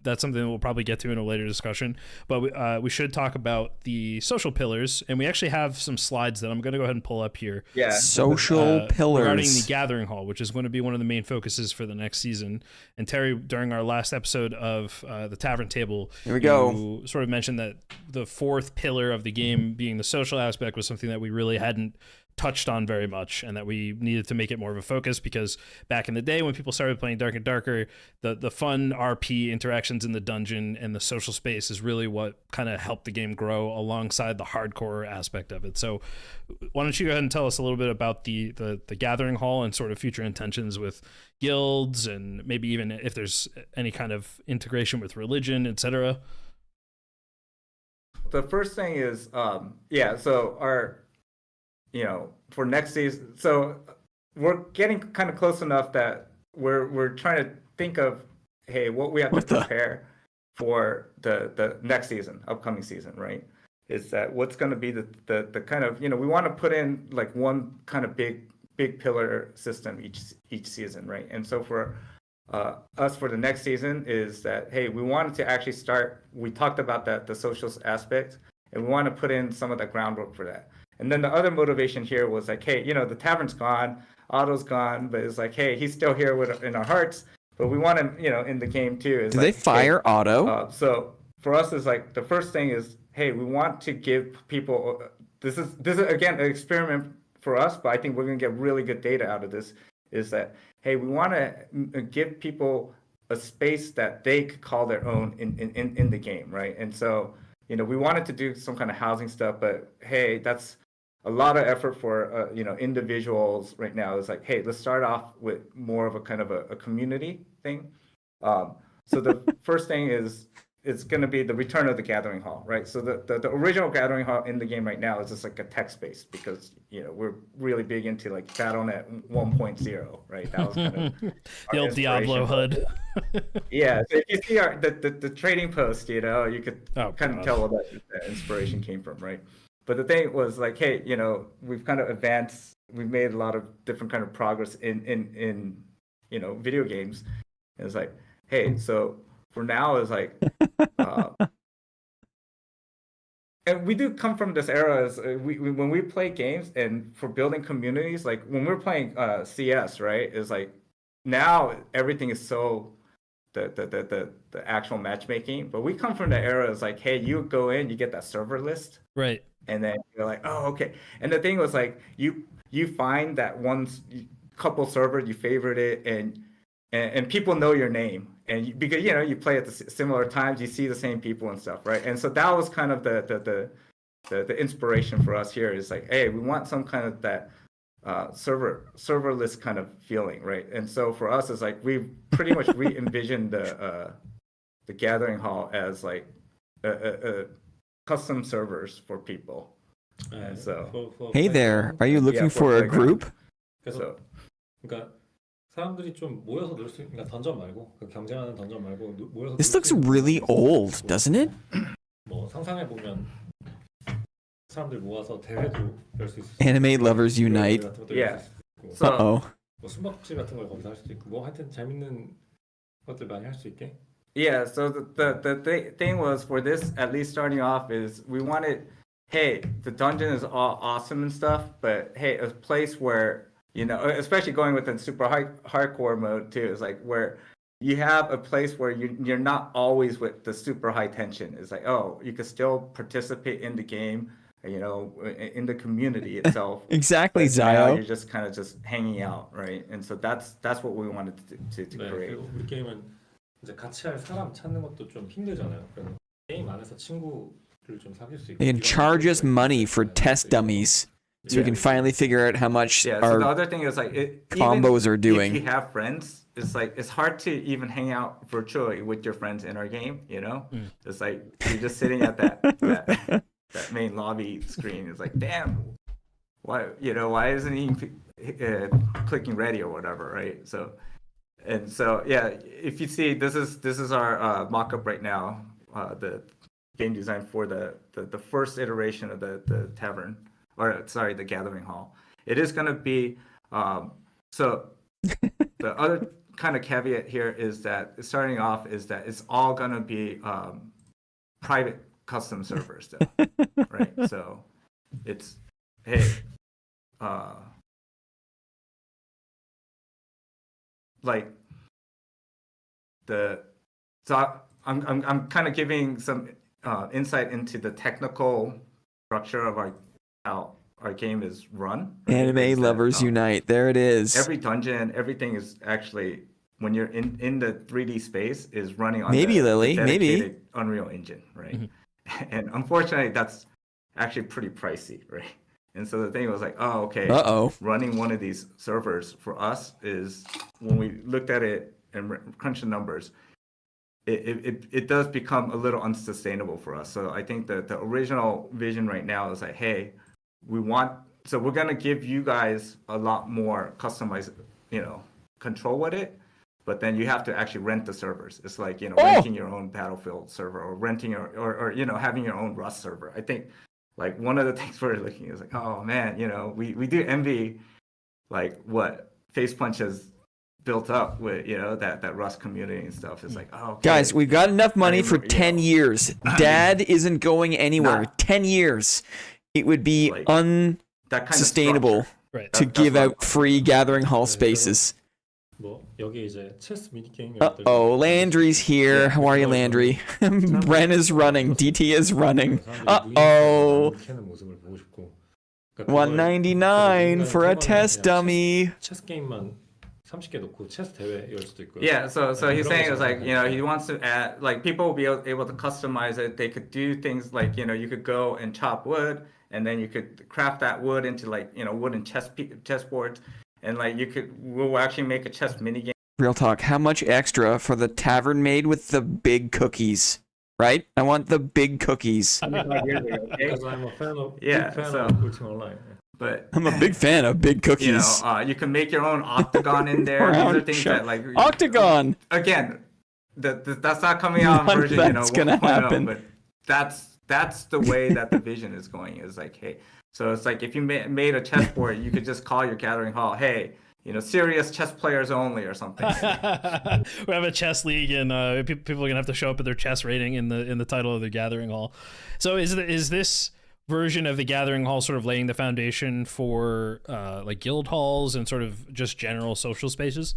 That's something that we'll probably get to in a later discussion. But we should talk about the social pillars, and we actually have some slides that I'm going to go ahead and pull up here. Yeah. Social pillars regarding the Gathering Hall, which is going to be one of the main focuses for the next season. And Terry, during our last episode of the Tavern Table, here we go. You sort of mentioned that the fourth pillar of the game being the social aspect was something that we really hadn't touched on very much, and that we needed to make it more of a focus, because back in the day when people started playing Dark and Darker, the fun RP interactions in the dungeon and the social space is really what kind of helped the game grow alongside the hardcore aspect of it. So why don't you go ahead and tell us a little bit about the Gathering Hall and sort of future intentions with guilds, and maybe even if there's any kind of integration with religion, etc. The first thing is, so our, for next season, so we're getting kind of close enough that we're trying to think of, hey, what we have to prepare for the next season, upcoming season, right? Is that what's going to be the kind of, we want to put in like one kind of big pillar system each season, right? And so for us for the next season is that, hey, we wanted to actually start, we talked about the social aspect, and we want to put in some of the groundwork for that. And then the other motivation here was like, hey, the tavern's gone, Otto's gone, but it's like, hey, he's still here in our hearts, but we want him, in the game too. Do they fire Otto? So for us is like, the first thing is, hey, we want to give people, this is again, an experiment for us, but I think we're going to get really good data out of this, is that, hey, we want to give people a space that they could call their own in the game, right? And so, we wanted to do some kind of housing stuff, but hey, that's a lot of effort for individuals right now. It's like, hey, let's start off with more of a kind of a community thing. So the first thing is, it's going to be the return of the Gathering Hall, right? So the original Gathering Hall in the game right now is just like a text-based, because we're really big into like BattleNet 1.0, right? That was kind of the old Diablo HUD. Yeah, so if you see the trading post, you could kind of tell where that inspiration came from, right? But the thing was like, hey, we've kind of advanced, we've made a lot of different kind of progress in video games. And it's like, hey, so for now is like, and we do come from this era as when we play games and for building communities, like when we're playing CS, right? Is like now everything is so the actual matchmaking, but we come from the era is like, hey, you go in, you get that server list, right? And then you're like, oh, okay. And the thing was like, you find that one couple server, you favorite it, and people know your name, and because you play at the similar times, you see the same people and stuff, right? And so that was kind of the inspiration for us here, is like, hey, we want some kind of that serverless kind of feeling, right? And so for us, it's like we pretty much re-envisioned the Gathering Hall as like a custom servers for people. And so hey there, are you looking for a group? 그래서 그러니까 사람들이 좀 모여서 놀 수, 그러니까 던전 말고 그 경쟁하는 던전 말고 모여서. This looks really old, doesn't it? 뭐 상상해 보면 사람들 모아서 대회도 열 수 있어. Anime lovers unite. Yeah. Uh-oh. 뭐 숨바꼭질 같은 걸 거기서 할 수도 있고, 뭐 하여튼 재밌는 것들 많이 할 수 있게. Yeah, so the thing was, for this, at least starting off, is we wanted, hey, the dungeon is all awesome and stuff, but hey, a place where, especially going with the super hardcore mode too, is like where you have a place where you're not always with the super high tension. It's like, oh, you can still participate in the game, in the community itself. Exactly, But now Zio. you're just kind of just hanging out, right? And so that's what we wanted to 네, create. 그리고 우리 게임은 이제 같이 할 사람 찾는 것도 좀 힘들잖아요. 그래서 게임 안에서 친구를 좀 사귈 수 있고. They can charge us money for test dummies, so we can finally figure out how much Yeah. So the our other thing is like combos even are doing. If you have friends, it's like it's hard to even hang out virtually with your friends in our game. It's like you're just sitting at that main lobby screen. It's like, damn, why isn't he clicking ready or whatever, right? So yeah, if you see, this is our mock-up right now, the game design for the first iteration of the tavern, or sorry, the gathering hall. It is going to be so the other kind of caveat here is that starting off is that it's all going to be private custom servers though, right? So it's like I'm kind of giving some insight into the technical structure of how our game is run. Right? Anime lovers unite. There it is. Every dungeon, everything is actually, when you're in the 3D space, is running on Maybe, the Lily, dedicated maybe. Unreal Engine, right? And unfortunately, that's actually pretty pricey, right? And so the thing was like, oh, okay. Running one of these servers for us is, when we looked at it and crunched the numbers, it does become a little unsustainable for us. So I think that the original vision right now is like, hey, we're going to give you guys a lot more customized, control with it, but then you have to actually rent the servers. It's like, renting your own Battlefield server, or renting or having your own Rust server. I think like one of the things we're looking is like, oh man, we do envy like what Facepunch has built up with that Rust community and stuff. It's like, oh, okay. Guys, we've got enough money for 10 years. Dad isn't going anywhere. 10 years. It would be like, unsustainable right. to give out free gathering hall spaces. 뭐 여기 이제 체스 미니 게임. Uh-oh, Landry's here. How are you, Landry? Bren is running. DT is running. Uh-oh. 199 for a test dummy. 체스 게임만 30개 놓고 체스 대회 열 수도 있고요. Yeah, so he's saying it's like, he wants to add, like, people will be able to customize it. They could do things like, you could go and chop wood, and then you could craft that wood into like, wooden chessboards, and like we'll actually make a chess mini game. Real talk, how much extra for the tavern made with the big cookies? Right? I want the big cookies. Because I'm a fan of Ultima Online. But I'm a big fan of big cookies. You can make your own octagon in there. These are things that like octagon. Again, that's not coming out in version. That's gonna happen. But that's the way that the vision is going. Is like, hey, so it's like if you made a chessboard, you could just call your gathering hall, hey, serious chess players only or something. We have a chess league, and people are gonna have to show up at their chess rating in the title of the gathering hall. So is this version of the gathering hall sort of laying the foundation for like guild halls and sort of just general social spaces?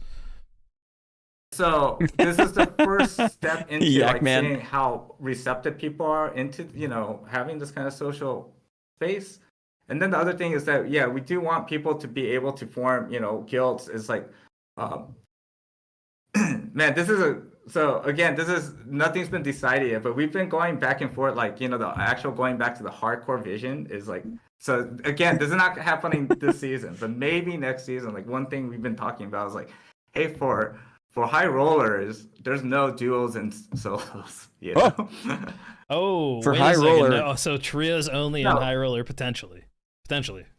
So this is the first step into seeing how receptive people are into having this kind of social space. And then the other thing is that we do want people to be able to form guilds. It's like man, this is nothing's been decided yet, but we've been going back and forth, like, the actual going back to the hardcore vision is like, so again, this is not happening this season, but maybe next season. Like, one thing we've been talking about is like, hey, for high rollers, there's no duos and solos, for high roller. No, so trios only on high roller potentially.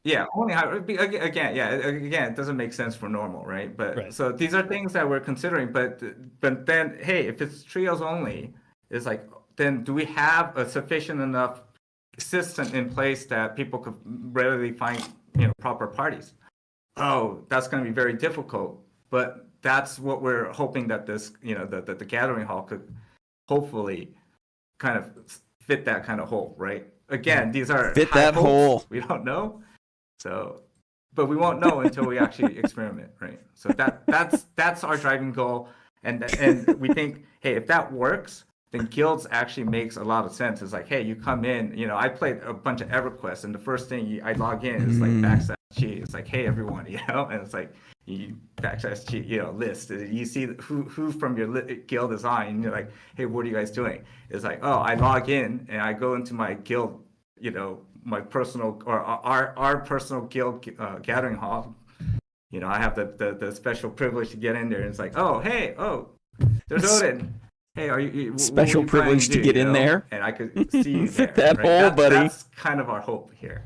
Yeah, only high. Again, it doesn't make sense for normal, right? But so these are things that we're considering. But then, hey, if it's trios only, it's like, then do we have a sufficient enough system in place that people could readily find proper parties? Oh, that's going to be very difficult. But that's what we're hoping that this the gathering hall could hopefully kind of fit that kind of hole, right? Again, these are fit that hopes. hole. We don't know, but we won't know until we actually experiment, right? So that's our driving goal, and we think, hey, if that works, then guilds actually makes a lot of sense. It's like, hey, you come in, I played a bunch of EverQuest, and the first thing I log in is like /G. It's like, hey, everyone, and it's like you /G, list. You see who from your guild is on, and you're like, hey, what are you guys doing? It's like, oh, I log in and I go into my guild, my personal or our personal guild gathering hall. I have the special privilege to get in there, and it's like, oh, hey, there's Odin. Hey, are you special privilege to get in there? And I could see you there. Fit that hole, buddy. That's kind of our hope here.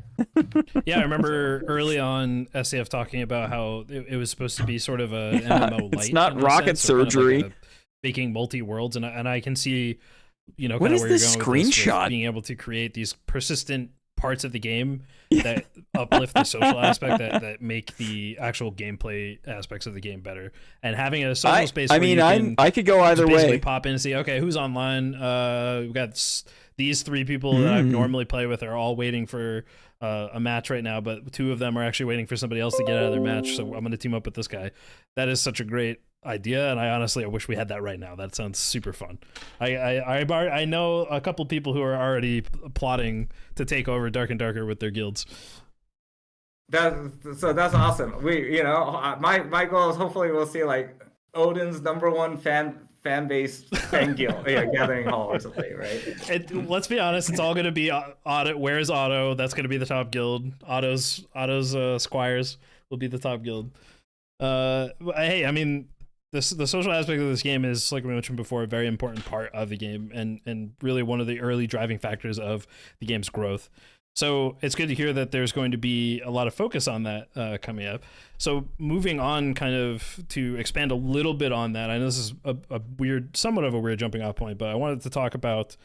Yeah, I remember early on SAF talking about how it was supposed to be sort of a MMO light. It's not rocket surgery. Kind of like making multi-worlds, and I can see, what is this screenshot? With being able to create these persistent parts of the game that uplift the social aspect that make the actual gameplay aspects of the game better, and having a social space. I could go either way. Pop in and see, okay, who's online? We've got these 3 people that I normally play with are all waiting for a match right now, but 2 of them are actually waiting for somebody else to get out of their match. So I'm going to team up with this guy. That is such a great idea, and I wish we had that right now. That sounds super fun. I know a couple people who are already plotting to take over Dark and Darker with their guilds. That's awesome. My goal is hopefully we'll see like Odin's #1 fan base fan guild gathering hall or something, right? Let's be honest, it's all going to be Otto. Where's Otto? That's going to be the top guild. Otto's squires will be the top guild. Hey, I mean, the social aspect of this game is, like we mentioned before, a very important part of the game, and really one of the early driving factors of the game's growth. So it's good to hear that there's going to be a lot of focus on that coming up. So moving on, kind of to expand a little bit on that, I know this is somewhat of a weird jumping off point, but I wanted to talk about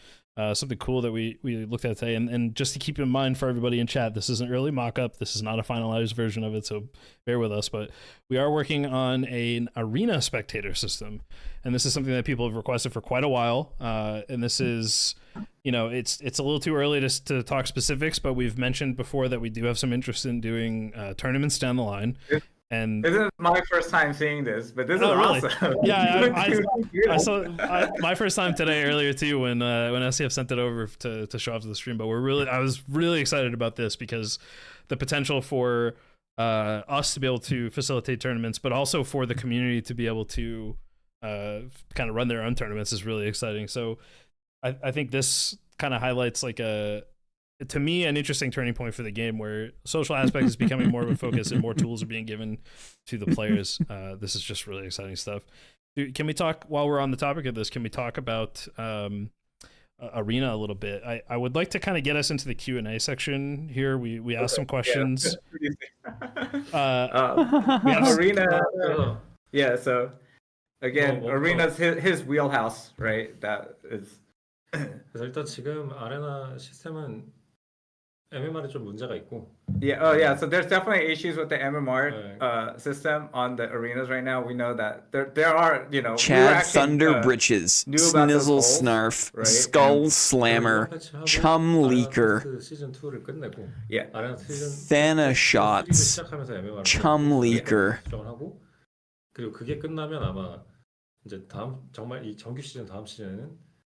something cool that we looked at today, and just to keep in mind for everybody in chat, this is an early mock-up. This is not a finalized version of it, so bear with us. But we are working on an arena spectator system, and this is something that people have requested for quite a while. And this is, it's a little too early to talk specifics, but we've mentioned before that we do have some interest in doing tournaments down the line. And this is my first time seeing this, but this is really? awesome. Yeah, I saw my first time today earlier too when SCF sent it over to show off to the stream. But I was really excited about this because the potential for us to be able to facilitate tournaments, but also for the community to be able to kind of run their own tournaments is really exciting. So I think this kind of highlights to me, an interesting turning point for the game where social aspect is becoming more of a focus and more tools are being given to the players. This is just really exciting stuff. Can we talk, while we're on the topic of this, can we talk about Arena a little bit? I would like to kind of get us into the Q&A section here. We asked some questions. We have Arena. Yeah, so again, Arena's his wheelhouse, right? That is. 그래서 일단 지금 아레나 시스템은 MMR에 좀 문제가 있고. Yeah. So there's definitely issues with the MMR system on the arenas right now. We know that there are, Chad Thunder Britches, Snizzle Snarf, right? Skull Slammer, Chum Leaker, yeah, Thana Shots, Chum Leaker. 그리고 그게 끝나면 아마 이제 정말 이 정규 시즌 다음 시즌에는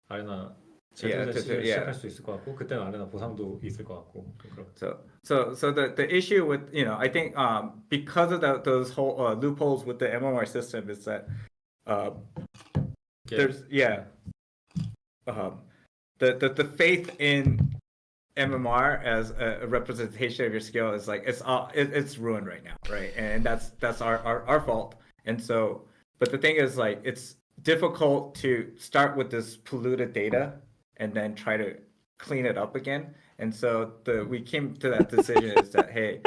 아레나 시작할 수 있을 것 같고 그때는 아레나 보상도 있을 것 같고. So the issue with I think because of those whole loopholes with the MMR system is that there's the faith in MMR as a representation of your skill is like it's ruined right now, right? And that's our fault. And so, but the thing is like it's difficult to start with this polluted data and then try to clean it up again. And so we came to that decision is that, hey,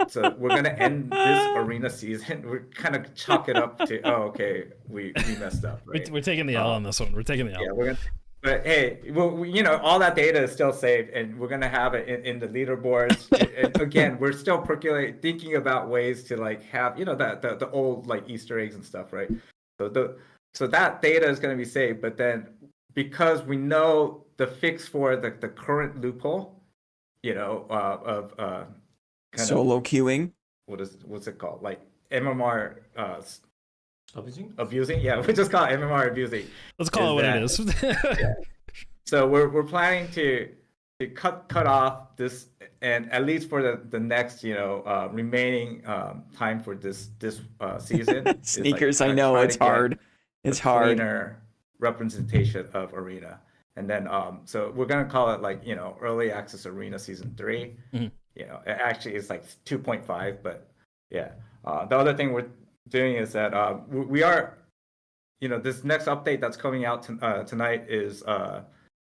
so we're going to end this arena season. We're kind of chalk it up to, okay, we messed up. Right? We're taking the L on this one. We're taking the L. Yeah, but hey, all that data is still saved, and we're gonna have it in the leaderboards. And again, we're still thinking about ways to like have the old like Easter eggs and stuff, right? So that data is gonna be saved, but because we know the fix for the current loophole, of solo queuing. What's it called? Like MMR abusing. Yeah, we just call it MMR abusing. Let's call it what it is. So we're planning to cut off this, and at least for the next remaining time for this season. Sneakers, I know it's hard. It's hard. Cleaner representation of Arena, and then so we're gonna call it like early access Arena season 3. Mm-hmm. Actually it's like 2.5, but yeah. The other thing we're doing is that we are, this next update that's coming out tonight is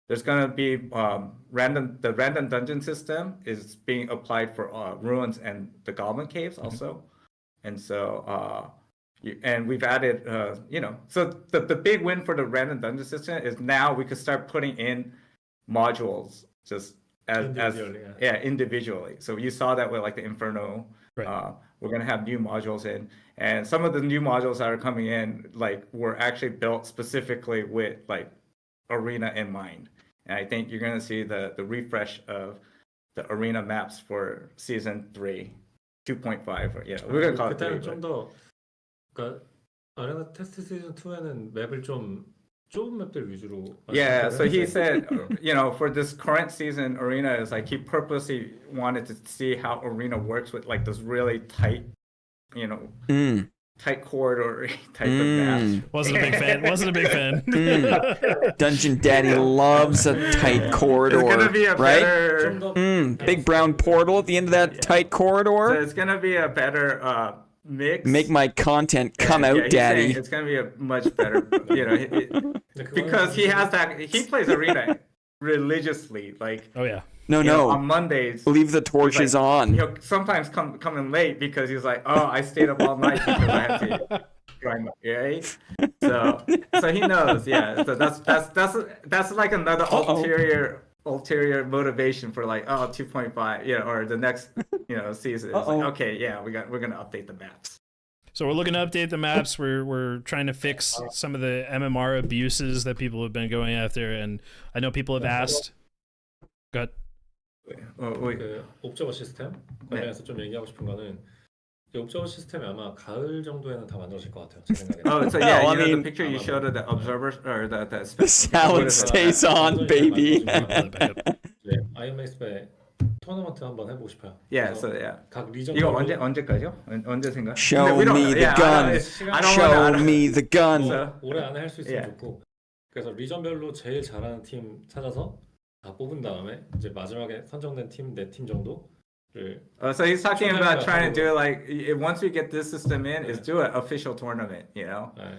there's gonna be the random dungeon system is being applied for ruins and the goblin caves also, and so and we've added so the big win for the random dungeon system is now we could start putting in modules just individually. So you saw that with like the Inferno. Right. We're gonna have new modules in, and some of the new modules that are coming in were actually built specifically with like Arena in mind. And I think you're gonna see the refresh of the Arena maps for season 3, 2.5. We're gonna call it 3. 그때는 좀더 그러니까 아레나 테스트 시즌 2에는 맵을 좀 좁은 맵들 위주로. Yeah, so he said, for this current season, Arena is like he purposely wanted to see how Arena works with like this really tight, tight corridor type of maps. Wasn't a big fan. Dungeon Daddy loves a tight corridor. It's gonna be a better, big brown portal at the end of that tight corridor. So it's gonna be a better mix. Make my content come out, Daddy. It's gonna be a much better, because he has that. He plays Arena religiously, like. Oh yeah. No. On Mondays, leave the torches on. He'll sometimes come in late because he's like, oh, I stayed up all night because I had to grind my right. So he knows, yeah. So that's like another ulterior motivation for like 2.5, or the next season. It's like, okay, yeah, we're gonna update the maps. So we're looking to update the maps. We're trying to fix some of the MMR abuses that people have been going after, and I know people have asked. Go ahead. 그 옵저버 시스템 관련해서 좀 얘기하고 싶은 거는 이 옵저버 시스템이 아마 가을 정도에는 다 만들어질 것 같아요. 제 생각에. So yeah, the picture you showed of the observers or the salad stays on, baby. 아이언메이스배 토너먼트 한번 해보고 싶어요. Yeah, so yeah. 각 리전 이거 언제까지요? 언제 생각? Show me the gun. Show me the gun. 올해 안에 할 수 있으면 좋고. 그래서 리전별로 제일 잘하는 팀 찾아서 다 뽑은 다음에 이제 마지막에 선정된 팀 4팀 정도를. So he's talking about trying to do like once we get this system in, is do an official tournament, 네.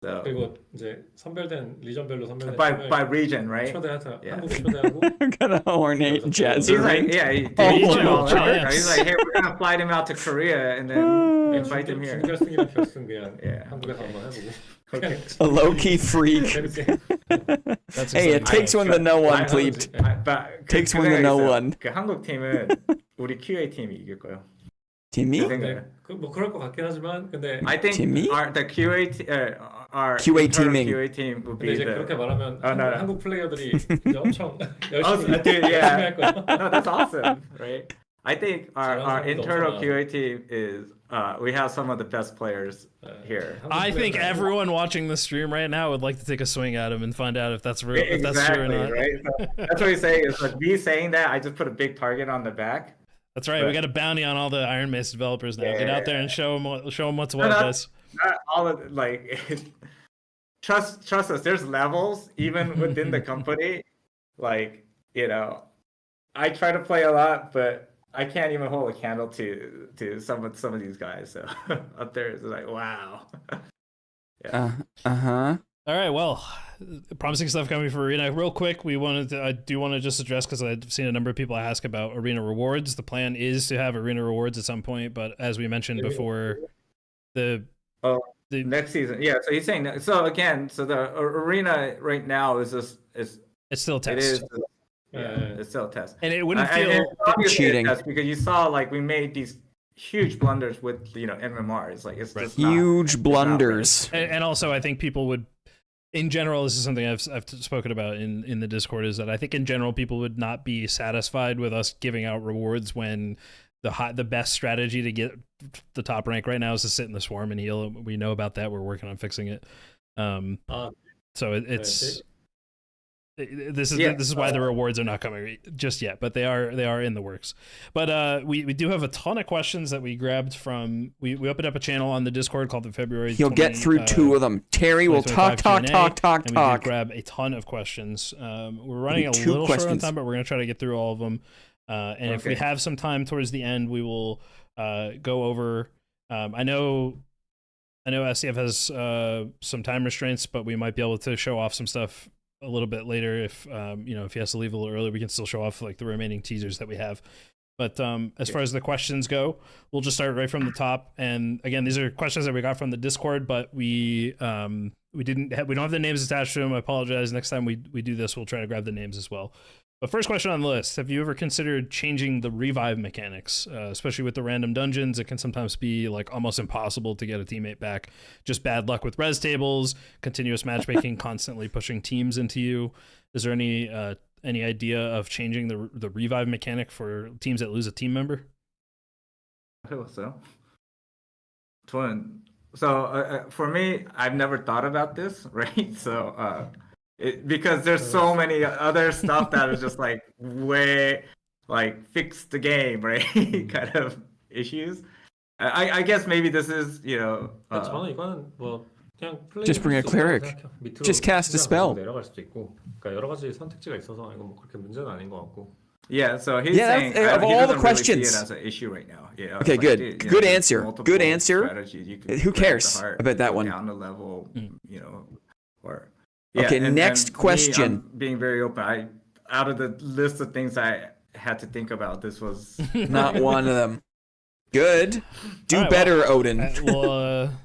So 그리고 이제 선별된 리전별로 선별된 by region, right? 초대하자. 한국에 초대하고. Gonna ornate jazz. He's like, he's like, hey, we're gonna fly him out to Korea and then invite him here. 준결승이랑 결승 그냥 한국에서 한번 해보고. A low-key freak. Hey, it takes one to know one, please. Takes one to know one. 그 한국 팀은 우리 QA 팀이 이길 거예요. 팀이? 뭐 그럴 것 같긴 하지만 근데 I think the our QA teaming. QA team would be 이제 그렇게 말하면 한국 플레이어들이 이제 엄청 열심히 할 거예요. No, that's awesome, right? I think our internal QA team is we have some of the best players here. I think everyone watching the stream right now would like to take a swing at him and find out if that's real, if that's true or not. Right? So that's what he's saying. Is like me saying that I just put a big target on the back. That's right. We got a bounty on all the Iron Mace developers now. Get out there and show them what's what, guys. Not all of like. Trust us. There's levels even within the company. Like I try to play a lot, but I can't even hold a candle to some of these guys. So up there it's like wow. All right, well, promising stuff coming for Arena. Real quick, I do want to just address, because I've seen a number of people ask about Arena rewards. The plan is to have Arena rewards at some point, but as we mentioned before, the next season. Yeah, so he's saying that. So again, the Arena right now is it's still a test. It is. It's still a test. And it wouldn't feel cheating because you saw like we made these huge blunders with MMR. It's like it's just huge blunders. And also, I think people would, in general, this is something I've spoken about in the Discord, is that I think in general people would not be satisfied with us giving out rewards when the best strategy to get the top rank right now is to sit in the swarm and heal. We know about that. We're working on fixing it. So it's this is why the rewards are not coming just yet, but they are in the works. But we do have a ton of questions that we grabbed from. We opened up a channel on the Discord called the February. He'll get through 2 of them. Terry will talk. And we did grab a ton of questions. We're running a little short on time, but we're gonna try to get through all of them. And if we have some time towards the end, we will go over. I know SCF has some time restraints, but we might be able to show off some stuff a little bit later. If if he has to leave a little early, we can still show off like the remaining teasers that we have. But as far as the questions go, we'll just start right from the top. And again, these are questions that we got from the Discord, but we don't have the names attached to them. I apologize. Next time we do this, we'll try to grab the names as well. But first question on the list, have you ever considered changing the revive mechanics, especially with the random dungeons? It can sometimes be like almost impossible to get a teammate back. Just bad luck with res tables, continuous matchmaking, constantly pushing teams into you. Is there any idea of changing the revive mechanic for teams that lose a team member? I hope so. So for me, I've never thought about this, right? So because there's so many other stuff that is just like way like fix the game, right? kind of issues. I guess maybe this is 저는 이거는 뭐 그냥 Just bring a cleric. Just cast a spell. 내려갈 수도 있고. 그러니까 여러 가지 선택지가 있어서 이거 뭐 그렇게 문제는 아닌 것 같고. Yeah, so he's saying of all the questions. Really see it as an issue right now. Yeah. Okay, good. Like, good answer. Good answer. Who cares about that one? Down the level, or. Yeah, okay, next question. Being very open, out of the list of things I had to think about, this was not one of them. Good. Do better, Odin.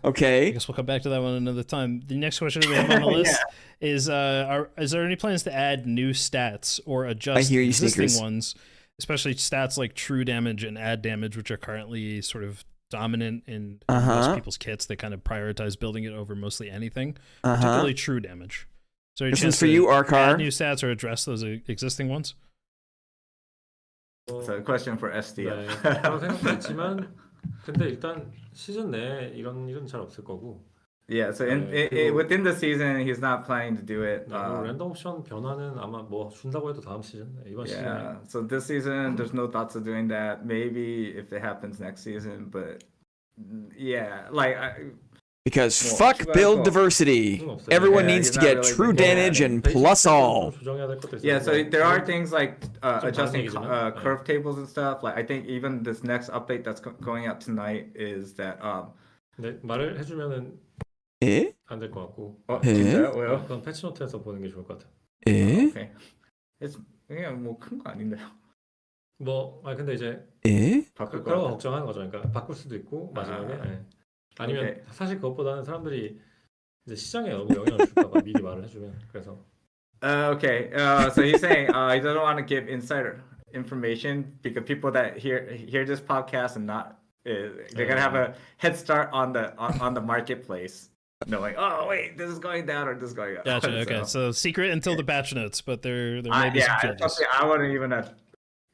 Okay. I guess we'll come back to that one another time. The next question that we have on the list is there any plans to add new stats or adjust existing ones, especially stats like true damage and add damage, which are currently sort of dominant in most people's kits? They kind of prioritize building it over mostly anything, particularly true damage. So this one's for you, Arkar. Add new stats or address those existing ones? It's a question for SDF. 네, 그런 생각도 있지만 근데 일단 시즌 내에 이런 일은 잘 없을 거고. Yeah, so within the season, he's not planning to do it. 랜덤 옵션 변화는 아마 뭐 준다고 해도 다음 시즌 이번 시즌에. Yeah, so this season, there's no thoughts of doing that. Maybe if it happens next season, but yeah, like. Because fuck build diversity. Everyone needs to get true damage and plus all. Yeah, so there are things like adjusting curve tables and stuff. Like I think even this next update that's going out tonight is that. 네, 말을 해주면은 에? 안 될 것 같고. 진짜요? 왜요? 그건 패치노트에서 보는 게 좋을 것 같아. 에? Okay. 그냥 뭐 큰 거 아닌데요. 뭐, 근데 이제 바꿀 그런 거 걱정하는 거죠. 그러니까 바꿀 수도 있고 마지막에. 아니면 사실 그것보다는 사람들이 이제 시장에 너무 영향을 줄까봐 미리 말을 해주면 그래서. Okay. So he's saying he doesn't want to give insider information because people that hear this podcast and not they're gonna have a head start on the marketplace. Knowing, oh wait, this is going down or this is going up. Gotcha. Okay, so secret until the patch notes, but there may be some changes. Something I wouldn't even have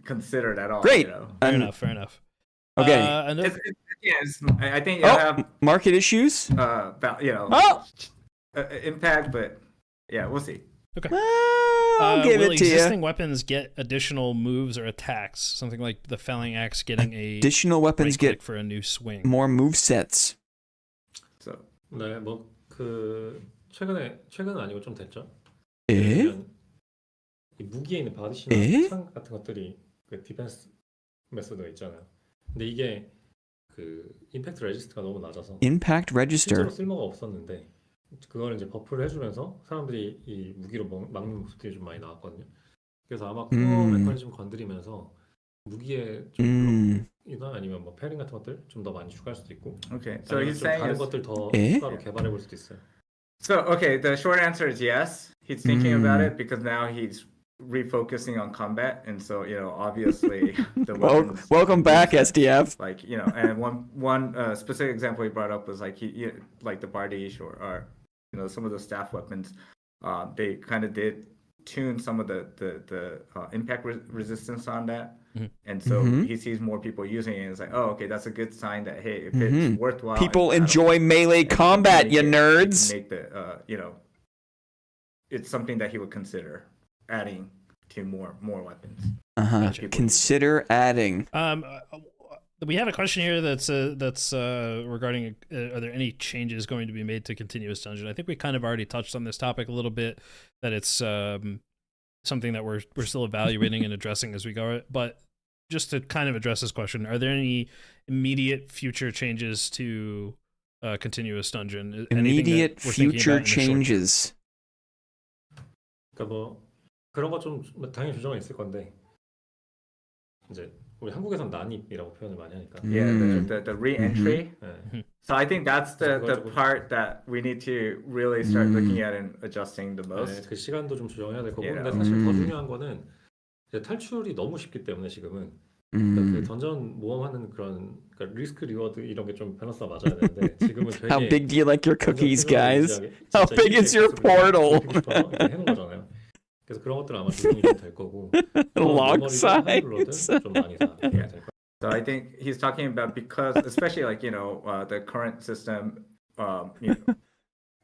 considered at all. Great. Fair enough. Okay. I think you have market issues. Impact, but yeah, we'll see. Okay. I'll give will it to you. Existing weapons get additional moves or attacks? Something like the Felling Axe getting additional weapons get for a new swing. More move sets. So, 네, 뭐 최근은 아니고 좀 됐죠. 이 무기에 있는 바디시나 창 같은 것들이 그 디펜스 메소드가 있잖아요. 근데 이게 그 임팩트 레지스트가 너무 낮아서 Impact Register 실제로 쓸모가 없었는데 그걸 이제 버프를 해주면서 사람들이 이 무기로 막는 모습들이 좀 많이 나왔거든요. 그래서 아마 코어 메커니즘 건드리면서 무기에 좀 이나 아니면 뭐 패링 같은 것들 좀 더 많이 추가할 수도 있고. Okay, so he's saying 다른 것들 더 추가로 개발해 볼 수도 있어요. So okay, the short answer is yes. He's thinking about it because now he's refocusing on combat, and so obviously the welcome back SDF. Like and one specific example he brought up was like he like the Bardiche or some of the staff weapons. They kind of did tune some of the impact resistance on that. And so he sees more people using it, and it's like, oh, okay, that's a good sign that hey, if it's worthwhile, People in battle, enjoy melee and combat, you make nerds. make the it's something that he would consider adding to more weapons. Consider adding. We have a question here that's regarding are there any changes going to be made to continuous dungeon? I think we kind of already touched on this topic a little bit, that it's something that we're still evaluating and addressing as we go. But just to kind of address this question, are there any immediate future changes to continuous dungeon? Immediate future changes. 그러니까 뭐 그런 거 좀 당연히 조정은 있을 건데 이제 우리 한국에선 난입이라고 표현을 많이 하니까. Yeah, the re-entry. So I think that's the 그래가지고- part that we need to really start looking at and adjusting the 네, most. 그 시간도 좀 조정해야 될 거고. Yeah. 근데 사실 더 중요한 거는 이제 탈출이 너무 쉽기 때문에 지금은 그러니까 그 던전 모험하는 그런 그러니까 리스크 리워드 이런 게 좀 밸런스가 맞아야 되는데 지금은 되게 How big do you like your cookies, 던전 guys? 진지하게 How 진짜 big is your EX 를 portal? 높이고 싶어서 이렇게 해놓은 거잖아요. 그래서 그런 것들 아마 조정이 좀 될 거고. Log 메모리도 size. 하이블러드 좀 많이 사 될 거예요. So I think he's talking about because, especially like the current system,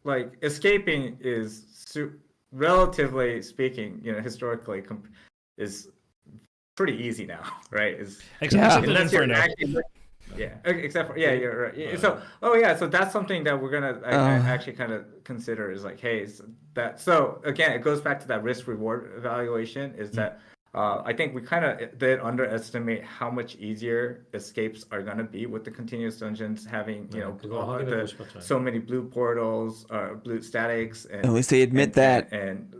like escaping is relatively speaking, historically is pretty easy now, right? Except in Unless you're Inferno. actually, except for you're right. So so that's something that we're gonna actually kind of consider is like, hey, so again, it goes back to that risk reward evaluation. Is that I think we kind of did underestimate how much easier escapes are gonna be with the continuous dungeons having so many blue portals or blue statics. And, At least they admit that. And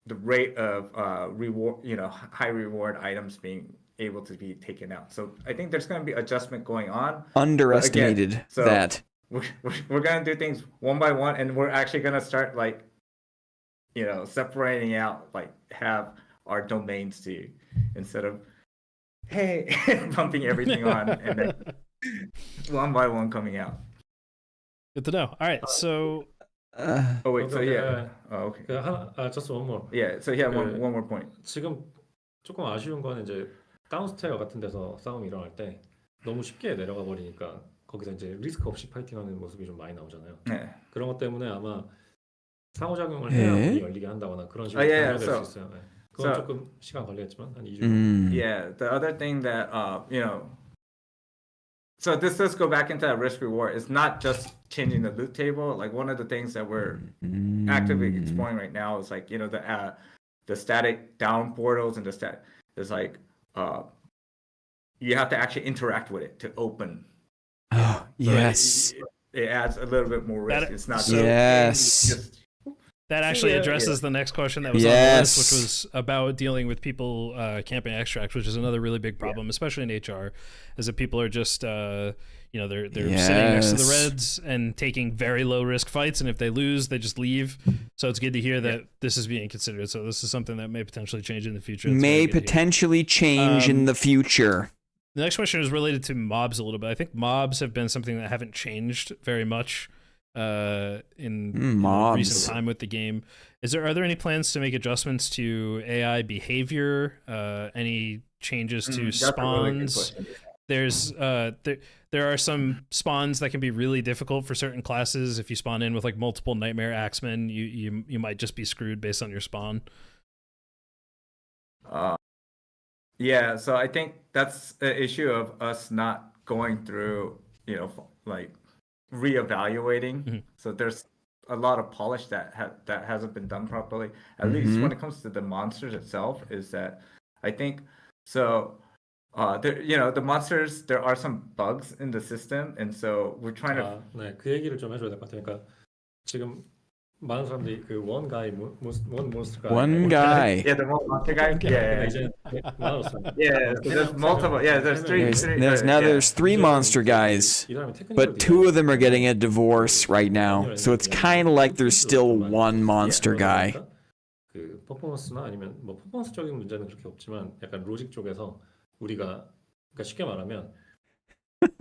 the rate of reward, high reward items being able to be taken out. So I think there's going to be adjustment going on. Underestimated again, so that. We're going to do things one by one, and we're actually going to start like, separating out, like have our domains to, instead of, hey, pumping everything on and then one by one coming out. Good to know. All right, so. Oh wait, so yeah. Oh, okay. just one more. Yeah, so yeah, one more point. 지금 조금 아쉬운 거는 이제 다운스테어 같은 데서 싸움이 일어날 때 너무 쉽게 내려가 버리니까 거기서 이제 리스크 없이 파이팅하는 모습이 좀 많이 나오잖아요. 네. 그런 것 때문에 아마 상호작용을 해야 문이 열리게 한다거나 그런 식으로 변화될 수 있어요. 네. 그건 조금 시간 걸리겠지만 한 2주 정도. Yeah, the other thing that so this does go back into that risk reward. It's not just changing the loot table. Like one of the things that we're actively exploring right now is like the static down portals and the stat is like you have to actually interact with it to open. Oh, yes. It adds a little bit more risk. It's not just that actually addresses the next question that was on the list, which was about dealing with people camping extracts, which is another really big problem, especially in HR, is that people are just they're sitting next to the Reds and taking very low risk fights, and if they lose, they just leave. So it's good to hear that this is being considered. So this is something that may potentially change in the future. May potentially change in the future. The next question is related to mobs a little bit. I think mobs have been something that haven't changed very much in recent time with the game. Are there any plans to make adjustments to AI behavior? Any changes to spawns? There's there are some spawns that can be really difficult for certain classes. If you spawn in with like multiple Nightmare Axemen, you might just be screwed based on your spawn. Yeah, so I think that's the issue of us not going through, like reevaluating. So there's a lot of polish that hasn't been done properly. At least when it comes to the monsters itself, is that I think so. The monsters, there are some bugs in the system, and so we're trying to. 네, 그 얘기를 좀 해줘야 될 것 같아요. 그러니까 지금 많은 사람들이 그 one monster guy. One guy. Yeah, the monster guy. Yeah. 이제 많았어요. Yeah, there's multiple. Yeah, there's three. There's three monster guys, but two of them are getting a divorce right now. So it's kind of like there's still one monster guy. 그 퍼포먼스나 아니면 뭐 퍼포먼스적인 문제는 그렇게 없지만 약간 로직 쪽에서 우리가 그러니까 쉽게 말하면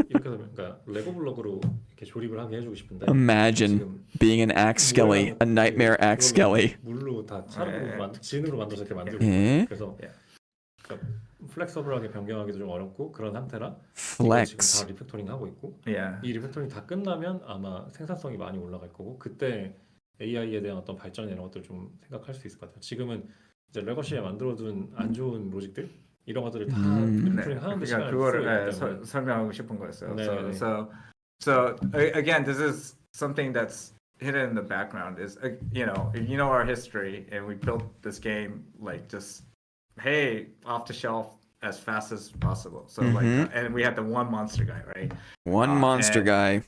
이렇게 되면 그러니까 레고 블록으로 이렇게 조립을 하게 해주고 싶은데. Imagine being an axe skelly, a nightmare axe skelly. 물로 다 진으로 만들어서 이렇게 만들고 그래서 그러니까 플렉서블하게 변경하기도 좀 어렵고 그런 상태라 이걸 지금 Flex. 다 리팩토링 하고 있고 Yeah. 이 리팩토링 다 끝나면 아마 생산성이 많이 올라갈 거고 그때 AI에 대한 어떤 발전 이런 것들 좀 생각할 수 있을 것 같아요. 지금은 이제 레거시에 만들어둔 안 좋은 로직들 이런 것들을 다 리팩토링 하는데 시간을 쓰고 그거를 있기 때문에 설명하고 싶은 거였어요. 네, 네. So again, this is something that's hidden in the background. Is you know, if you know our history, and we built this game like just hey off the shelf as fast as possible. So like, and we had the one monster guy, right? One monster and, guy.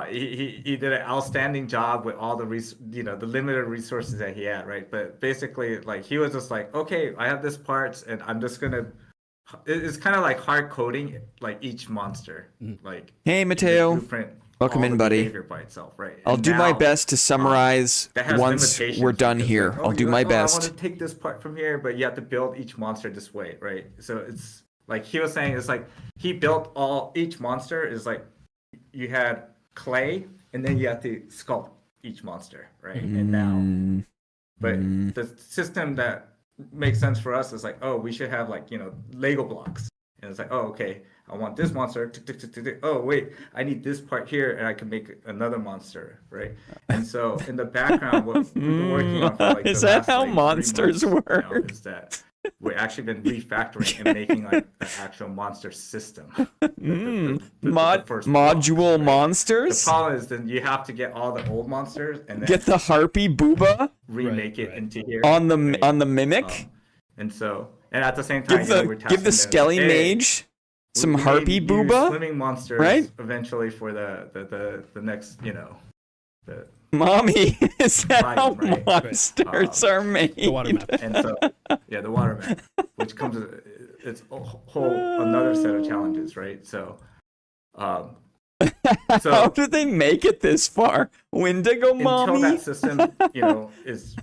He did an outstanding job with all the the limited resources that he had, right? But basically, like he was just like, okay, I have this parts, and I'm just gonna. It's kind of like hard coding like each monster, like Hey, Mateo. blueprint Welcome all in, the buddy. behavior by itself, right? I'll And do my now, best to summarize that has once limitations we're done because, here. like, I'll do you're my like, I best. want to take this part from here, but you have to build each monster this way, right? So it's like he was saying, it's like he built each monster is like you had clay, and then you have to sculpt each monster, right? And now, but the system that makes sense for us is like, oh, we should have like Lego blocks, and it's like, oh, okay, I want this monster. Oh, wait, I need this part here, and I can make another monster, right? And so in the background, what we've been working on for like Is the that last, how like, 3 monsters months now work? is that we've actually been refactoring and making like an actual monster system. The first Module blocks, right? monsters? The problem is then you have to get all the old monsters and then Get the harpy booba remake it right. into here on the right? on the mimic? And so, and at the same time, Give we're the testing give the Skelly Mage some we harpy need booba? swimming monsters right? eventually for the next the Mommy, is that Right, how right. monsters are made? The water map. and so yeah, the water map, which comes it's a whole another set of challenges, right? So How did they make it this far? Wendigo until mommy? that system is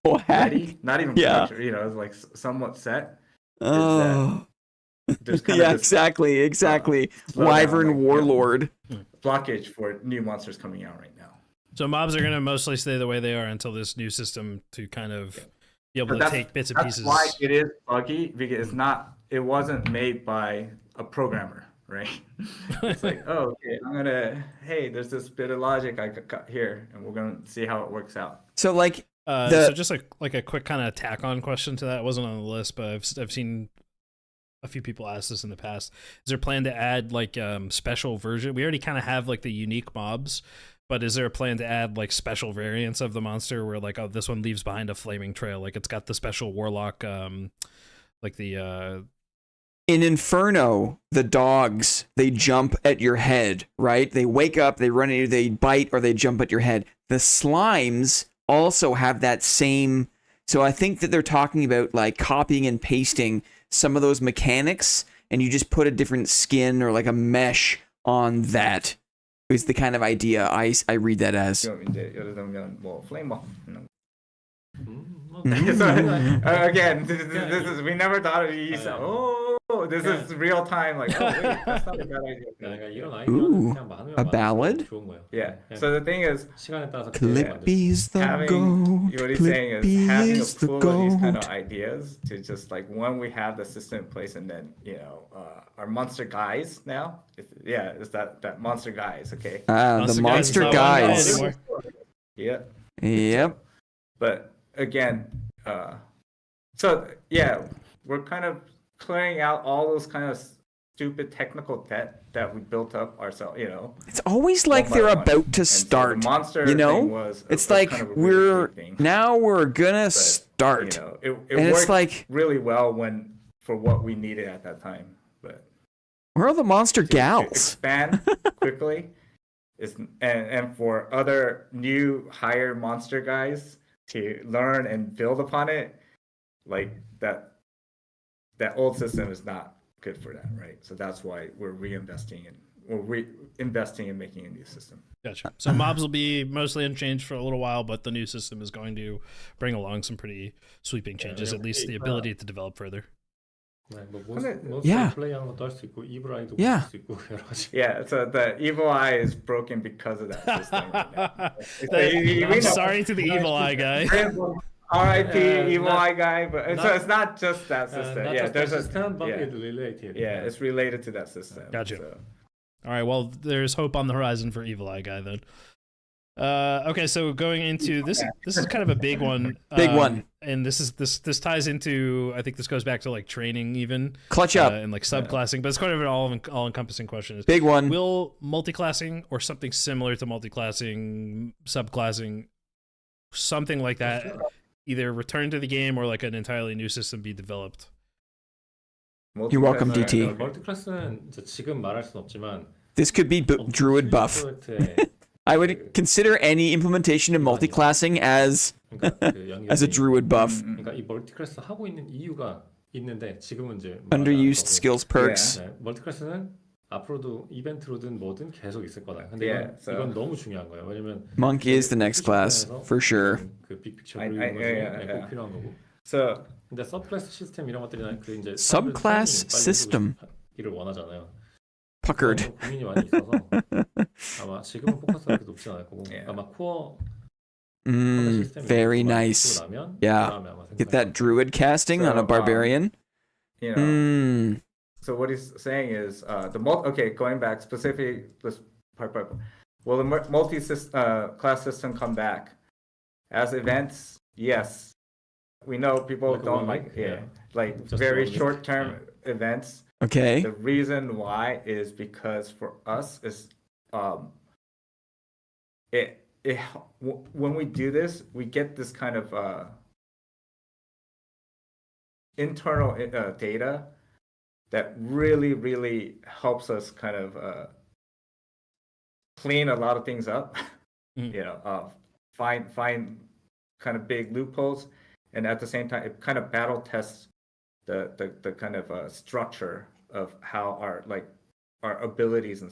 What? ready, not even Yeah. production, it's like somewhat set. Oh. There's kind Yeah, of this exactly. slow down, Wyvern like, Warlord. blockage for new monsters coming out right now. So mobs are going to mostly stay the way they are until this new system to kind of be able But to take bits and that's pieces. why it is buggy, because it wasn't made by a programmer, right? It's like, oh, okay, hey, there's this bit of logic I could cut here, and we're gonna see how it works out. So like So just like a quick kind of tack on question to that. It wasn't on the list, but I've seen a few people ask this in the past. Is there a plan to add like special version? We already kind of have like the unique mobs, but is there a plan to add like special variants of the monster where like, oh, this one leaves behind a flaming trail, like it's got the special warlock like the in Inferno, the dogs, they jump at your head, right? They wake up, they run at you, they bite, or they jump at your head. The slimes also have that same. So I think that they're talking about like copying and pasting some of those mechanics, and you just put a different skin or like a mesh on that. Is the kind of idea I read that as. 이제 예를 들면 뭐 플레이머. 뭐, So again, this is we never thought of you. This is real time. Like, oh wait, that's not a bad idea. 그러니까 이런 Ooh, 아이디어는 그냥 많으면 a 많을수록 ballad? 좋은 거예요. Yeah. So the thing is, 시간에 따라서 Clippy's the having goat. what he's saying is having a Clippy is the pool of these kind of goat. ideas to just like when we have the system in place, and then our monster guys now. It's that monster guys. Okay. The monster is not one guy guys. anymore. Yeah. Yep. But again, so yeah, we're kind of clearing out all those kind of stupid technical debt that we built up ourselves, It's always like one by they're one. about to And so the start. monster You know? thing was It's a like kind of a really big thing. we're gonna But, start. it And it's worked like, really well for what we needed at that time. But where are the monster to gals? expand quickly and for other new higher monster guys to learn and build upon it, like that old system is not good for that, right? So that's why we're reinvesting in making a new system. Gotcha. So mobs will be mostly unchanged for a little while, but the new system is going to bring along some pretty sweeping changes, at least the ability to develop further. 네, 뭐 Yeah. 몬스터 플레이하는 것도 할 수 있고 이블 아이도 Yeah. 볼 수 있고 여러 가지. Yeah, so the evil eye is broken because of that system. Right now. I'm sorry to the evil eye guy. R.I.P. Evil not- Eye guy, but so not- it's not just that system. not Yeah, just there's that a system, but yeah. it's related. Yeah, it's related to that system. Gotcha. So. All right, well, there's hope on the horizon for Evil Eye Guy then. Okay, so going into this is kind of a big one. Big one. And this ties into, I think this goes back to like training even. Clutch up. And like subclassing, but it's kind of an all-encompassing question. Is Big one. Will multiclassing or something similar to multiclassing, subclassing, something like that, either return to the game or like an entirely new system be developed? You're welcome, Multiclass, DT. 멀티클래스는 이제 지금 말할 순 없지만 This could be druid buff. 프로젝트에 I would consider any implementation of multiclassing as 그러니까 그 연결이- as a druid buff. 그러니까 이 멀티클래스 하고 있는 이유가 있는데 지금은 이제 Underused skills perks. 네, 멀티클래스는 앞으로도 이벤트로든 뭐든 계속 있을 거다. 근데 Yeah, 이건 너무 중요한 거예요. 왜냐면 Monk is the next class for sure. 그 빅픽처 I- 그리는 것이 yeah. 꼭 필요한 거고. So 근데 서브클래스 시스템 이런 것들이나 그 이제 Subclass system. 이를 원하잖아요. Puckered. 너무 고민이 많이 있어서 아마 지금은 포커스가 그렇게 높지 않을 거고 Yeah. 아마 코어 시스템이 Very 많이 nice. 쓰고 나면 Yeah. 그다음에 아마 Get 생각할 that druid casting on a barbarian. you know, so what he's saying is okay, going back specifically this part. Will the multi-class system come back as events? Yes. We know people Like don't 1 like week, yeah. like Just very 1 week, short-term events. Okay. The reason why is because for us is when we do this, we get this kind of internal data that really helps us kind of clean a lot of things up. You know, find kind of big loopholes, and at the same time, it kind of battle tests the kind of structure of how our abilities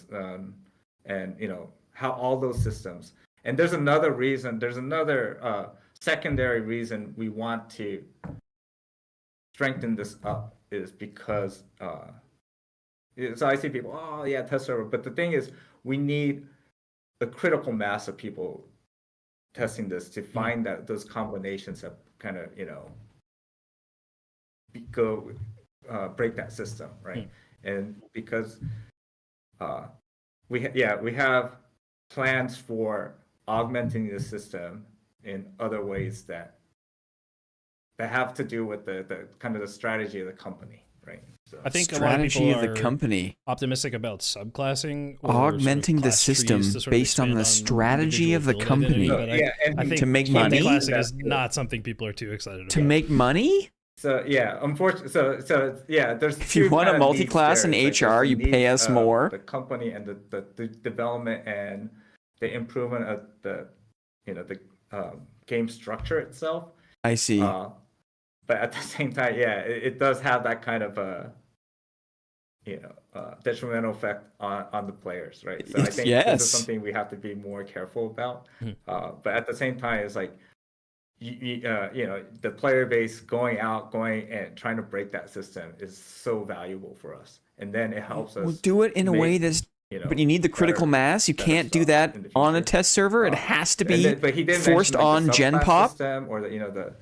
and you know how all those systems. And there's another reason. There's another secondary reason we want to strengthen this up is because so I see people, oh yeah, test server, but the thing is, we need a critical mass of people testing this to find that those combinations that kind of, you know, go break that system, right? And because we have plans for augmenting the system in other ways that have to do with the kind of the strategy of the company, right? So I think Strategy a lot of of the people are company. optimistic about subclassing or Augmenting the class trees system to sort of based on expand the strategy individual of the build company. identity, but yeah, and I think To make money? multi-classing is not something people are too excited To about. make money? So yeah, unfortunately, so yeah, there's If you two want a kind of needs multi-class there. in It's like HR, there's you the pay needs us of more. The company and the development and the improvement of the game structure itself. I see. But at the same time, yeah, it does have that kind of detrimental effect on the players, right? So I think this Yes. is something we have to be more careful about. But at the same time, it's like you know, the player base going and trying to break that system is so valuable for us, and then it helps us. We'll do it in a way make, that's. you know, But you need the critical better- mass. You better can't do stuff that in the on a future. test server. It has to And be then- but he did forced mention, on like, the Gen subclass Pop. system or the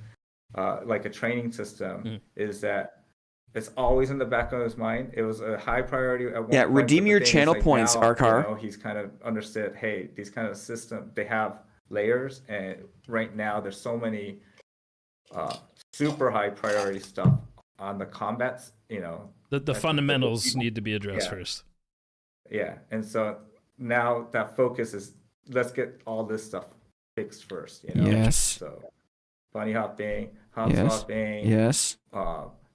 like a training system is that it's always in the back of his mind. It was a high priority at one Yeah, point, redeem but the your thing is, channel like, points, now, Arkar. you know, he's kind of understood, hey, these kind of systems, they have layers, and right now there's so many super high priority stuff on the combats, you know. The fundamentals need to be addressed Yeah. first. Yeah, and so now that focus is, let's get all this stuff fixed first, you know. Yes. So bunny hopping, hop Yes. swapping, Yes.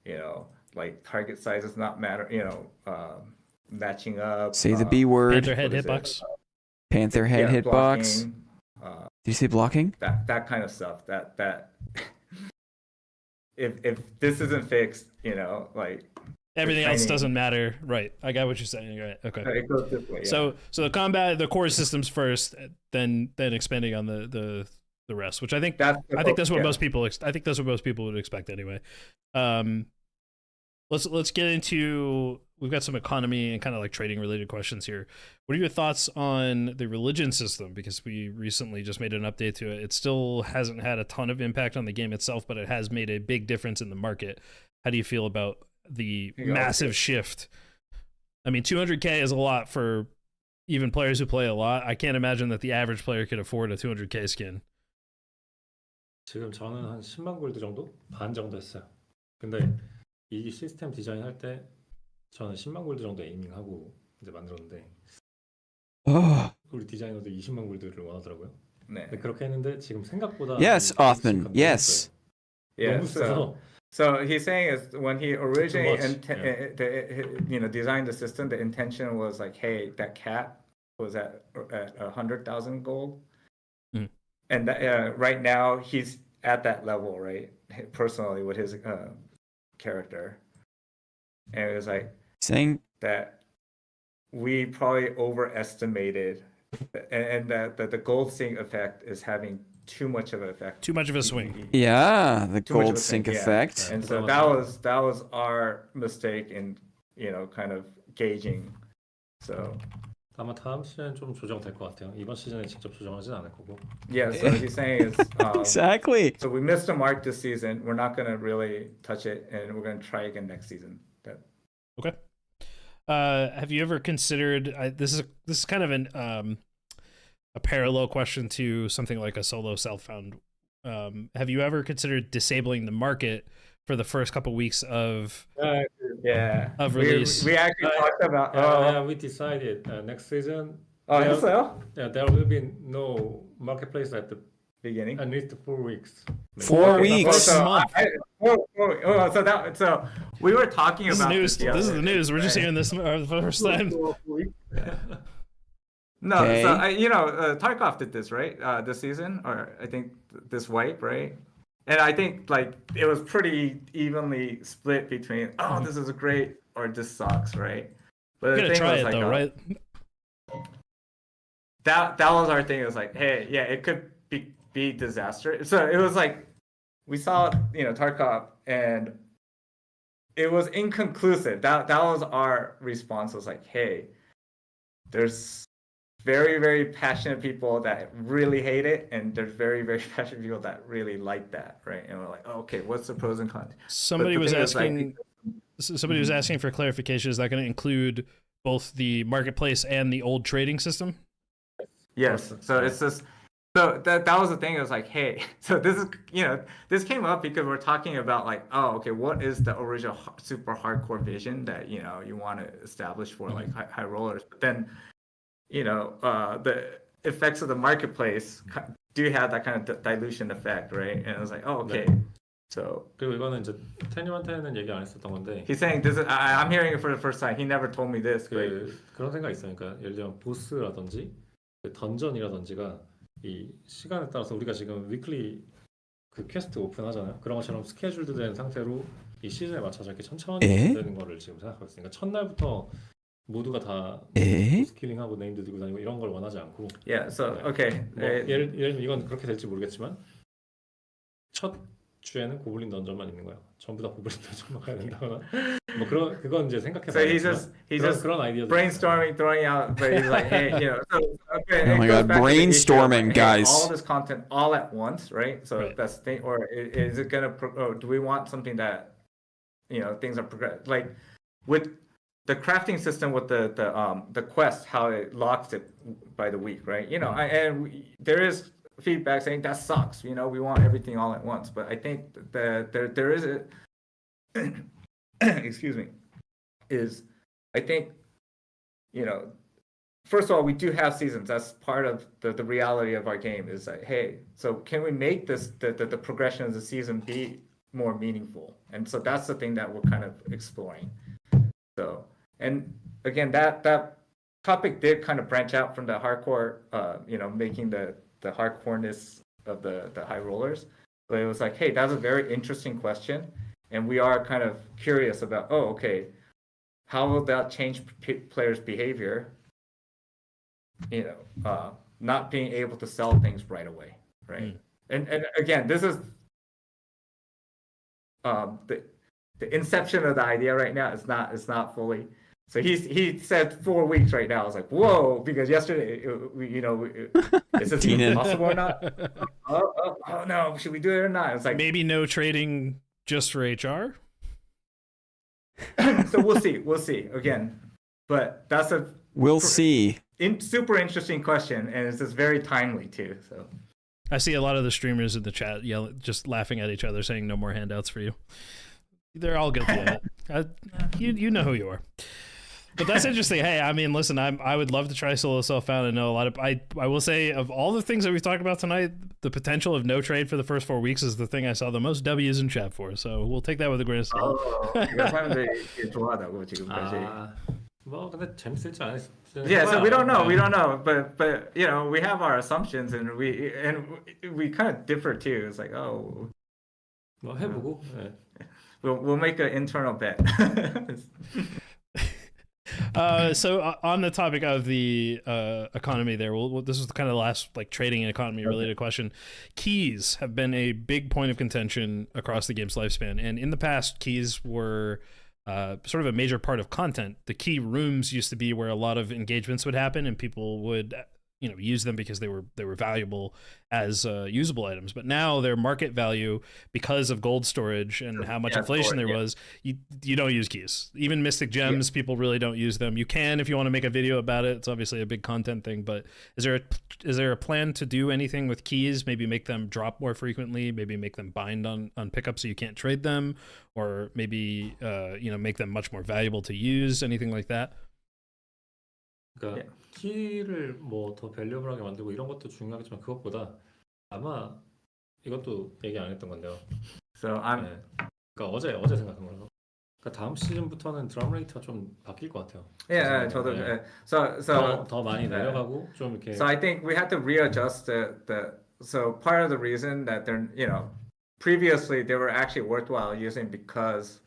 you know, like target sizes not matter, you know, matching up. Say the B word. Panther head what is it? hitbox. Panther head hitbox. blocking, Did you say blocking? that kind of stuff. That if this isn't fixed, you know, like Everything else training- doesn't matter. Right. I got what you're saying. Right. Okay. it goes this way. Yeah. So the combat, the core systems first, then expanding on the rest, which I think that's I think that's what yeah. most people I think that's what most people would expect anyway. let's get into. We've got some economy and kind of like trading related questions here. What are your thoughts on the religion system? Because we recently just made an update to it. It still hasn't had a ton of impact on the game itself, but it has made a big difference in the market. How do you feel about the massive shift? I mean, 200K is a lot for even players who play a lot. I can't imagine that the average player could afford a 200K skin. 지금 저는 한 10만 골드 정도? 반 정도 했어요. 근데 이 시스템 디자인 할 때 저는 10만 골드 정도 에이밍하고 이제 만들었는데 우리 디자이너도 20만 골드를 원하더라고요. 네. 근데 그렇게 했는데 지금 생각보다 Yes, Othman. Yes. Yeah. 너무 세서 So he's saying is when he originally much, designed the system, the intention was like, hey, that cat was at 100,000 gold, and that, right now he's at that level, right? Personally, with his character, and it was like saying that we probably overestimated, and that the gold sync effect is having too much of an effect. Too much of a swing. Yeah, the Too much of gold a sync thing, yeah. effect. And so that was our mistake in kind of gauging. So 아마 다음 시즌 좀 조정될 것 같아요. 이번 시즌에 직접 조정하진 않을 거고. yeah, so he's saying is Exactly. so we missed a mark this season. We're not gonna really touch it, and we're gonna try again next season. Okay. Have you ever considered? This is kind of a parallel question to something like a solo self-found. Have you ever considered disabling the market for the first couple weeks of release? We actually talked about. Yeah, we decided next season. 했어요? Yeah, there will be no marketplace at the Beginning. at least 4 weeks. 4 weeks. So so we were talking This is about news. This is the news. We're just hearing this for the first time. No, Okay. so Tarkov did this, right? This season, or I think this wipe, right? And I think like it was pretty evenly split between this is great or this sucks, right? But We're the gonna thing try was it like though, right? that was our thing. It was like, hey, yeah, it could be disaster. So it was like we saw Tarkov, and it was inconclusive. That was our response. Was like, hey, there's very, very passionate people that really hate it, and there's very, very passionate people that really like that, right? And we're like, okay, what's the pros and cons? Somebody was asking. Somebody was asking for clarification. Is that going to include both the marketplace and the old trading system? Yes. So it's just that was the thing. It was like, hey, so this is this came up because we're talking about like, what is the original super hardcore vision that you want to establish for like high rollers, but then the effects of the marketplace do have that kind of dilution effect, right? And it was like, okay. So 그리고 이거는 이제 태님한테는 얘기 안 했었던 건데. He's saying this is. I'm hearing it for the first time. He never told me this. 그런 생각이 있어요. 그러니까 예를 들면 보스라든지 던전이라든지가 이 시간에 따라서 우리가 지금 위클리 그 퀘스트 오픈하잖아요. 그런 것처럼 스케줄도 된 상태로 이 시즌에 맞춰서 이렇게 천천히 되는 거를 지금 생각하고 있으니까 첫날부터 모두가 다 스킬링하고 네임도 들고 다니고 이런 걸 원하지 않고. Yeah. So okay. 예를 들면 이건 그렇게 될지 모르겠지만 첫 주에는 고블린 던전만 있는 거야. 전부 다 고블린 던전만 가야 된다거나. 뭐 그건 이제 생각해 So he's just 그런 아이디어 brainstorming, throwing out, but he's like, hey, So, okay, Oh my God, brainstorming, guys. All this content all at once, right? So that's the thing. Or is it gonna? Do we want something that, things are progress like with the crafting system with the quest, how it locks it by the week, right? There is feedback saying that sucks. We want everything all at once, but I think that there is a excuse me, I think first of all, we do have seasons. That's part of the reality of our game. Is like, hey, so can we make this the progression of the season be more meaningful? And so that's the thing that we're kind of exploring. So, and again, that topic did kind of branch out from the hardcore, making the hardcoreness of the high rollers. But it was like, hey, that's a very interesting question, and we are kind of curious about, how will that change players' behavior? Not being able to sell things right away, right? And again, this is the inception of the idea right now is not fully. So he said 4 weeks right now. I was like, whoa, because yesterday, is this even possible or not? Oh no, should we do it or not? It's like maybe no trading just for HR. So we'll see again, but that's we'll see. Super interesting question, and it's just very timely too. So I see a lot of the streamers in the chat just laughing at each other, saying no more handouts for you. They're all guilty of it. You know who you are. But that's interesting. Hey, I mean, listen, I would love to try solo self-found and know a lot of. I will say, of all the things that we've talked about tonight, the potential of no trade for the first 4 weeks is the thing I saw the most W's in chat for. So we'll take that with a grain of salt. 사람들이 좋아하다고 지금까지. 뭐 근데 재밌을지 안 했을지. Yeah, so we don't know, but we have our assumptions, and we kind of differ too. It's like, oh, 뭐 해보고. 네. We'll make an internal bet. So on the topic of the economy there, this is kind of the last trading and economy related question. Keys have been a big point of contention across the game's lifespan. And in the past, keys were sort of a major part of content. The key rooms used to be where a lot of engagements would happen and people would use them because they were valuable as usable items. But now their market value, because of gold storage and how much inflation there was, you don't use keys. Even Mystic Gems, people really don't use them. You can if you want to make a video about it. It's obviously a big content thing. But is there a plan to do anything with keys? Maybe make them drop more frequently. Maybe make them bind on pickup so you can't trade them, or maybe make them much more valuable to use. Anything like that? 그러니까 키를 뭐 더 밸류블하게 만들고 이런 것도 중요하겠지만 그것보다 아마 이것도 얘기 안 했던 건데요. 그러니까 어제 생각한 거라서. 그러니까 다음 시즌부터는 드럼 레이트가 좀 바뀔 것 같아요. 저도. 더 많이 내려가고 좀 이렇게. So I think we had to readjust so part of the reason that they're previously they were actually worthwhile using because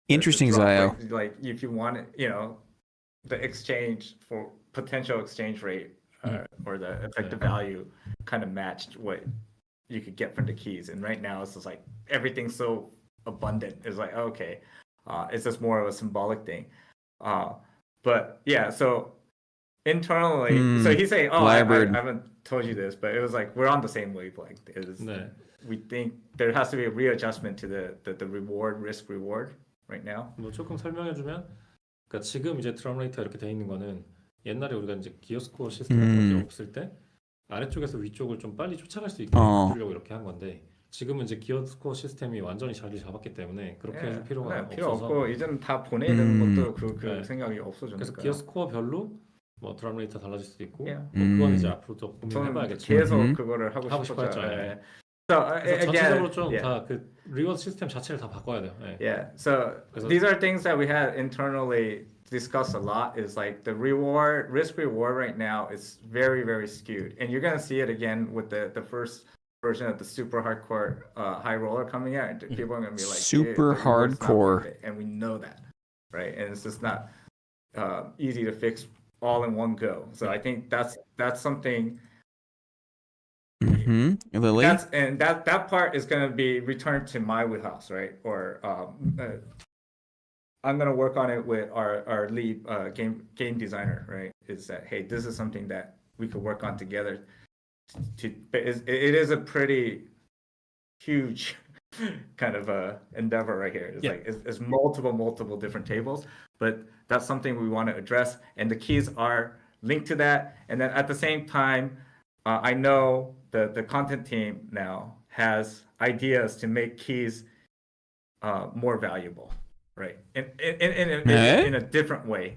interesting, Zayo. Like if you want the exchange for potential exchange rate or the effective value kind of matched what you could get from the keys. And right now it's just like everything's so abundant. It's like, okay, it's just more of a symbolic thing. But yeah, so internally, so he's saying, I haven't told you this, but it was like we're on the same wavelength. We think there has to be a readjustment to the reward, risk reward right now. 뭐 조금 설명해주면, 그러니까 지금 이제 드럼 레이트가 이렇게 돼 있는 거는 옛날에 우리가 이제 기어 스코어 시스템 같은 게 없을 때 아래쪽에서 위쪽을 좀 빨리 쫓아갈 수 있게 해주려고 이렇게 한 건데, 지금은 이제 기어 스코어 시스템이 완전히 자리 잡았기 때문에 그렇게 해줄 필요가 없어서 없고 이제는 다 보내는 것도 그 생각이 없어졌으니까. 그래서 기어 스코어별로 뭐 드럼 레이트 달라질 수도 있고, 뭐 그건 이제 앞으로 더 고민해봐야겠죠. 계속 그거를 하고 싶었죠. So 전체적으로 좀 다 그 리워드 시스템 자체를 다 바꿔야 돼요. Yeah. So these are things that we had internally discussed a lot. Is like the risk reward right now is very, very skewed, and you're gonna see it again with the first version of the super hardcore high roller coming out. And people are gonna be like super hardcore, and we know that, right? And it's just not easy to fix all in one go. So I think that's something. Lily? That part is going to be returned to my wheelhouse, right? Or I'm going to work on it with our lead game designer, right? Is that, hey, this is something that we could work on together. It is a pretty huge kind of endeavor right here. It's like it's multiple different tables, but that's something we want to address, and the keys are linked to that. And then at the same time, I know the content team now has ideas to make keys more valuable, right? In a different way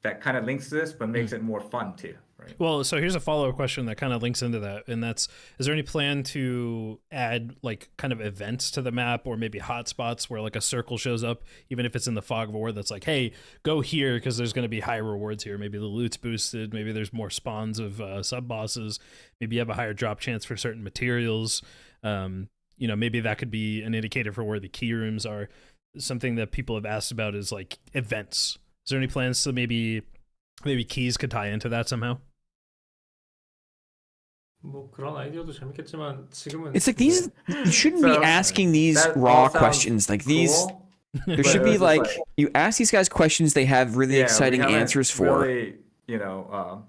that kind of links to this, but makes it more fun too, right? Well, so here's a follow-up question that kind of links into that, and that's: is there any plan to add kind of events to the map, or maybe hotspots where a circle shows up, even if it's in the fog of war, that's like, hey, go here because there's going to be high rewards here. Maybe the loot's boosted, maybe there's more spawns of sub-bosses, maybe you have a higher drop chance for certain materials. Maybe that could be an indicator for where the key rooms are. Something that people have asked about is events. Is there any plans to maybe keys could tie into that somehow? 뭐 그런 아이디어도 재밌겠지만 지금은 it's like these you shouldn't be asking these raw questions like these. There should it be was just like, like- you ask these guys questions they have really Yeah, we exciting haven't answers for, really, you know,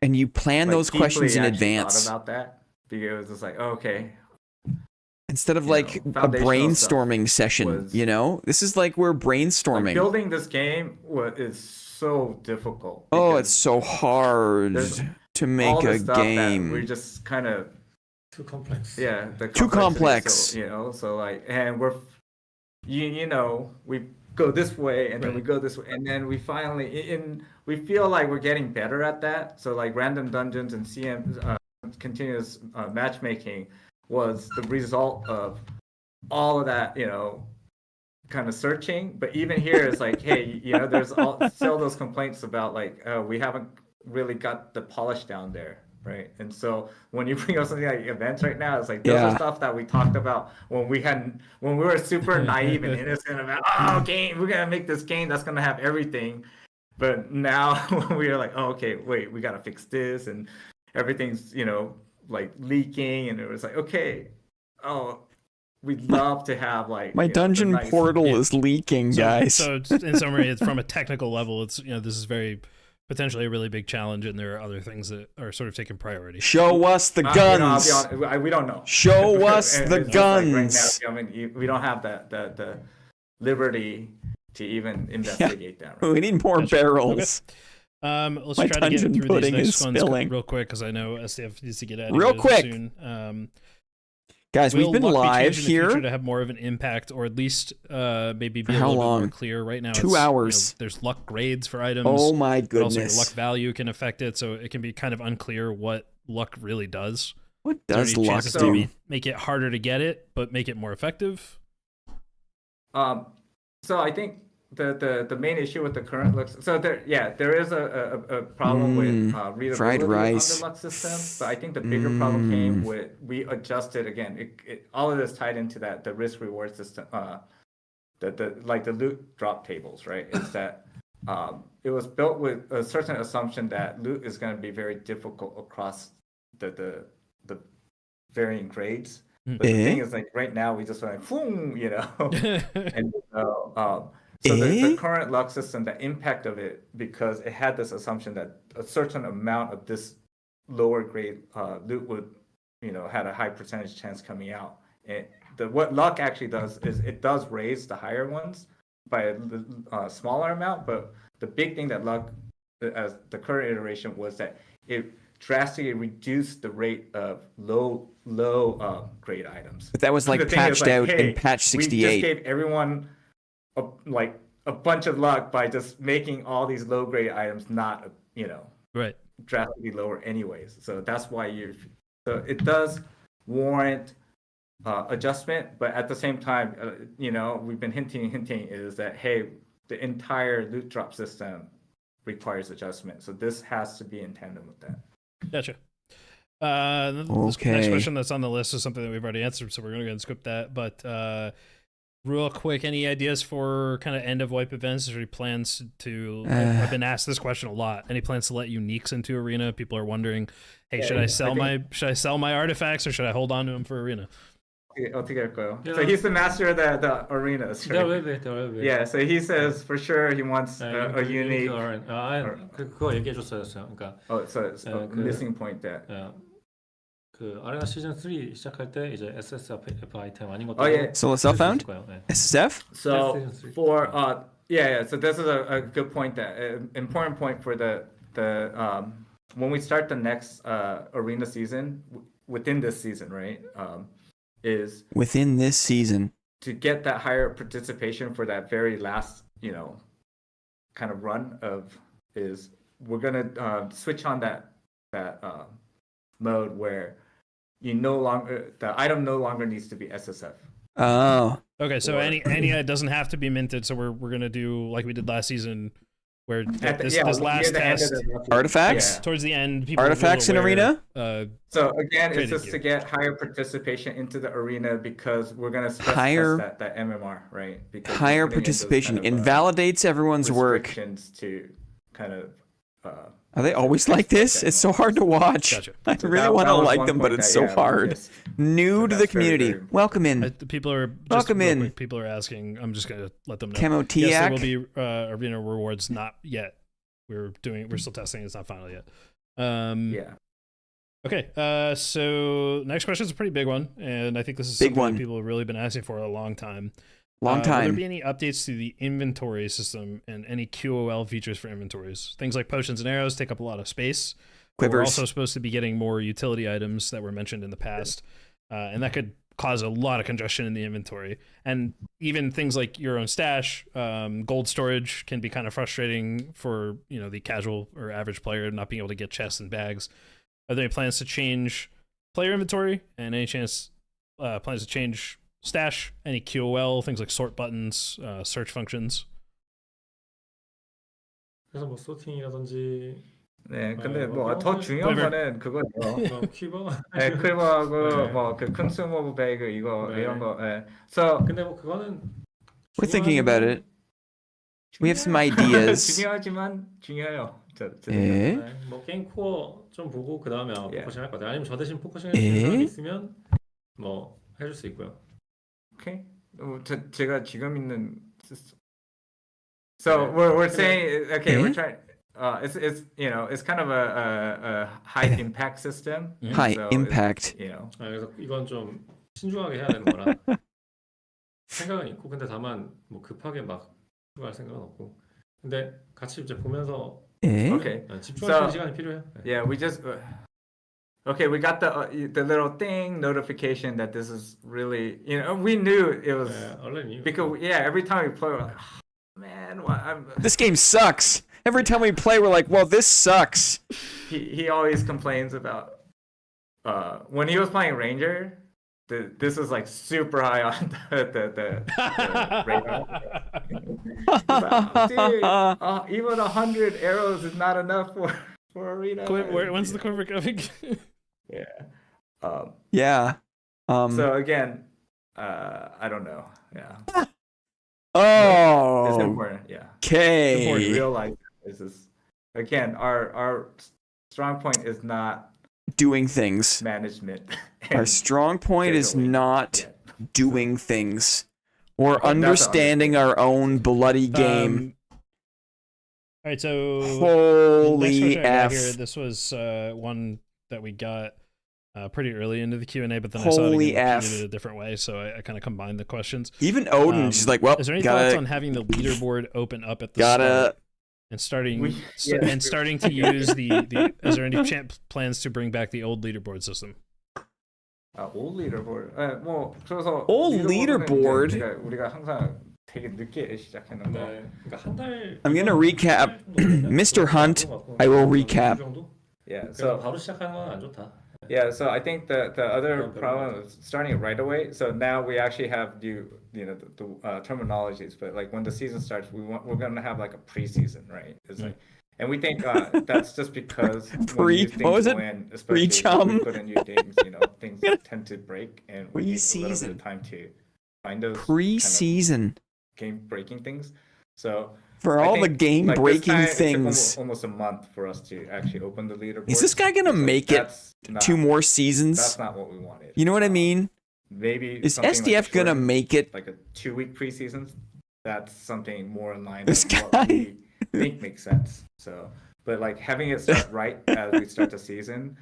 and you plan like, those questions in deeply actually advance thought about that because it was just like, okay, instead of you like know, a foundational stuff brainstorming session. was- You know, this is like we're like, brainstorming. building this game is so difficult. Oh, because it's so hard there's to all make the a stuff that game. we're just kind of Too complex. yeah, the Too complexity, complex. So, you know, so like, and we're you know, we go this way and then we go this way and then we finally we feel like we're getting better at that. So like random dungeons and CM continuous matchmaking was the result of all of that, you know, kind of searching. But even here it's like, hey, you know, there's still those complaints about like, we haven't really got the polish down there. Right. And so when you bring up something like events right now, it's like those are stuff that we talked about when we were super naive and innocent about, game, we're gonna make this game that's gonna have everything. But now we are like, oh, okay, wait, we gotta fix this and everything's, you know, like leaking, and it was like, okay, we'd love to have like My dungeon nice portal is leaking, guys. So in summary, it's from a technical level. It's this is very potentially a really big challenge, and there are other things that are sort of taking priority. Show us the You know, I'll guns. be honest, we don't know. Show us And the it's just like guns. right now, I mean, we don't have the liberty to even investigate that. Right? We need more Gotcha. barrels. Let's My try to get dungeon through these pudding next is ones spilling. real quick because I know SDF needs to get out of Real here quick. soon. Guys, we've Will been luck be live changed in the future here. to have more of an impact, or at least maybe be How a little bit long? more clear. Right now, 2 it's, hours. there's luck grades for items. Oh my but also your luck goodness. value can affect it, so it can be kind of unclear what luck really does. What Is there does any luck chances to do? make it harder to get it, but make it more effective? So I think the main issue with the current looks, so there is a problem with readability fried rice. on the Lux system, but I think the bigger problem came with we adjusted again. All of this tied into the risk reward system, the loot drop tables, right? Is that it was built with a certain assumption that loot is going to be very difficult across the varying grades. But the thing is, like right now, we just went, boom, you know, and so the current Lux system, the impact of it, because it had this assumption that a certain amount of this lower grade loot would, you know, had a high percentage chance coming out. And what luck actually does is it does raise the higher ones by a smaller amount, but the big thing that luck, as the current iteration, was that it drastically reduced the rate of low grade items. But that was like The thing is, patched out hey, in patch we just 68. gave everyone a bunch of luck by just making all these low grade items not, you know, Right. drastically lower anyways. So that's why so it does warrant adjustment, but at the same time, you know, we've been hinting is that, hey, the entire loot drop system requires adjustment. So this has to be in tandem with that. Gotcha. This next Okay. question that's on the list is something that we've already answered, so we're going to go ahead and skip that. But real quick, any ideas for kind of end of wipe events? Is there any plans to? I've been asked this question a lot. Any plans to let uniques into Arena? People are wondering, hey, should I sell my artifacts or should I hold on to them for Arena? 어떻게 할까요? Yeah. So he's the master of the arenas, right? 네. Yeah, so he says for sure he wants a unique. 그거 얘기해줬어요. 그러니까 So it's a missing point that. 그 아레나 시즌 3 시작할 때 이제 SSF 아이템 아닌 것도 yeah. So self-found? SSF? So Season 3. for so this is a good point, that important point for the when we start the next arena season within this season, right? Is Within this season. to get that higher participation for that very last, you know, kind of run of is we're gonna switch on that mode where the item no longer needs to be SSF. Oh. Okay, so any it doesn't have to be minted. So we're gonna do like we did last season, where this last test Artifacts? towards the end, people Artifacts in Arena? So again, it's Trading just gear. to get higher participation into the arena because we're gonna stress Higher- test that MMR, right? Because Higher we're putting in those participation kind of, invalidates everyone's work. restrictions to kind of Are they always like this? It's so hard to watch. Gotcha. I So really that want to was like one them, but point it's that, so yeah, we hard. missed. New So to the that's very, community. very- Welcome in. People are just Welcome real in. quick, people are asking. I'm just gonna let them know. Camo Yes, there Tiak. will be arena rewards. Not yet. We're still testing. It's not final yet. Yeah. Okay. So next question is a pretty big one, and I think this is Big something one. that people have really been asking for a long time. Long Will there time. be any updates to the inventory system and any QOL features for inventories? Things like potions and arrows take up a lot of space. But we're Quivers. also supposed to be getting more utility items that were mentioned in the past, and that could cause a lot of congestion in the inventory. And even things like your own stash, gold storage can be kind of frustrating for the casual or average player not being able to get chests and bags. Are there any plans to change player inventory and any plans to change stash, any QOL, things like sort buttons, search functions? 그래서 뭐 소팅이라든지 네, 근데 네, 뭐 뭐 더 이런 중요한 Whatever. 거는 그거죠. 퀴버. 네, 퀴버하고 네. 뭐 그 컨슈머블 베이글 이거 네. 이런 거. 예. So 근데 뭐 그거는 We're thinking about it. We have some 중요해요. ideas. 중요하지만 중요해요. 저 예? 네, 뭐 게임 코어 좀 보고 그 다음에 아마 예. 포커싱 할 것 같아요. 아니면 저 대신 포커싱 해주는 사람이 예? 있으면 뭐 해줄 수 있고요. 오케이. 제가 지금 있는 So we're saying okay, we're trying it's it's kind of a high impact system. High So impact. 그래서 이건 좀 신중하게 해야 되는 거라 생각은 있고 근데 다만 뭐 급하게 막 추가할 생각은 없고 근데 같이 이제 보면서 예? Okay. 집중할 수 있는 So- 시간이 필요해요. 네. Yeah, we just okay. We got the little thing notification that this is really we knew it was 네, 얼른 because every time we play we're like oh, man This game sucks. Every time we play, we're like, well, this sucks. he always complains about when he was playing Ranger. This is like super high on the radar. He's like, dude, even 100 arrows is not enough for arena. When's the quiver coming? Yeah. Yeah. So again, I don't know. Yeah. It's Oh. important. Yeah. Important to Okay. realize this is again our strong point is not Doing things. management. Our strong point is scheduling. not Yeah. doing things or That's understanding our own bloody game. All right, so next Holy question I got F. here. This was one that we got pretty early into the Q&A, but then I saw it Holy again F. repeated a different way, so I kind of combined the questions. Even Odin, she's like, well, Is there any thoughts on gotta, having the leaderboard open up at the start gotta, and starting We- and starting to use the is there any plans to bring back the old leaderboard system? old leaderboard. 뭐 그래서 Old leaderboard은 이제 leaderboard? 우리가 항상 되게 늦게 시작했는데. 네, 그러니까 한 달. I'm gonna recap. Mr. Hunt, I will recap. Yeah. 그래서 So 바로 시작하는 건 안 좋다. yeah. So I think the other problem is starting right away. So now we actually have the terminologies, but like when the season starts, we're gonna have like a preseason, right? It's like. And we think that's just because when new things what was go it? in, especially if Pre-chum? we put in new things, things tend to break, and we need a little bit Pre-season. of time to find those kind of Pre-season. game-breaking things. So For I all the think, game-breaking like, this time, it took things. almost a month for us to actually open the leaderboard. Is this guy gonna So make it that's not- 2 more That's seasons? not what we wanted. You know what I mean? Maybe Is something SDF like gonna short, make it? like a 2-week preseason? That's something more in line This with what guy. we think makes sense. So, but like having it start right as we start the season,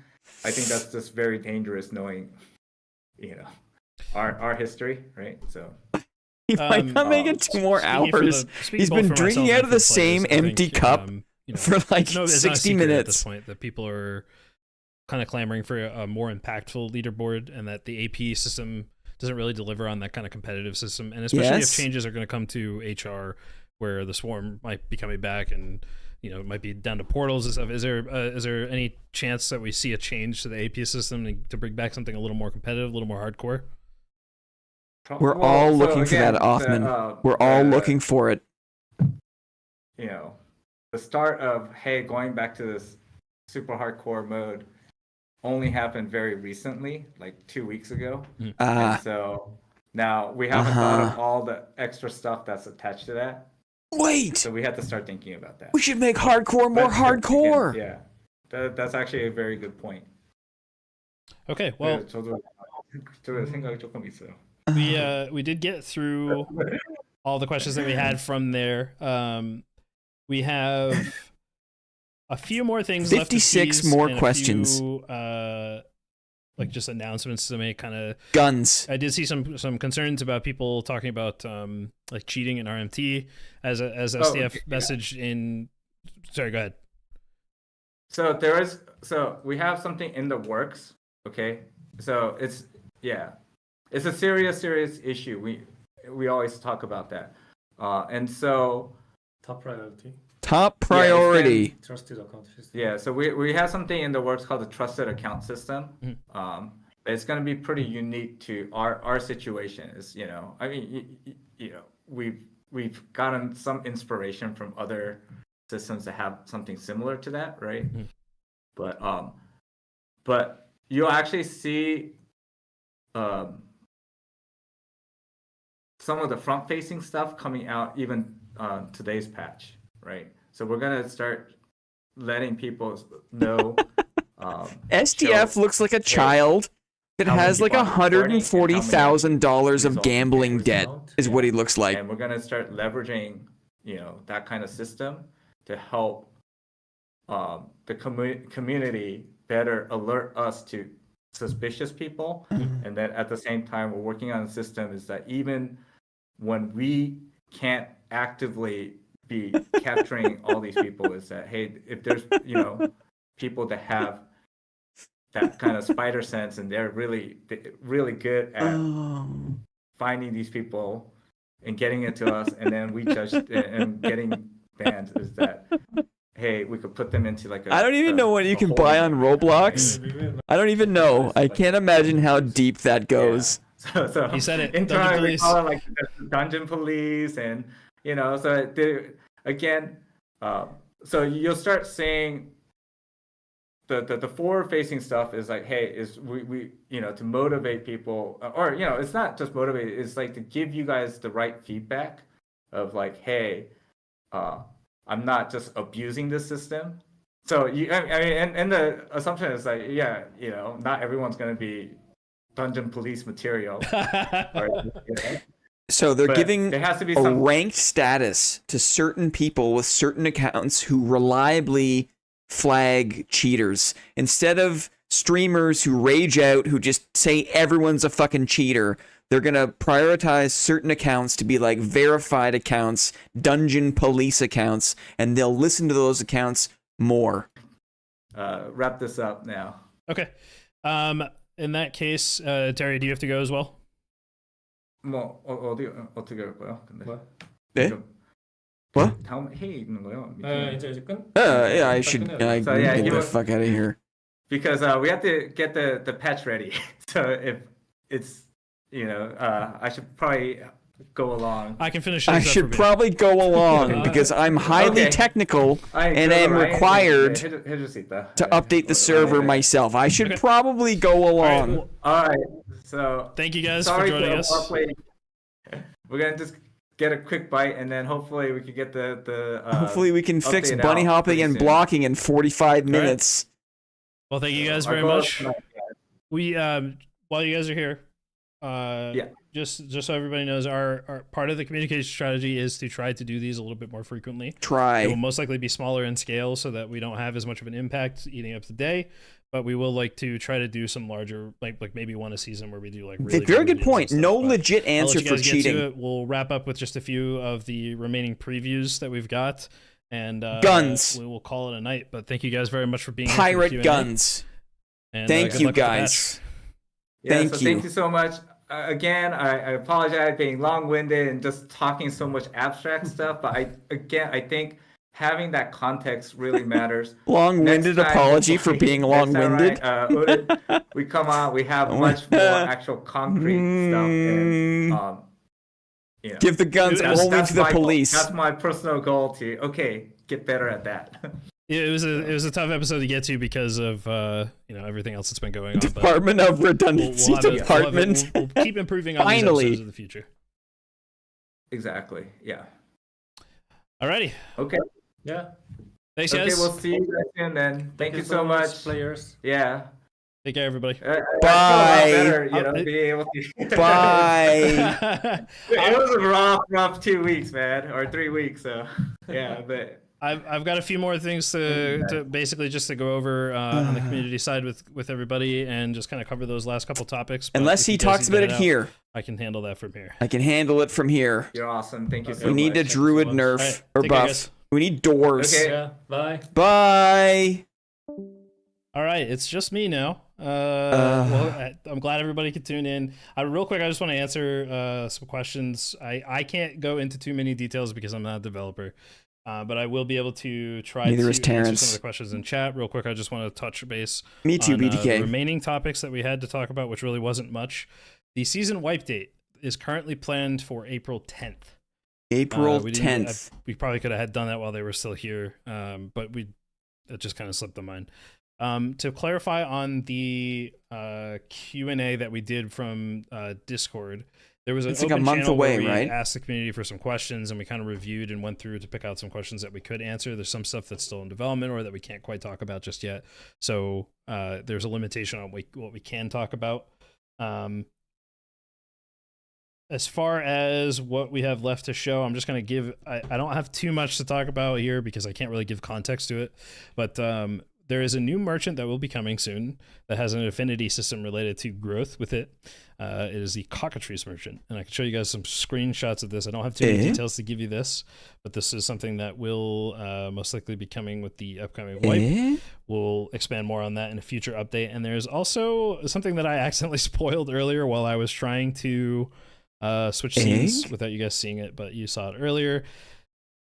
I think that's just very dangerous, knowing, our history, right? So. He might not make it 2 more hours. He's been drinking out of the same empty cup for like it's not a 60 secret at this minutes. point that people are kind of clamoring for a more impactful leaderboard, and that the AP system doesn't really deliver on that kind of competitive system. And especially Yes. if changes are going to come to HR, where the swarm might be coming back, and it might be down to portals and stuff. Is there any chance that we see a change to the AP system to bring back something a little more competitive, a little more hardcore? We're Well, all so looking for that, again, Othman. We're all looking for it. The start of going back to this super hardcore mode only happened very recently, like 2 weeks ago. Ah, And so now we haven't thought of all the extra stuff that's attached to that. Wait, So we had to start thinking about that. we should make hardcore more hardcore. Yeah, that's actually a very good point. Okay, well, 네, 저도 생각이 조금 있어요. we did get through all the questions that we had from there. We have a few more things 56 left to more and questions. a few, like just announcements to make. Kind of Guns. I did see some concerns about people talking about like cheating in RMT as SDF message in. Sorry, go ahead. So we have something in the works. Okay, so it's a serious issue. We always talk about that, and so Top priority. Top priority. Trusted account system. yeah, so we have something in the works called the trusted account system. It's going to be pretty unique to our situation. Is I mean we've gotten some inspiration from other systems that have something similar to that, right? But you'll actually see some of the front-facing stuff coming out even today's patch, right? So we're gonna start letting people know. SDF looks like a child that has like $140,000 of gambling debt, is what he looks like. And we're gonna start leveraging, that kind of system to help the community better alert us to suspicious people. And then at the same time, we're working on a system is that even when we can't actively be capturing all these people, is that, hey, if there's, people that have that kind of spider sense and they're really good at finding these people and getting it to us, and then we judge and getting banned, is that, hey, we could put them into like I don't even know what you can buy on Roblox. I don't even know. I can't imagine how deep that goes. Yeah. So He said it. internally we call it like the dungeon police, and so again, so you'll start seeing the forward facing stuff is like, hey, is we to motivate people, or it's not just motivate, it's like to give you guys the right feedback of like, hey, I'm not just abusing the system. So I mean, and the assumption is like, not everyone's going to be dungeon police material. So they're giving there has to be a some ranked status to certain people with certain accounts who reliably flag cheaters, instead of streamers who rage out, who just say everyone's a fucking cheater. They're going to prioritize certain accounts to be like verified accounts, dungeon police accounts, and they'll listen to those accounts more. Wrap this up now. Okay. In that case, Terry, do you have to go as well? 뭐 어떻게 할 거야? 근데 네? What? 다음 회의 있는 거요? 이제 끝? Yeah, I should So, get the fuck out of here. Because we have to get the patch ready. So if it's I should probably go along. I can finish. I should probably go along because I'm highly technical and am required to update the server myself. I should probably go along. All right. So thank you guys for joining us. We're gonna just get a quick bite, and then hopefully we can get the hopefully we can fix bunny hopping and blocking in 45 minutes. Well, thank you guys very much. We while you guys are here, just so everybody knows, our part of the communication strategy is to try to do these a little bit more frequently. It will most likely be smaller in scale so that we don't have as much of an impact eating up the day, but we will like to try to do some larger, like maybe one a season where we do like really very good point. No legit answer for cheating. We'll wrap up with just a few of the remaining previews that we've got, and guns. We will call it a night. But thank you guys very much for being here. Pirate guns. And, thank you guys. Thank you so much. Again, I apologize being long-winded and just talking so much abstract stuff, but I think having that context really matters. Long-winded apology for being long-winded. We come out, we have much more actual concrete stuff, and give the guns only to the police. That's my personal goal to get better at that. Yeah, it was a tough episode to get to because of everything else that's been going on. Department of Redundancy Department. We'll keep improving on these episodes in the future. Exactly. Yeah. Alrighty. Okay. Yeah. Thanks, Okay, guys. we'll see you guys soon then. Thank you so much. players. Yeah. Take care, everybody. I feel a lot Bye. better, being able to. Bye. It was a rough 2 weeks, man, or 3 weeks. So yeah, but I've got a few more things to basically just to go over on the community side with everybody and just kind of cover those last couple topics. But Unless he talks about it here. I can handle that from here. I can handle it from here. you're awesome. Thank you so We much. need a druid nerf Alright, or take care, buff. guys. We need doors. Okay. Yeah. Bye. Bye. All right, it's just me now. Well, I'm glad everybody could tune in. Real quick, I just want to answer some questions. I can't go into too many details because I'm not a developer, but I will be able to try Neither to is answer Terrence. some of the questions in chat. Real quick, I just want to touch base Me too, on BTK. the remaining topics that we had to talk about, which really wasn't much. The season wipe date is currently planned for April 10th. April We didn't- 10th. We probably could have done that while they were still here, but it just kind of slipped the mind. To clarify on the Q&A that we did from Discord, there was an It's like a open month channel where away, we right? asked the community for some questions, and we kind of reviewed and went through to pick out some questions that we could answer. There's some stuff that's still in development or that we can't quite talk about just yet. So there's a limitation on what we can talk about. As far as what we have left to show, I'm just going to give... I don't have too much to talk about here because I can't really give context to it. But there is a new merchant that will be coming soon that has an affinity system related to growth with it. It is the Cockatrice merchant. And I can show you guys some screenshots of this. I don't have too many details to give you this, but this is something that will most likely be coming with the upcoming wipe. We'll expand more on that in a future update. And there's also something that I accidentally spoiled earlier while I was trying to... switch scenes without you guys seeing it, but you saw it earlier,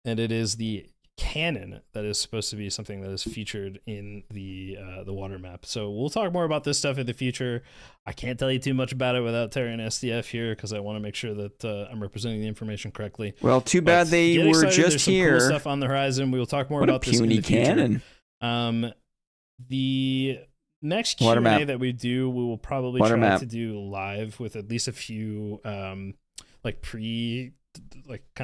and it is the cannon that is supposed to be something that is featured in the water map. So we'll talk more about this stuff in the future. I can't tell you too much about it without Terry and SDF here because I want to make sure that I'm representing the information correctly. Well, too bad But they get were excited. just There's some here. cool stuff on the horizon. We will talk more What about a this in puny the future. cannon. The next Water Q&A map. that we do, we will probably Water try map. to do live with at least a few kind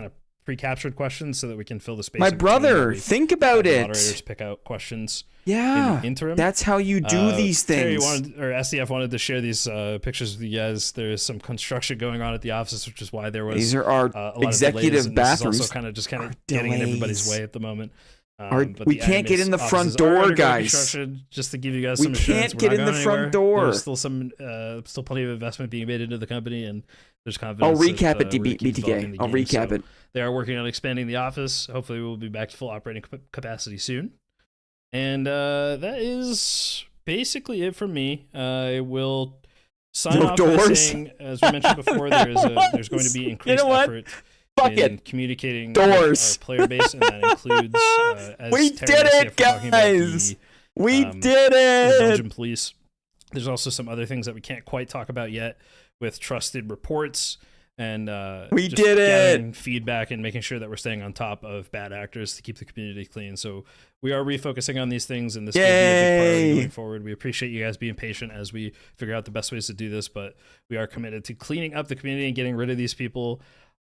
of pre-captured questions so that we can fill the space. My in between brother, while we think have about the it. Moderators pick out questions Yeah, in the interim. that's how you do these Terry things. SDF wanted to share these pictures with you guys. There is some construction going on at the office, which is why there was These are our a lot of executive delays, and this is bathrooms. also kind of Our getting in everybody's delays. way at the moment. But We the can't get Animus in the front offices are door, undergoing guys. construction. Just to give you guys We some assurance, can't we're get not in the going front anywhere. door. There's still plenty of investment being made into the company, and there's I'll confidence. recap that, it, we're gonna keep developing BTK. the I'll game. recap So it. They are working on expanding the office. Hopefully, we'll be back to full operating capacity soon. And that is basically it for me. I will sign No off doors. by saying, as we mentioned before, there's going to be increased what? effort Fuck in it. communicating Doors. with our player base, and that includes as We Terry did and SDF it, were talking about guys. We um, did the it. Belgian police. There's also some other things that we can't quite talk about yet with trusted reports and We just did it. gathering feedback and making sure that we're staying on top of bad actors to keep the community clean. So we are refocusing on these things, and this will be a big priority Yay. going forward. We appreciate you guys being patient as we figure out the best ways to do this, but we are committed to cleaning up the community and getting rid of these people.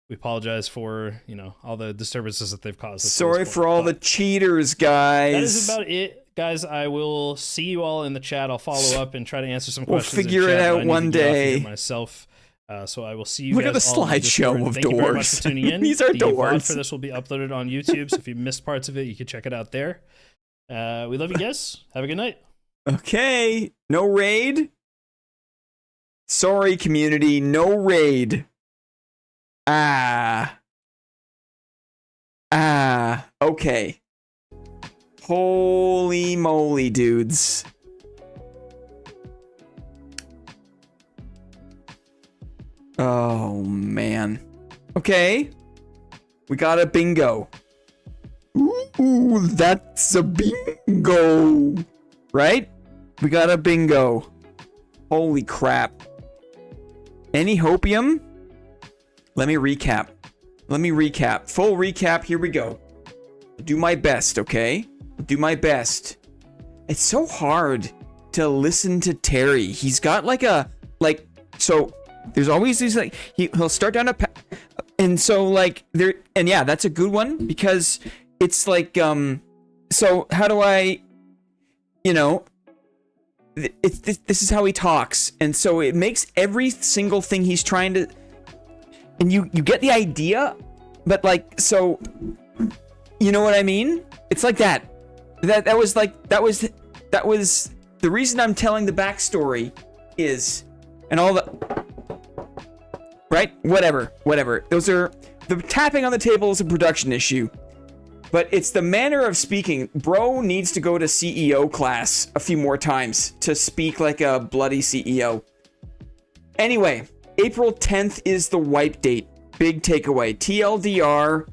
We apologize for all the disturbances that they've caused. Sorry for all the cheaters, guys. That is about it, guys. I will see you all in the chat. I'll follow up and try to answer some We'll questions. in figure it chat, but out I need one to get off here day. myself. So I will see you Look at guys the all in slideshow Discord. of Thank you very much doors. for tuning in. These are the VOD doors. for this will be uploaded on YouTube, so if you missed parts of it, you can check it out there. We love you guys. Have a good night. Okay, no raid. Sorry, community, no raid. Okay. Holy moly, dudes. Oh, man. Okay. We got a bingo. Ooh, that's a bingo. Right? We got a bingo. Holy crap. Any hopium? Let me recap. Full recap. Here we go. I'll do my best, okay? I'll do my best. It's so hard to listen to Terry. He's got so there's always these he'll start down a path, And so like there, and yeah, that's a good one because it's like, so how do I, you know, this is how he talks. And so it makes every single thing he's trying to, and you get the idea, but like, so, you know what I mean? It's like that. That was the reason I'm telling the backstory is, and all the, right? Whatever. Those are, the tapping on the table is a production issue, but it's the manner of speaking. Bro needs to go to CEO class a few more times to speak like a bloody CEO. Anyway, April 10th is the wipe date. Big takeaway. TLDR,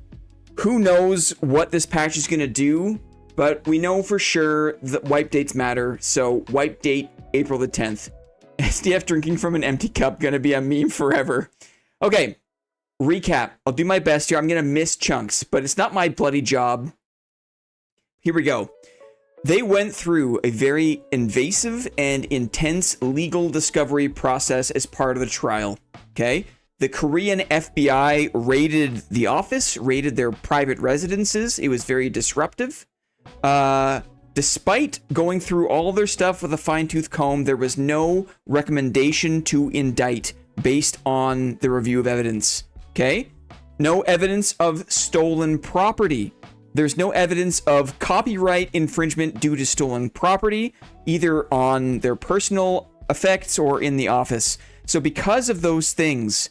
who knows what this patch is going to do, but we know for sure that wipe dates matter. So wipe date, April the 10th. SDF drinking from an empty cup, gonna be a meme forever. Okay, recap. I'll do my best here. I'm gonna miss chunks, but it's not my bloody job. Here we go. They went through a very invasive and intense legal discovery process as part of the trial, okay? The Korean FBI raided the office, raided their private residences. It was very disruptive. Despite going through all their stuff with a fine-tooth comb, there was no recommendation to indict based on the review of evidence, okay? No evidence of stolen property. There's no evidence of copyright infringement due to stolen property, either on their personal effects or in the office. So because of those things,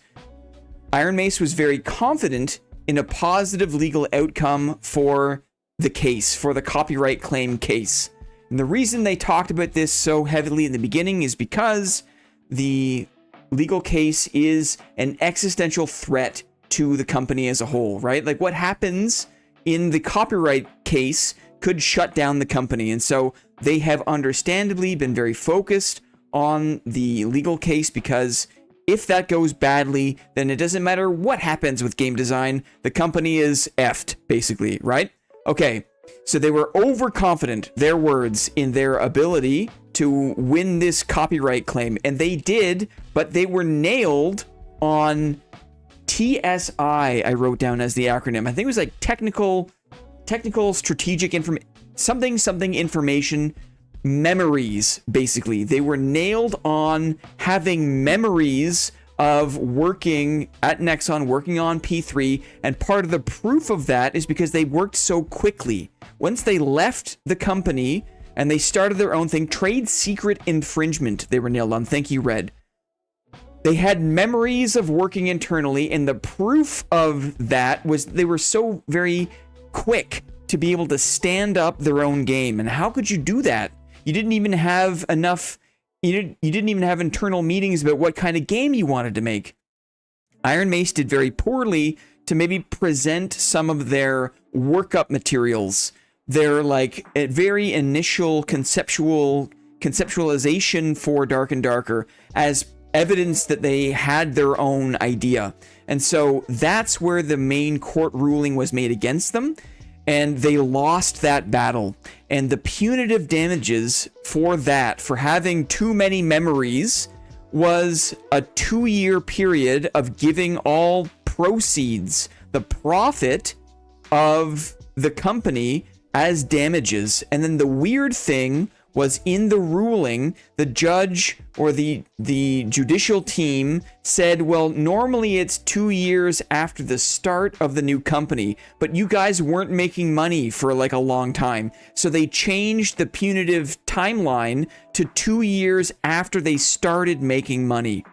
Iron Mace was very confident in a positive legal outcome for the case, for the copyright claim case. And the reason they talked about this so heavily in the beginning is because the legal case is an existential threat to the company as a whole, right? Like what happens in the copyright case could shut down the company. And so they have understandably been very focused on the legal case because if that goes badly, then it doesn't matter what happens with game design. The company is effed, basically, right? Okay, so they were overconfident, their words, in their ability to win this copyright claim. And they did, but they were nailed on TSI, I wrote down as the acronym. I think it was like technical strategic something information memories, basically. They were nailed on having memories of working at Nexon, working on P3, and part of the proof of that is because they worked so quickly. Once they left the company and they started their own thing, trade secret infringement, they were nailed on. Thank you, Red. They had memories of working internally, and the proof of that was they were so very quick to be able to stand up their own game. And how could you do that? You didn't even have enough, you didn't even have internal meetings about what kind of game you wanted to make. Iron Mace did very poorly to maybe present some of their workup materials, their like a very initial conceptualization for Dark and Darker as evidence that they had their own idea. And so that's where the main court ruling was made against them. And they lost that battle. And the punitive damages for that, for having too many memories, was a 2-year period of giving all proceeds, the profit of the company, as damages. And then the weird thing was in the ruling, the judge or the judicial team said, well, normally it's 2 years after the start of the new company, but you guys weren't making money for like a long time. So they changed the punitive timeline to 2 years after they started making money,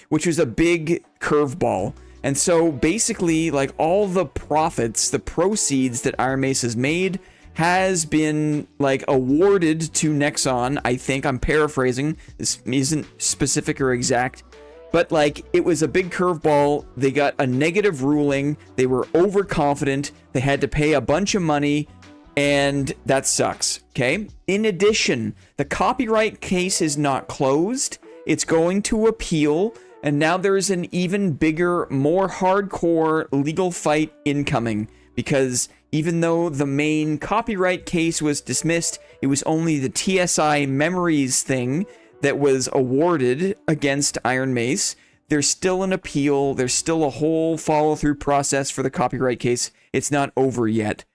which was a big curveball. And so basically, like all the profits, the proceeds that Iron Mace has made has been like awarded to Nexon. I think I'm paraphrasing. This isn't specific or exact, but like it was a big curveball. They got a negative ruling. They were overconfident. They had to pay a bunch of money, and that sucks. Okay. In addition, the copyright case is not closed. It's going to appeal, and now there's an even bigger, more hardcore legal fight incoming because even though the main copyright case was dismissed, it was only the TSI memories thing that was awarded against Iron Mace. There's still an appeal. There's still a whole follow-through process for the copyright case. It's not over yet.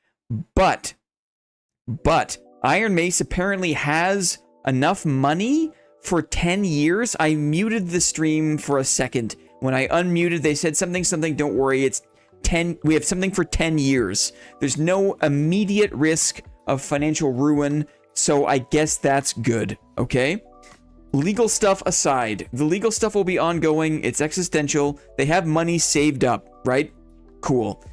But Iron Mace apparently has enough money for 10 years. I muted the stream for a second. When I unmuted, they said something, don't worry, it's 10, we have something for 10 years. There's no immediate risk of financial ruin, so I guess that's good, okay? Legal stuff aside, the legal stuff will be ongoing, it's existential, they have money saved up, right? Cool.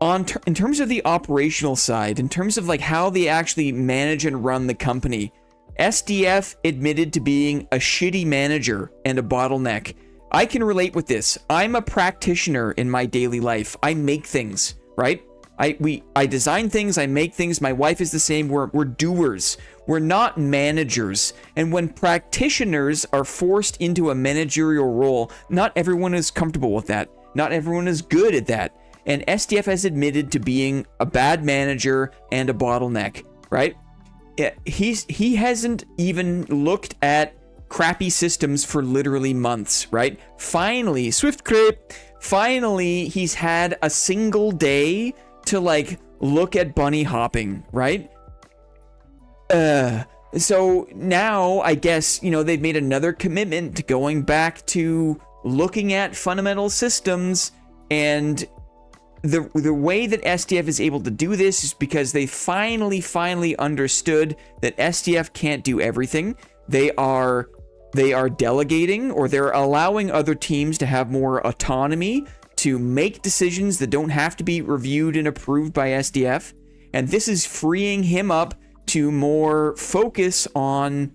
In terms of the operational side, in terms of like how they actually manage and run the company, SDF admitted to being a shitty manager and a bottleneck. I can relate with this. I'm a practitioner in my daily life. I make things, right? I design things, I make things. My wife is the same. We're doers. We're not managers. And when practitioners are forced into a managerial role, not everyone is comfortable with that. Not everyone is good at that. And SDF has admitted to being a bad manager and a bottleneck, right? He hasn't even looked at crappy systems for literally months, right? Finally, finally, he's had a single day to like look at bunny hopping, right? So now I guess, you know, they've made another commitment to going back to looking at fundamental systems, and the way that SDF is able to do this is because they finally understood that SDF can't do everything. They are delegating, or they're allowing other teams to have more autonomy to make decisions that don't have to be reviewed and approved by SDF. And this is freeing him up to more focus on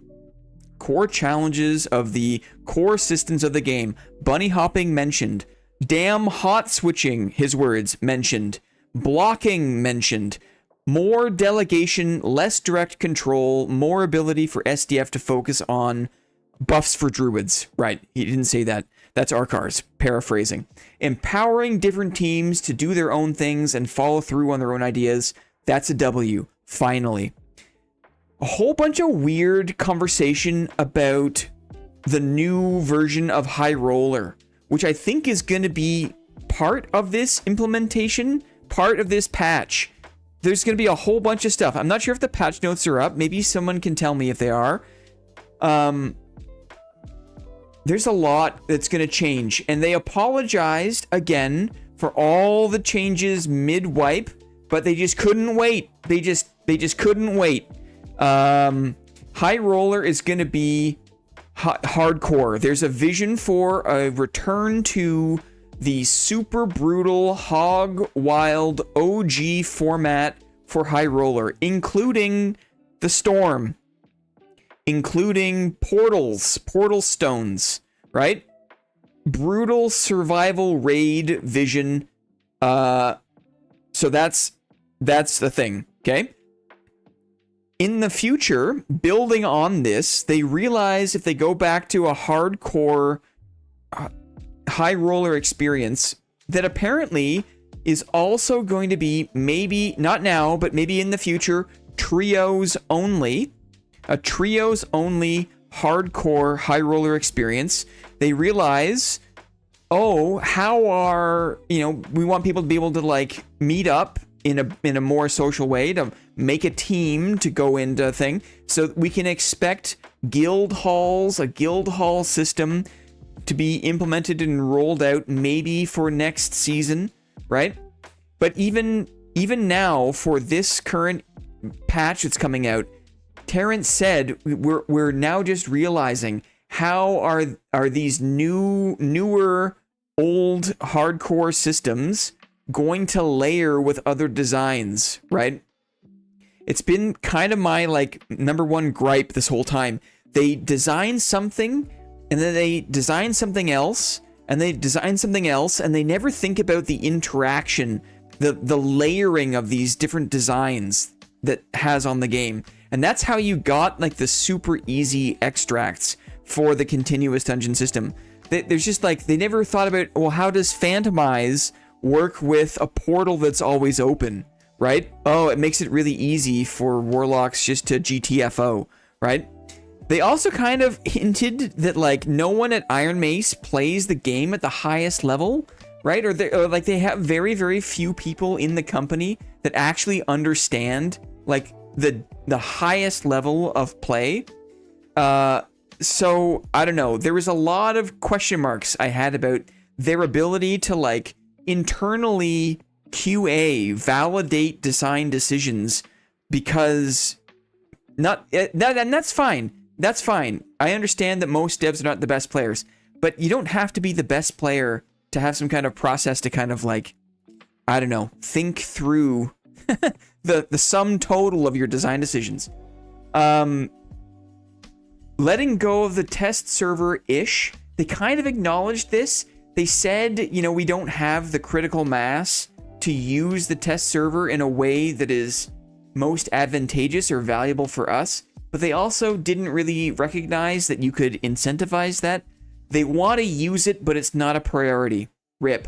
core challenges of the core systems of the game. Bunny hopping mentioned. Damn hot switching, his words, mentioned. Blocking mentioned. More delegation, less direct control, more ability for SDF to focus on buffs for druids. Right, he didn't say that. That's Arkar's paraphrasing. Empowering different teams to do their own things and follow through on their own ideas. That's a W, finally. A whole bunch of weird conversation about the new version of High Roller, which I think is going to be part of this implementation, part of this patch. There's going to be a whole bunch of stuff. I'm not sure if the patch notes are up. Maybe someone can tell me if they are. There's a lot that's going to change, and they apologized again for all the changes mid-wipe, but they just couldn't wait. They just couldn't wait. High Roller is going to be hardcore. There's a vision for a return to the super brutal hog wild OG format for High Roller, including the storm, including portal stones, right? Brutal survival raid vision. So that's the thing, okay? In the future, building on this, they realize if they go back to a hardcore High Roller experience, that apparently is also going to be, maybe not now, but maybe in the future, trios only. A trios only hardcore High Roller experience. They realize, oh, how are, you know, we want people to be able to like meet up in a more social way, to make a team to go into a thing. So we can expect guild halls, a guild hall system to be implemented and rolled out maybe for next season, right? But even now, for this current patch that's coming out, Terrence said we're now just realizing how are these newer old hardcore systems going to layer with other designs, right? It's been kind of my like number one gripe this whole time. They design something, and then they design something else, and they design something else, and they never think about the interaction, the layering of these different designs that has on the game. And that's how you got like the super easy extracts for the continuous dungeon system. There's just like, they never thought about, well, how does Phantomize work with a portal that's always open, right? Oh, it makes it really easy for warlocks just to GTFO, right? They also kind of hinted that like no one at Iron Mace plays the game at the highest level, right? Or they have very, very few people in the company that actually understand like the highest level of play. So I don't know. There was a lot of question marks I had about their ability to like internally QA, validate design decisions, because and that's fine. That's fine. I understand that most devs are not the best players, but you don't have to be the best player to have some kind of process to kind of like, I don't know, think through the sum total of your design decisions. Letting go of the test server-ish, they kind of acknowledged this. They said, you know, we don't have the critical mass to use the test server in a way that is most advantageous or valuable for us, but they also didn't really recognize that you could incentivize that. They want to use it, but it's not a priority. RIP.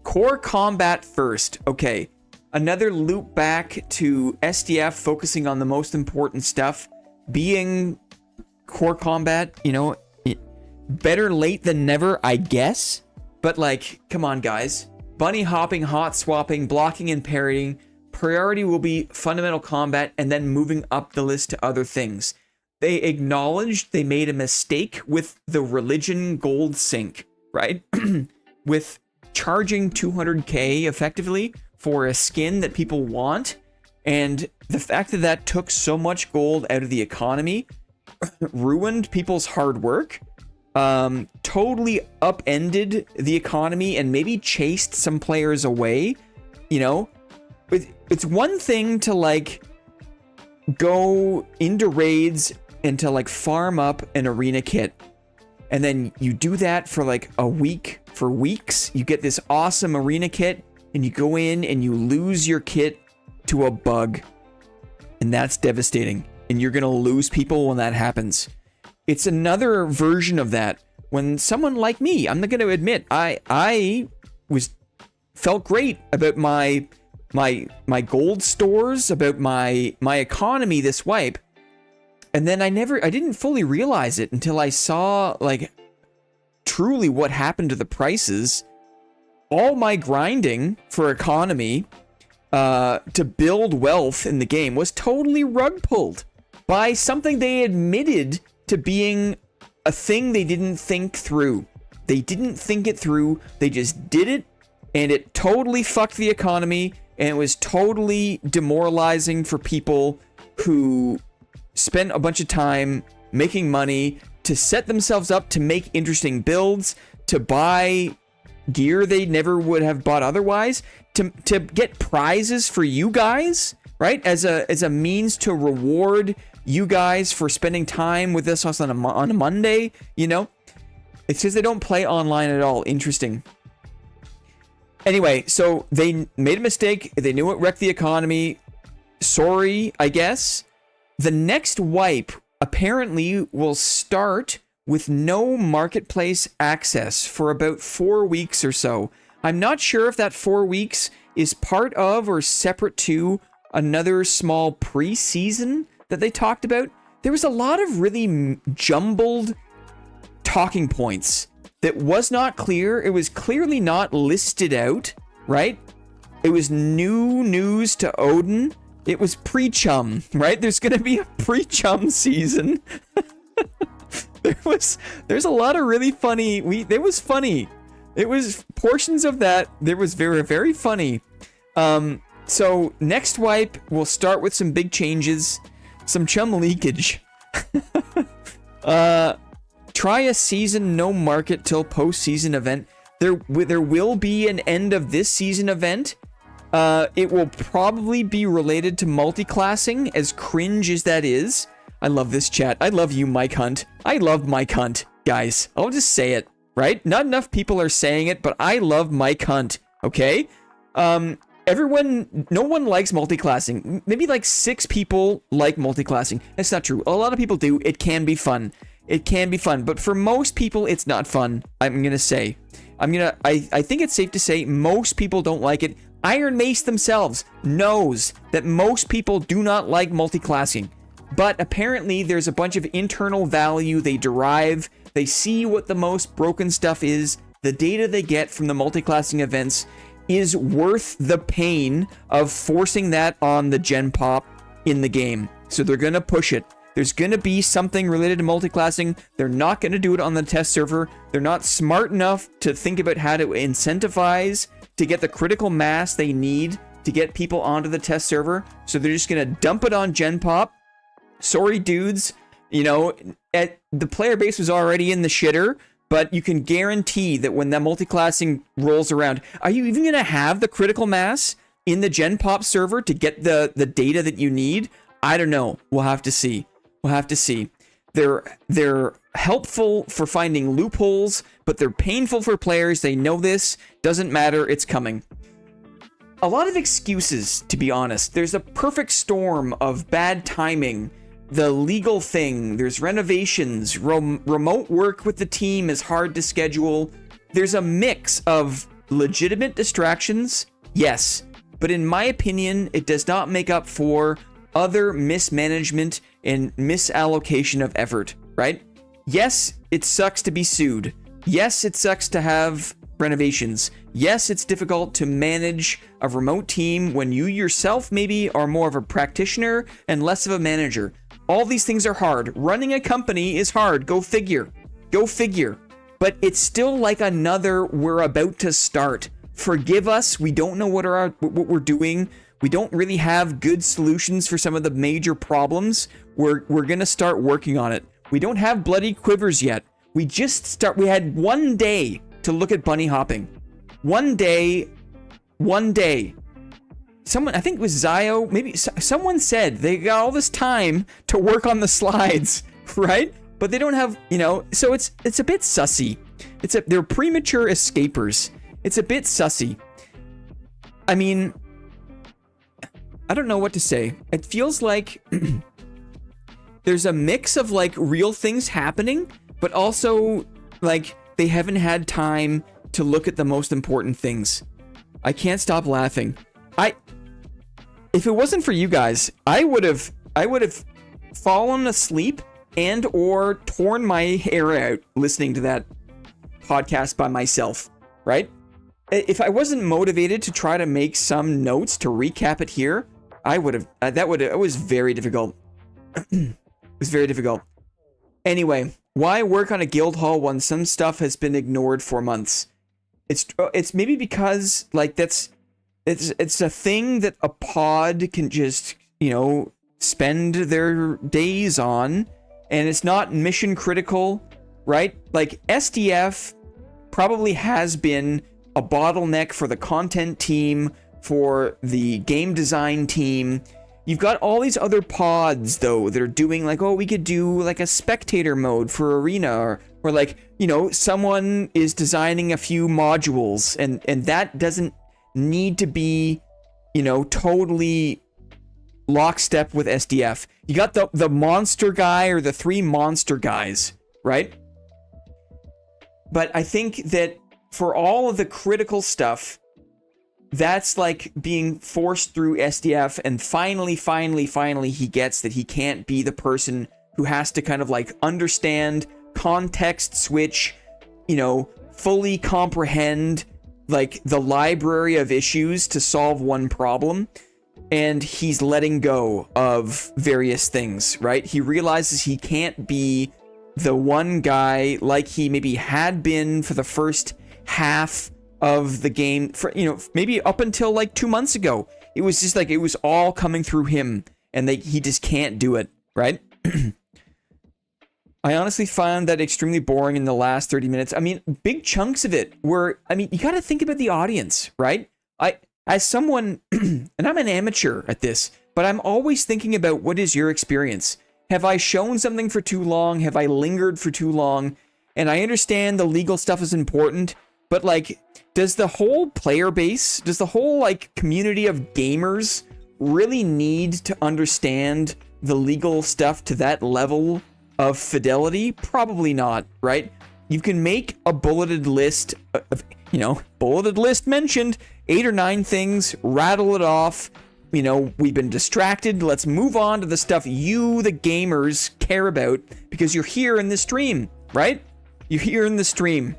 Core combat first. Okay, another loop back to SDF focusing on the most important stuff, being core combat, you know, better late than never, I guess. But like, come on guys. Bunny hopping, hot swapping, blocking and parrying. Priority will be fundamental combat and then moving up the list to other things. They acknowledged they made a mistake with the religion gold sync, right? With charging 200k effectively for a skin that people want. And the fact that that took so much gold out of the economy ruined people's hard work, totally upended the economy and maybe chased some players away. You know, it's one thing to like go into raids and to like farm up an arena kit, and then you do that for like a week, for weeks. You get this awesome arena kit and you go in and you lose your kit to a bug, and that's devastating. And you're gonna lose people when that happens. It's another version of that when someone like me, I'm not gonna admit, I felt great about my gold stores, about my economy this wipe, and then I didn't fully realize it until I saw like truly what happened to the prices. All my grinding for economy to build wealth in the game was totally rug pulled by something they admitted to being a thing they didn't think through. They didn't think it through. They just did it, and it totally fucked the economy, and it was totally demoralizing for people who spent a bunch of time making money to set themselves up to make interesting builds, to buy gear they never would have bought otherwise, to get prizes for you guys, right? As a means to reward you guys for spending time with us on a Monday, you know? It's because they don't play online at all. Interesting. Anyway, so they made a mistake. They knew it wrecked the economy. Sorry, I guess. The next wipe apparently will start with no marketplace access for about 4 weeks or so. I'm not sure if that 4 weeks is part of or separate to another small pre-season that they talked about. There was a lot of really jumbled talking points that was not clear. It was clearly not listed out, right? It was new news to Odin. It was pre-chum, right? There's going to be a pre-chum season. There's a lot of really funny. It was funny. It was portions of that. There was very, very funny. So next wipe, we'll start with some big changes, some chum leakage. Try a season no market till post-season event. There will be an end of this season event. It will probably be related to multi-classing, as cringe as that is. I love this chat. I love you, Mike Hunt. I love Mike Hunt, guys. I'll just say it, right? Not enough people are saying it, but I love Mike Hunt, okay? No one likes multi-classing. Maybe like 6 people like multi-classing. That's not true. A lot of people do. It can be fun. It can be fun, but for most people, it's not fun. I'm gonna say. I think it's safe to say most people don't like it. Iron Mace themselves knows that most people do not like multi-classing. But apparently there's a bunch of internal value they derive. They see what the most broken stuff is. The data they get from the multi-classing events is worth the pain of forcing that on the gen pop in the game. So they're going to push it. There's going to be something related to multi-classing. They're not going to do it on the test server. They're not smart enough to think about how to incentivize to get the critical mass they need to get people onto the test server. So they're just going to dump it on gen pop. Sorry, dudes. You know, the player base was already in the shitter, but you can guarantee that when that multi-classing rolls around, are you even going to have the critical mass in the gen pop server to get the data that you need? I don't know. We'll have to see. We'll have to see. They're helpful for finding loopholes, but they're painful for players. They know this. Doesn't matter. It's coming. A lot of excuses, to be honest. There's a perfect storm of bad timing. The legal thing. There's renovations. Remote work with the team is hard to schedule. There's a mix of legitimate distractions, yes. But in my opinion, it does not make up for other mismanagement and misallocation of effort, right? Yes, it sucks to be sued. Yes, it sucks to have renovations. Yes, it's difficult to manage a remote team when you yourself maybe are more of a practitioner and less of a manager. All these things are hard. Running a company is hard. Go figure. Go figure. But it's still like another we're about to start. Forgive us. We don't know what we're doing. We don't really have good solutions for some of the major problems. We're going to start working on it. We don't have bloody quivers yet. We had one day to look at bunny hopping. One day. Someone, I think it was Zio, maybe someone said they got all this time to work on the slides, right? But they don't have, so it's a bit sussy. They're premature escapers. It's a bit sussy. I mean, I don't know what to say. It feels like there's a mix of like real things happening, but also like they haven't had time to look at the most important things. I can't stop laughing. If it wasn't for you guys, I would have fallen asleep and or torn my hair out listening to that podcast by myself, right? If I wasn't motivated to try to make some notes to recap it here, I would have, it was very difficult. It was very difficult. Anyway, why work on a guild hall when some stuff has been ignored for months? It's maybe because like it's a thing that a pod can just, spend their days on, and it's not mission critical, right? Like SDF probably has been a bottleneck for the content team, for the game design team. You've got all these other pods though that are doing like, oh, we could do like a spectator mode for arena, or like, someone is designing a few modules, and that doesn't need to be, totally lockstep with SDF. You got the monster guy or the 3 monster guys, right? But I think that for all of the critical stuff, that's like being forced through SDF, and finally he gets that he can't be the person who has to kind of like understand, context switch, fully comprehend like the library of issues to solve one problem, and he's letting go of various things, right? He realizes he can't be the one guy like he maybe had been for the first half of the game, for maybe up until like 2 months ago. It was just like it was all coming through him, and he just can't do it, right? I honestly found that extremely boring in the last 30 minutes. I mean, big chunks of it were, you got to think about the audience, right? As someone, and I'm an amateur at this, but I'm always thinking about what is your experience? Have I shown something for too long? Have I lingered for too long? And I understand the legal stuff is important, but like, does the whole player base, does the whole like community of gamers really need to understand the legal stuff to that level of fidelity? Probably not, right? You can make a bulleted list of, bulleted list mentioned 8 or 9 things, rattle it off, you know, we've been distracted. Let's move on to the stuff you, the gamers, care about, because you're here in the stream, right? You're here in the stream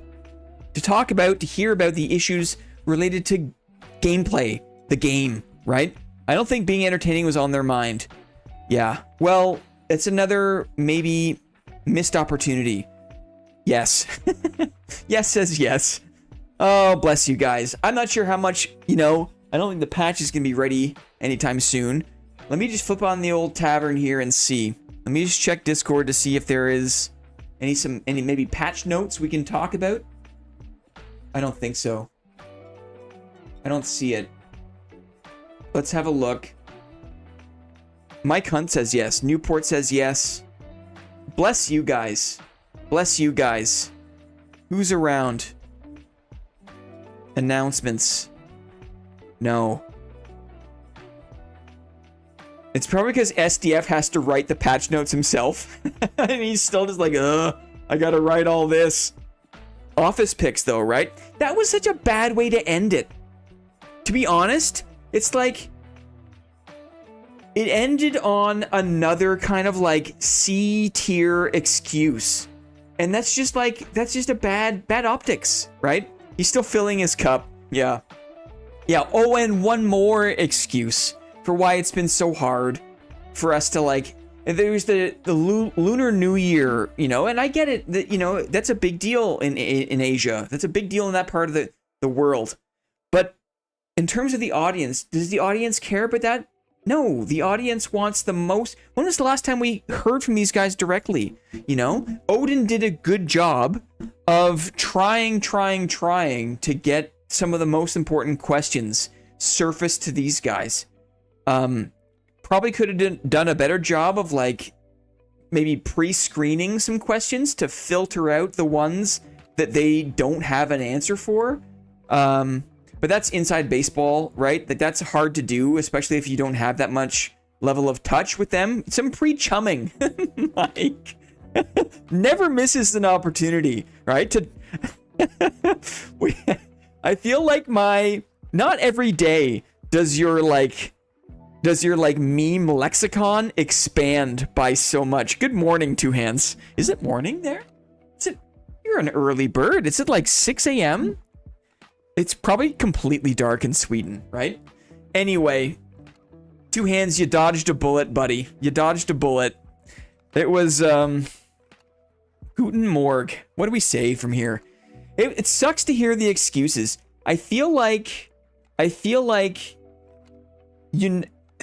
to hear about the issues related to gameplay, the game, right? I don't think being entertaining was on their mind. Yeah, well, it's another maybe missed opportunity. Yes. Yes says yes. Oh, bless you guys. I'm not sure how much, you know, I don't think the patch is going to be ready anytime soon. Let me just flip on the old tavern here and see. Let me just check Discord to see if there is any maybe patch notes we can talk about. I don't think so. I don't see it. Let's have a look. Mike Hunt says yes. Newport says yes. Bless you guys. Bless you guys. Who's around? Announcements. No. It's probably because SDF has to write the patch notes himself. And he's still just like, I gotta write all this. Office picks though, right? That was such a bad way to end it. To be honest, it's like it ended on another kind of like C tier excuse. And that's just a bad optics, right? He's still filling his cup. Yeah. Yeah. Oh, and one more excuse for why it's been so hard for us to like, there's the Lunar New Year, you know, and I get it that, you know, that's a big deal in Asia. That's a big deal in that part of the world. But in terms of the audience, does the audience care about that? No, the audience wants the most. When was the last time we heard from these guys directly? You know, Odin did a good job of trying to get some of the most important questions surfaced to these guys. Probably could have done a better job of like maybe pre-screening some questions to filter out the ones that they don't have an answer for. But that's inside baseball, right? Like that's hard to do, especially if you don't have that much level of touch with them. Some pre-chumming, Mike. Never misses an opportunity, right? I feel like not every day does your meme lexicon expand by so much. Good morning, Two Hands. Is it morning there? You're an early bird. Is it like 6 a.m.? It's probably completely dark in Sweden, right? Anyway, Two Hands, you dodged a bullet, buddy. You dodged a bullet. It was, Guten Morg. What do we say from here? It sucks to hear the excuses. I feel like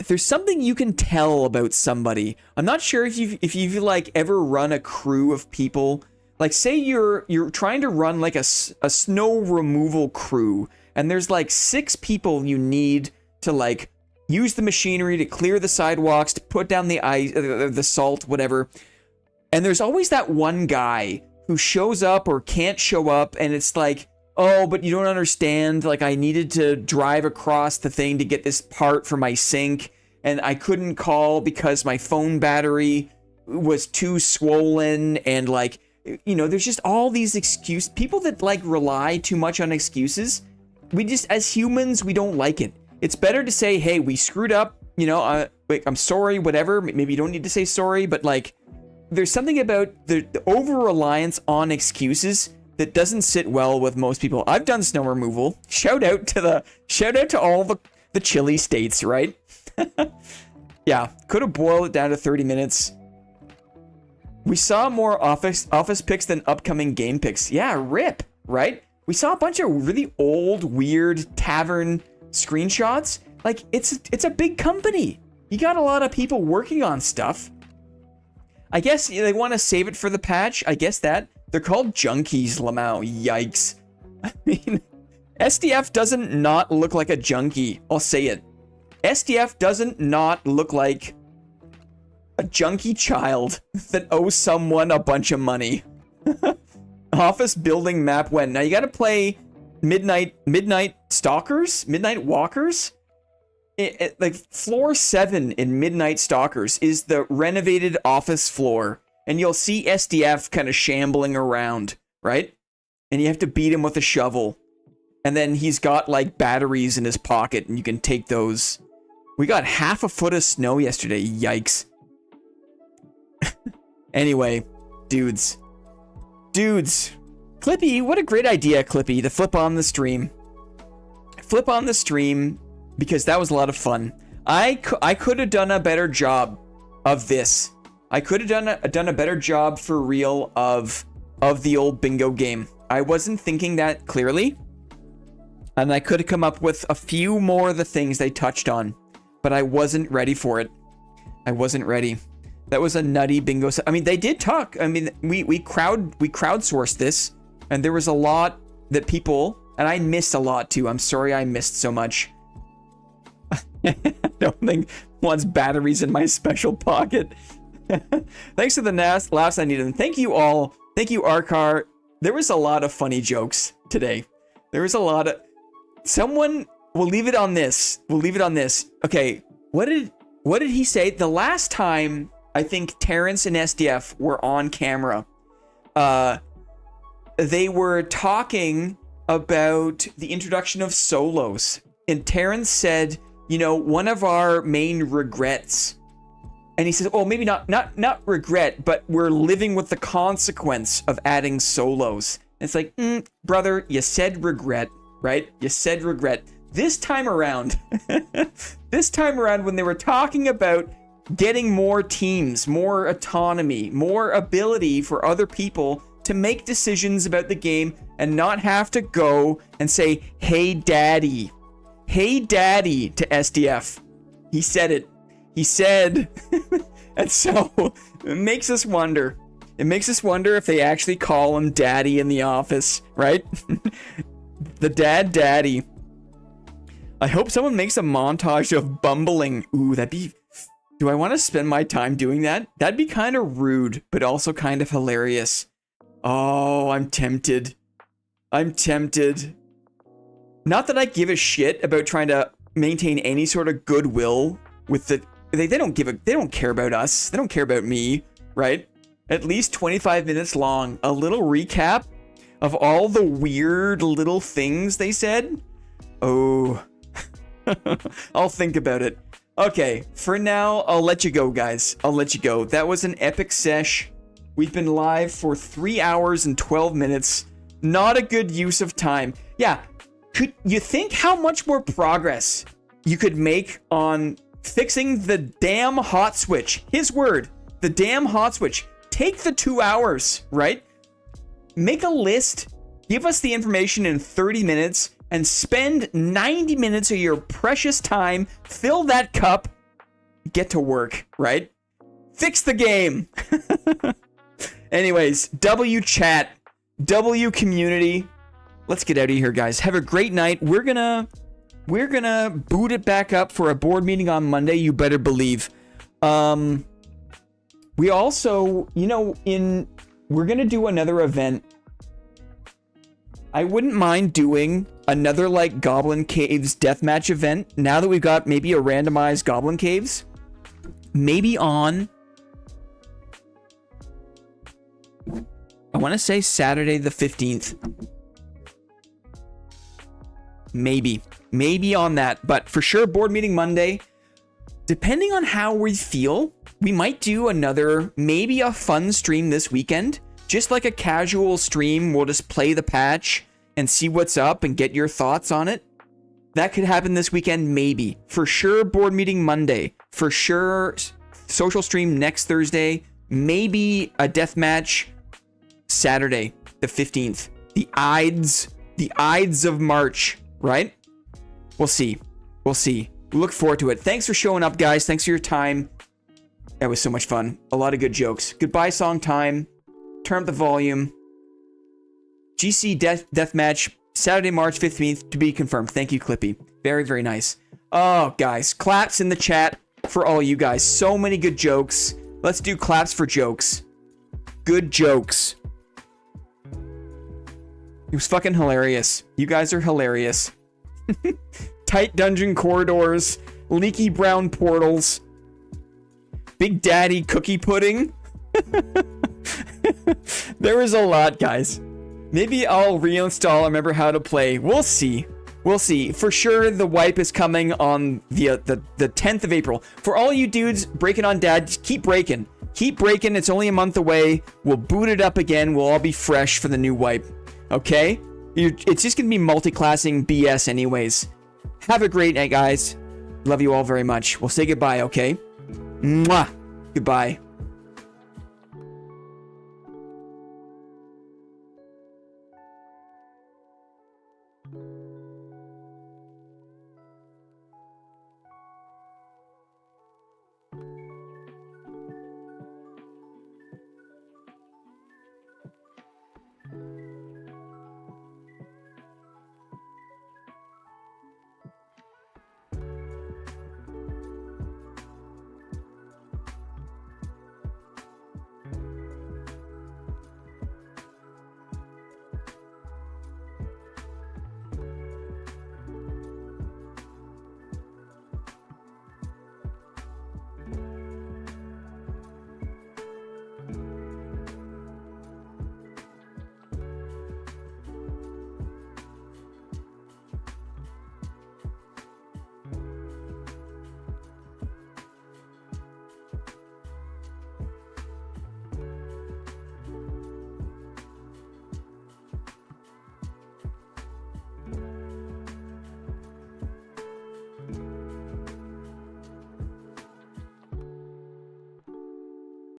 there's something you can tell about somebody. I'm not sure if you've like ever run a crew of people. Like say you're trying to run like a snow removal crew, and there's like 6 people you need to like use the machinery to clear the sidewalks, to put down the ice, the salt, whatever. And there's always that one guy who shows up or can't show up, and it's like, oh, but you don't understand. Like I needed to drive across the thing to get this part for my sink, and I couldn't call because my phone battery was too swollen, and like, you know, there's just all these excuses. People that like rely too much on excuses, we just, as humans, we don't like it. It's better to say, hey, we screwed up, you know, I'm sorry, whatever. Maybe you don't need to say sorry, but like, there's something about the over-reliance on excuses that doesn't sit well with most people. I've done snow removal. Shout out to all the chilly states, right? Yeah, could have boiled it down to 30 minutes. We saw more office picks than upcoming game picks. Yeah, rip, right? We saw a bunch of really old, weird tavern screenshots. Like, it's a big company. You got a lot of people working on stuff. I guess they want to save it for the patch. I guess that. They're called junkies, Lamau. Yikes. I mean, SDF doesn't not look like a junkie. I'll say it. SDF doesn't not look like a junkie child that owes someone a bunch of money. Office building map when? Now you gotta play Midnight Stalkers? Midnight Walkers? Like floor 7 in Midnight Stalkers is the renovated office floor. And you'll see SDF kind of shambling around, right? And you have to beat him with a shovel. And then he's got like batteries in his pocket and you can take those We got half a foot of snow yesterday. Yikes. Anyway, dudes. Clippy, what a great idea, Clippy, to flip on the stream. Flip on the stream, because that was a lot of fun. I could have done a better job of this. I could have done a better job for real of the old bingo game. I wasn't thinking that clearly, and I could have come up with a few more of the things they touched on, but I wasn't ready for it. I wasn't ready. That was a nutty bingo. I mean, they did talk. I mean, we crowdsourced this, and there was a lot that people, and I missed a lot too. I'm sorry I missed so much. I don't think wants batteries in my special pocket. Thanks for the laughs I needed. And thank you all. Thank you, Arkar. There was a lot of funny jokes today. There was a lot of... Someone... We'll leave it on this. Okay, what did he say? The last time I think Terrence and SDF were on camera, they were talking about the introduction of solos. And Terrence said, one of our main regrets, and he says, oh, maybe not regret, but we're living with the consequence of adding solos. And it's like, brother, you said regret, right? You said regret. This time around, when they were talking about getting more teams, more autonomy, more ability for other people to make decisions about the game and not have to go and say, hey, daddy to SDF. He said it. He said, and so it makes us wonder. It makes us wonder if they actually call him daddy in the office, right? The daddy. I hope someone makes a montage of bumbling. Ooh, do I want to spend my time doing that? That'd be kind of rude, but also kind of hilarious. Oh, I'm tempted. Not that I give a shit about trying to maintain any sort of goodwill with the... They don't care about us. They don't care about me, right? At least 25 minutes long. A little recap of all the weird little things they said. Oh... I'll think about it. Okay, for now, I'll let you go, guys. I'll let you go. That was an epic sesh. We've been live for 3 hours and 12 minutes. Not a good use of time. Yeah, could you think how much more progress you could make on fixing the damn hot switch? His word, the damn hot switch. Take the 2 hours, right? Make a list. Give us the information in 30 minutes. And spend 90 minutes of your precious time, fill that cup, get to work, right? Fix the game. Anyways, W chat, W community. Let's get out of here, guys. Have a great night. We're gonna boot it back up for a board meeting on Monday. You better believe. We also, we're gonna do another event. I wouldn't mind doing another Goblin Caves deathmatch event now that we've got maybe a randomized Goblin Caves. Maybe on, I want to say Saturday the 15th. Maybe on that, but for sure board meeting Monday. Depending on how we feel, we might do another, maybe a fun stream this weekend. Just like a casual stream, we'll just play the patch and see what's up and get your thoughts on it. That could happen this weekend, maybe. For sure, board meeting Monday. For sure, social stream next Thursday. Maybe a deathmatch Saturday, the 15th. The Ides of March, right? We'll see. We look forward to it. Thanks for showing up, guys. Thanks for your time. That was so much fun. A lot of good jokes. Goodbye song time. Turn up the volume. GC deathmatch Saturday, March 15th to be confirmed. Thank you, Clippy. Very, very nice. Oh, guys, claps in the chat for all you guys. So many good jokes. Let's do claps for jokes. Good jokes. It was fucking hilarious. You guys are hilarious. Tight dungeon corridors, leaky brown portals, Big Daddy cookie pudding. There was a lot, guys. Maybe I'll reinstall and remember how to play. We'll see. We'll see. For sure, the wipe is coming on the 10th of April. For all you dudes breaking on dad, just keep breaking. Keep breaking. It's only a month away. We'll boot it up again. We'll all be fresh for the new wipe. Okay? It's just going to be multi-classing BS anyways. Have a great night, guys. Love you all very much. We'll say goodbye, okay? Mwah. Goodbye.